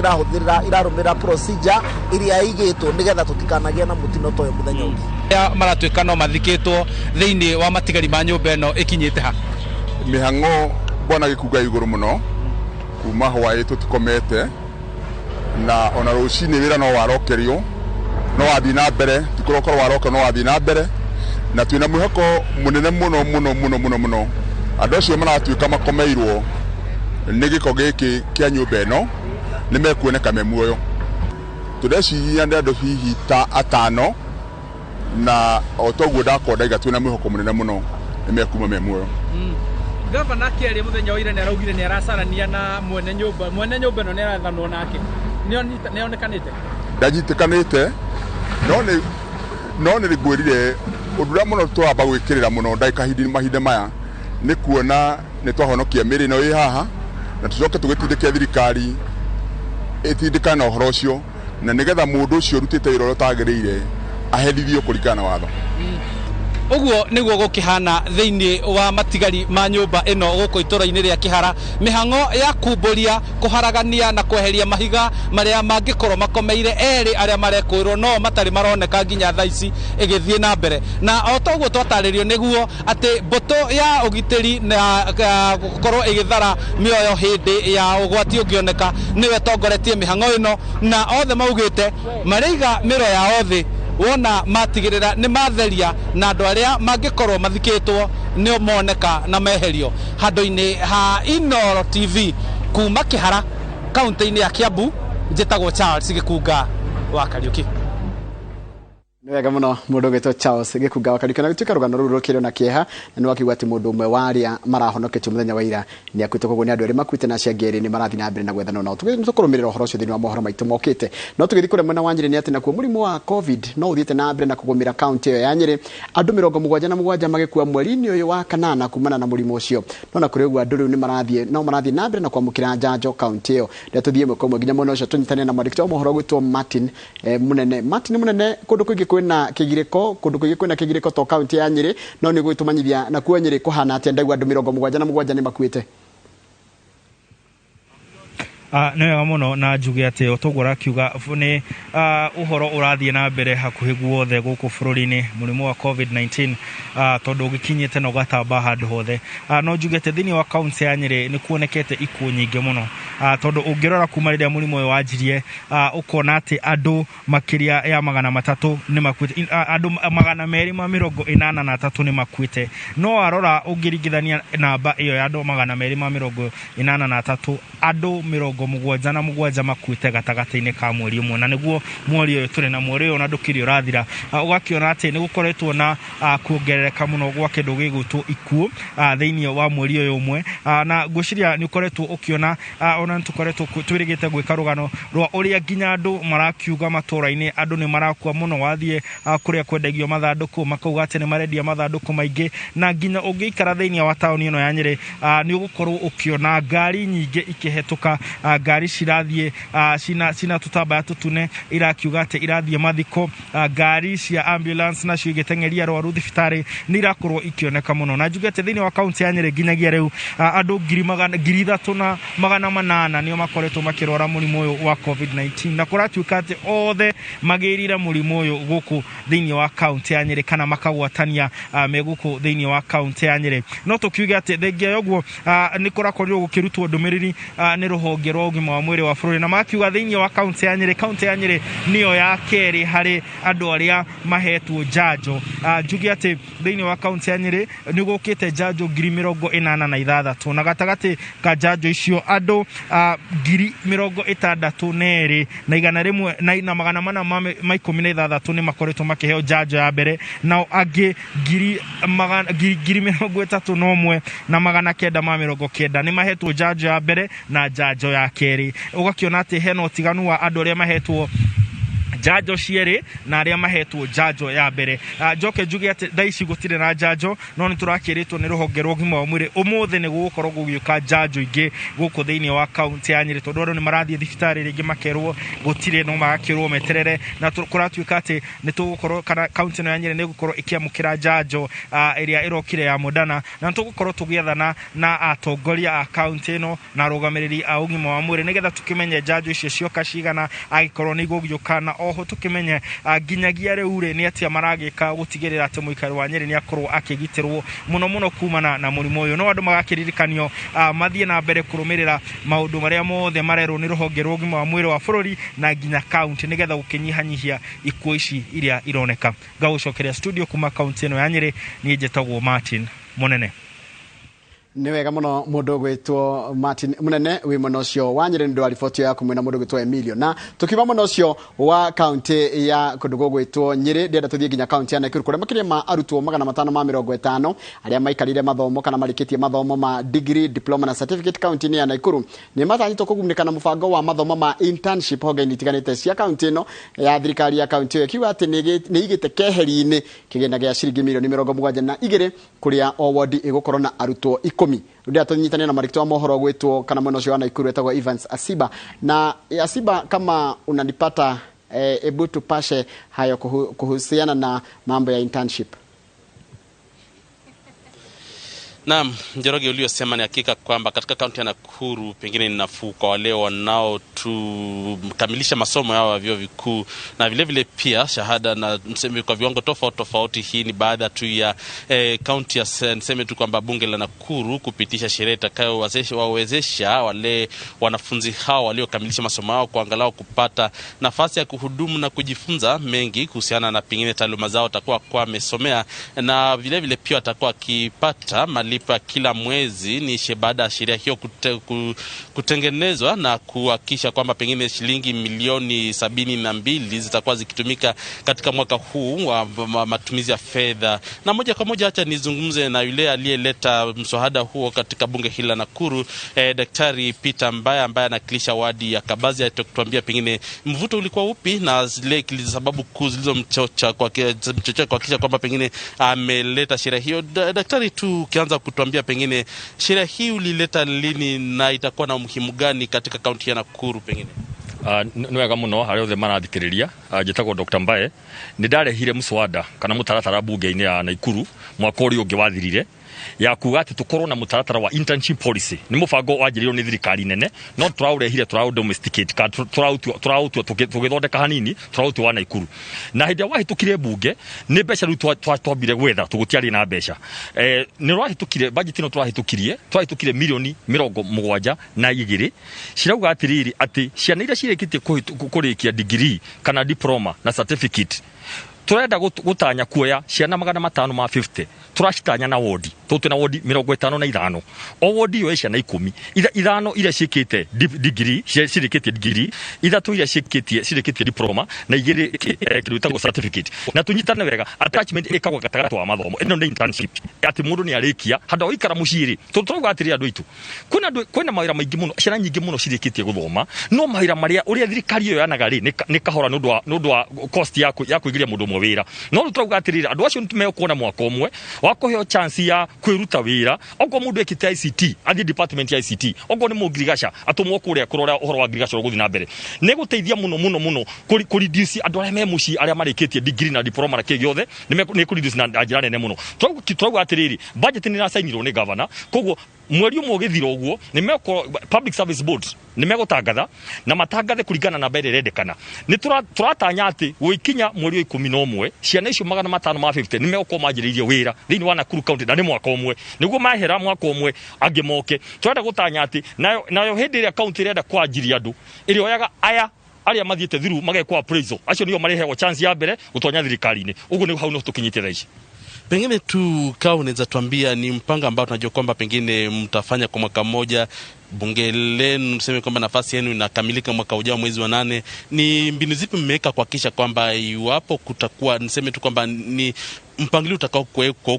irarumira procedure iria igitwo nigetha tutikanagie na mutino toyo muthenya ungi maratuika no mathikitwo thiini wa matigari ma nyumba ino ikinyite ha mihango bona gikuga iguru muno kuma hwaĩ tutikomete na ona rucini wira no warokerio no wathi na mbere tikurokoro waroke no wathi na mbere na twina mwihoko munene muno andu acio maratuika makomeirwo ni giko giki kia nyumba ino ni mekuoneka me muoyo tureciria ndi andu hihi ta atano na otoguo ndakonda twina mwihoko munene muno ni mekuma me muoyo Gavana Keri muthenya wa ira ni araugire ni aracarania na mwene nyumba no ni arathanwo nake ni onekanite ndanyitikanite no ni ngwirire udura muno twamba gwikirira muno ndaika mahinda maya ni kuona ni twahonokia miri no i haha na tucoke tugitindikia thirikari itindikana uhoro ucio na nigetha mundu ucio rutite iroro tagirire ahedithio kuringana na watho uguo niguo gukihana thiini wa matigari ma nyumba ino guko itura-ini ria Kihara mihango ya kumburia kuharagania na kweheria mahiga maria mangikorwo makomeire eri aria marekwirwo no matari maroneka nginya thaici igithie na mbere na otoguo twataririo niguo ati mboto ya ugitiri na gukorwo igithara mioyo hindi ya ugwati ungioneka niwe tongoretie mihango ino na othe maugite mariga miro ya othe wona matigirira ni matheria na andu aria mangikorwo mathikitwo ni moneka na meherio handu-ini ha Inooro TV kuma Kihara kaunti-ini ya Kiambu njitagwo Charles Gikunga wa Kariuki Wega muno mundu gitwa Charles Gikunga wa Kariuki na gituika rugano ruru rukire na kieha na ni wakiuga ati mundu umwe waria marahonoketio muthenya wa ira ni akuite koguo ni andu eri makuite na ciangeri ni marathi na mbere na gwethana no tukurumirira uhoro ucio thini wa mohoro maitu mokite no tugithi kure mwena wa Nyeri ni ati nakuo murimu wa covid no uthiite na mbere na kugumira kaunti iyo ya Nyeri andu 77 magikua mweri-ini uyu wa kanana kumana na murimu ucio no na kuri uguo andu riu ni marathi na mbere na kwamukira njanjo kaunti iyo ndio tuthie mweko mwe nginya mwena ucio tunyitane na mwandiki wa mohoro gwitwo Martin munene kundu kuingi kwina kigiriko kundu kuingi kwina kigiriko to kaunti ya Nyeri no ni gwitumanyithia na kuo Nyeri kuhana atia ndagwa andu 77 ni makuite nĩ wega mũno na njuge atĩ otogora akiuga nĩ uhoro ũrathiĩ na mbere hakuhĩ guothe gũkũ bũrũri-inĩ mũrimũ wa covid-19 tondũ ũgĩkinyĩte na ũgatamba handũ hothe no njuge atĩ thĩinĩ wa kaunti ya Nyeri nĩ kuonekete ikuũ nyingĩ mũno tondũ ũngĩrora kuma rĩrĩa mũrimũ ũyũ wanjirie ũkona atĩ andũ makĩria ya 300 nĩ makuĩte andũ 283 nĩ makuĩte no warora ũngĩringithania namba ĩyo ya andũ 283 andũ 77 makuite gatagata-ini ka mweri umwe na niguo mweri uyu turi na mweri uyu na ndukiri urathira ugakiona ati ni gukoretwo na kuongerereka muno gwa kindu gigutwo ikuo thiini wa mweri uyu umwe na ngwiciria ni ukoretwo ukiona ona tukoretwo twirigite gwika rugano rwa uria nginya andu marakiuga matura-ini andu ni marakua muno wathie kuria kwendagio mathanduku makauga ati ni marendia mathanduku maingi na nginya ungiikara thiini wa tauni ino ya Nyeri ni ugukorwo ukiona ngari nyingi ikihetuka ngari cirathie cina tutambaya tutune irakiuga ati irathie mathiko ngari cia ambulance na cio igitengeria rwaru thibitari ni irakorwo ikioneka muno na njuge ati thiini wa kaunti ya Nyeri nginyagia riu andu 3,800 nio makoretwo makirwara murimu uyu wa covid-19 na kuratuika ati othe magirira murimu uyu guku thiini wa kaunti ya Nyeri kana makagwatania meguku thiini wa kaunti ya Nyeri no tukiuga ati thengia yoguo ni kurakorirwo gukirutwo ndumiriri ni ruhonge rwa ugima wa mwiri wa bũrũri na makiuga thiini wa kaunti ya Nyeri niyo ya keri hari andu aria mahetwo njanjo njuge ati thiini wa kaunti ya Nyeri ni gukite njanjo 86,000 na gatagati ka njanjo icio andu 62,000 na 116 ni makoretwo makiheo njanjo ya mbere na angi 31,000 na 990 ni mahetwo njanjo ya mbere na njanjo ya keri ugakiona ati hena utiganu wa andu aria mahetwo njanjo cierĩ na arĩa mahetwo njanjo ya mbere. Njoke njuge atĩ thaici gũtirĩ na njanjo, no nĩ tũrakĩrĩtwo nĩ rũhonge rwa ũgima wa mwĩrĩ ũmũthĩ nĩ gũgũkorwo gũgĩũka njanjo ingĩ gũkũ thĩinĩ wa kaunti ya Nyeri, tondũ andũ nĩ marathiĩ thibitarĩ rĩngĩ makerwo gũtirĩ, no magakĩrwo meterere, na kũratuĩka atĩ nĩ tũgũkorwo kana kaunti ĩno ya Nyeri nĩ gũkorwo ĩkĩamũkĩra njanjo ĩrĩa ĩrokire ya Moderna, na nĩ tũgũkorwo tũgĩethana na atongoria a kaunti ĩno na arũgamĩrĩri a ũgima wa mwĩrĩ nĩgetha tũkĩmenye njanjo icio cioka cigana agĩkorwo nĩ igũgĩũka, na oho tũkĩmenye nginyagia rĩu rĩ nĩ atĩa maragĩka gũtigĩrĩra atĩ mũikari wa Nyeri nĩ akorwo akĩgitĩrwo mũno kumana na mũrimũ ũyũ. No andũ magakĩririkanio mathiĩ na mbere kũrũmĩrĩra maũndũ marĩa mothe marerwo nĩ rũhonge rwa ũgima wa mwĩrĩ wa bũrũri na nginya kaunti nĩgetha gũkĩnyihanyihia ikuũ ici iria ironeka. Ngagũcokeria studio kuma kaunti ĩno ya Nyeri, niĩ njĩtagwo Martin Munene. Nĩ wega mũno mũndũ gwĩtwo Martin Munene wĩ mwena ũcio wa Nyeri, nĩ wa riboti yaku mwena mũndũ gwĩtwo Emilio. Na tukiuma mwena ũcio wa kaunti ya kũndũ gwĩtwo Nyeri, ndĩrenda tũthiĩ nginya kaunti ya Nakuru kũrĩa makĩria ma arutwo 550 arĩa maikarire mathomo kana marĩkĩtie mathomo ma degree, diploma na certificate kaunti-inĩ ya Nakuru nĩ matanyĩtwo kũgunĩka na mũbango wa mathomo ma internship honge-inĩ itiganĩte cia kaunti ĩno ya thirikari ya kaunti ĩyo, kiuga atĩ nĩ igĩte keheri-inĩ kĩgĩna gĩa ciringi mirioni 72 kũrĩa o ward ĩgũkorwo na arutwo 10. Ndio tunyitania na marikito wa mohoro gwetwo kana mwena ũcio wa Nakuru etagwo Evans Asiba. Na Asiba, kama unanipata, ebu tupashe hayo kuhusiana na mambo ya internship. Naam, Njoroge, uliyosema ni hakika kwamba katika kaunti ya Nakuru pengine ni nafuu kwa wale wanao kamilisha masomo yao ya vyuo vikuu na vile vile pia shahada na mseme kwa viwango tofauti. Hii ni baada tu ya kaunti ya niseme tu kwamba bunge la Nakuru kupitisha sheria itakayowawezesha wale wanafunzi hao waliokamilisha masomo yao kuangalau kupata nafasi ya kuhudumu na kujifunza mengi kuhusiana na pengine taaluma zao watakuwa kwa wamesomea, na vile vile pia watakuwa akipata malipo kila mwezi ni baada ya sheria hiyo kutengenezwa na kuhakikisha kwamba pengine shilingi milioni 72 zitakuwa zikitumika katika mwaka huu wa matumizi ya fedha. Na moja kwa moja acha nizungumze na yule aliyeleta mswada huo katika bunge hili la Nakuru, Daktari Peter ambaye anakilisha wadi ya Kabazi, atakutuambia pengine mvuto ulikuwa upi na zile sababu kuu zilizomchocha kuhakikisha kwamba pengine ameleta sheria hiyo. Daktari, tu kianza kutuambia pengine sheria hii ulileta lini na itakuwa na umuhimu gani katika kaunti ya Nakuru pengine? Nĩ wega mũno harĩ othe marathikĩrĩria. Njĩtagwo Dr. Mbae, nĩ ndarehire mũswada kana mũtaratara bunge-inĩ ya Nakuru mwaka ũrĩa ũngĩ wathirire ya kuga atĩ tũkorwo na mũtaratara wa internship policy. Nĩ mũbango wanjĩrĩirwo nĩ thirikari nene, no tũraũrehire tũraũdomesticate tũraũtua tũgĩthondeka hanini tũraũtua wa Nakuru. Na hĩndĩ wahĩtũkire bunge nĩ mbeca rĩu twambire gwetha tũgũtiarĩ na mbeca. Nĩ rwahĩtũkire budget ĩno twahĩtũkire milioni 72 cirauga atĩrĩrĩ atĩ ciana iria cirĩkĩtie kũrĩkia degree kana diploma na certificate turenda gutanya kuoya ciana 550 turacitanya na wodi tutuna wodi 55 o wodi yo ciana 10 ithano ira cikite degree cirikite degree ithatu ira cirikite diploma na igiri kirutagwo certificate na tunyitane wega attachment ikagwa gatagatu wa mathomo ino ni internship ati mundu ni arikia handa oikara muciri tutuga atiri andu itu kwina mawira maingi muno ciana nyingi muno cirikite guthoma no mawira maria uria thirikari yo yanaga ri ni kahora nundu wa cost ya kuigiria mundu wira no tutuga atiri andu acio ntumekuona mwaka omwe wakoheo chance ya kwiruta wira ogo mundu ekite ICT athi department ya ICT ogo ni mugirigasha atumwo kuria kurora uhoro wa agriculture guthi na mbere ne guteithia muno ku reduce andu aria memuci aria marikitie degree na diploma na kigiothe ni ku reduce na ajira nene muno tutuga atiriri budget ni rasainirwo ni governor koguo mweri umwe githira uguo ni meko public service board ni megotangatha na matangathe kuringana na mbere rendekana ni turatanya ati wikinya mweri 11 ciana icio 550 ni meko manjiririe wira thini wa Nakuru county na ni mwaka omwe niguo mahera mwaka omwe angimoke turenda gutanya ati nayo hindi ria county renda kwanjiria andu irio yaga aya aria mathiete thiru magekwa appraisal acio nio marehego chance ya mbere gutonya thirikari-ini uguo ni hau no tukinyite thaici. Pengine tu kama unaweza tuambia ni mpango ambao tunajua kwamba pengine mtafanya kwa mwaka mmoja, bunge lenu mseme kwamba nafasi yenu inakamilika mwaka ujao mwezi wa 8. Ni mbinu zipi mmeweka kuhakikisha kwamba iwapo kutakuwa niseme tu kwamba ni mpangilio utakao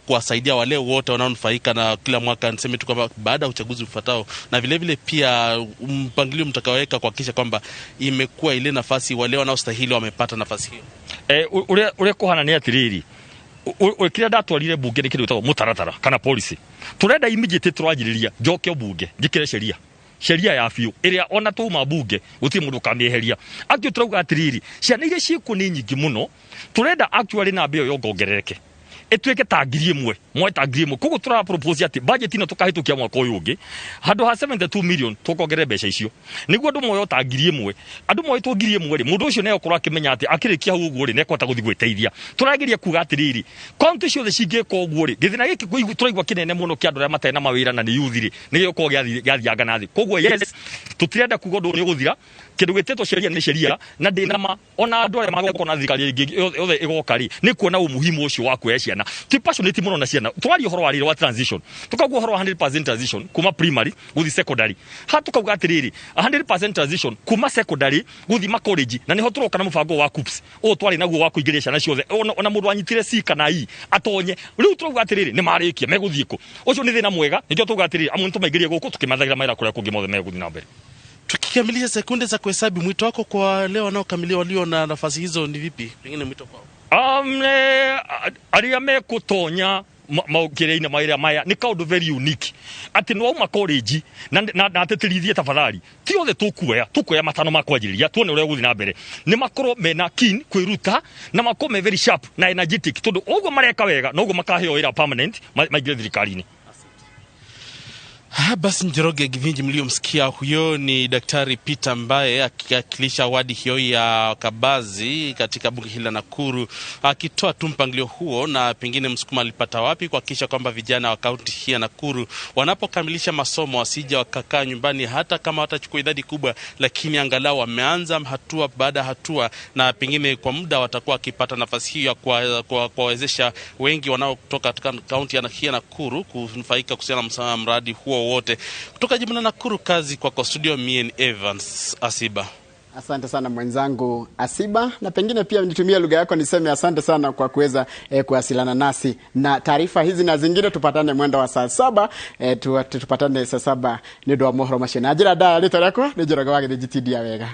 kuwasaidia wale wote wanaonufaika na kila mwaka, niseme tu kwamba baada ya uchaguzi ufuatao, na vile vile pia mpangilio mtakaoweka kuhakikisha kwamba imekuwa ile nafasi wale wanaostahili wamepata nafasi hiyo? Ule kuhana ni atiriri kira ndatwarire bunge ni kindu gitagwo mutaratara kana policy. Turenda immediate turajiriria njoke bunge njikire sheria ya biu iria ona tuma bunge guti mundu kamieheria. Akio turauga atiriri ciana iria ciku ni nyingi muno, turenda actually na mbeo yongongerereke etweke ta 1,000 mwe ta 1,000 kuko tura propose ati budget ino tukahitukia mwaka uyu ungi handu ha 72 million tukongere mbeca icio niguo andu moyo ta 1,000 andu moyo to 1,000 ri mundu ucio ne okora akimenya ati akirikia hu uguo ri ne kwata guthi gwiteithia. Turageria kuga atiriri county ciothe cingeka uguo ri githina giki turaigwa kinene muno kia andu aria matena mawira na ni youth ri ni giko giathianga nathi. Koguo yes tutirenda kuga undu ni guthira kindu giteto sheria ni sheria na ndinama ona andu aria magoko na thirikari ingi yothe igokari ni kuona umuhimu ucio wa kuhe ciana ti passionate muno na ciana. Twari horo wari wa transition tukagwa horo 100% transition kuma primary guthi secondary hatukauga atiriri 100% transition kuma secondary guthi ma college na niho turoka na mubango wa CUPS o twari naguo wa kuingiria ciana ciothe ona mundu anyitire C kana I atonye riu turuga atiriri ni marikia meguthiiko ucio ni thina mwega nikio turuga atiriri amuntu tumaingirie guku tukimathagira maira kuria kungi mothe meguthi na mbere. Tukikamilisha sekunde za kuhesabu, mwito wako kwa leo wanaokamilia walio na nafasi hizo ni vipi? Pengine mwito kwao. Aria mekutonya maukire-ini mairia maya ni kaundu very unique ati no uma college na atetirithie tafadhali ti othe tukuya matano makwajiriria tuone uria guthi na mbere ni makoro mena keen kwiruta na makome very sharp na energetic tondu uguo mareka wega no uguo makaheo wira permanent maingire thirikari-ini. Basi Njoroge Githinji mliomsikia huyo ni Daktari Peter ambaye akiwakilisha wadi hiyo ya Kabazi katika bunge hili la Nakuru, akitoa tu mpangilio huo na pengine msukuma alipata wapi kuhakikisha kwamba vijana wa kaunti hii ya Nakuru wanapokamilisha masomo wasija wakakaa nyumbani, hata kama watachukua idadi kubwa, lakini angalau wameanza hatua baada ya hatua, na pengine kwa muda watakuwa wakipata nafasi hiyo ya kuwawezesha wengi wanaotoka katika kaunti hii ya Nakuru kunufaika kuhusiana na mradi huo wote. Kutoka jimbo la Nakuru, kazi kwa studio, mie ni Evans Asiba. Asante sana mwenzangu Asiba, na pengine pia nitumie lugha yako niseme asante sana kwa kuweza kuwasiliana nasi, na taarifa hizi na zingine tupatane mwendo wa saa 7, tupatane saa 7 ni ndo mohoro mashina ajira da lito lako ni Njoroge wa Githinji wega.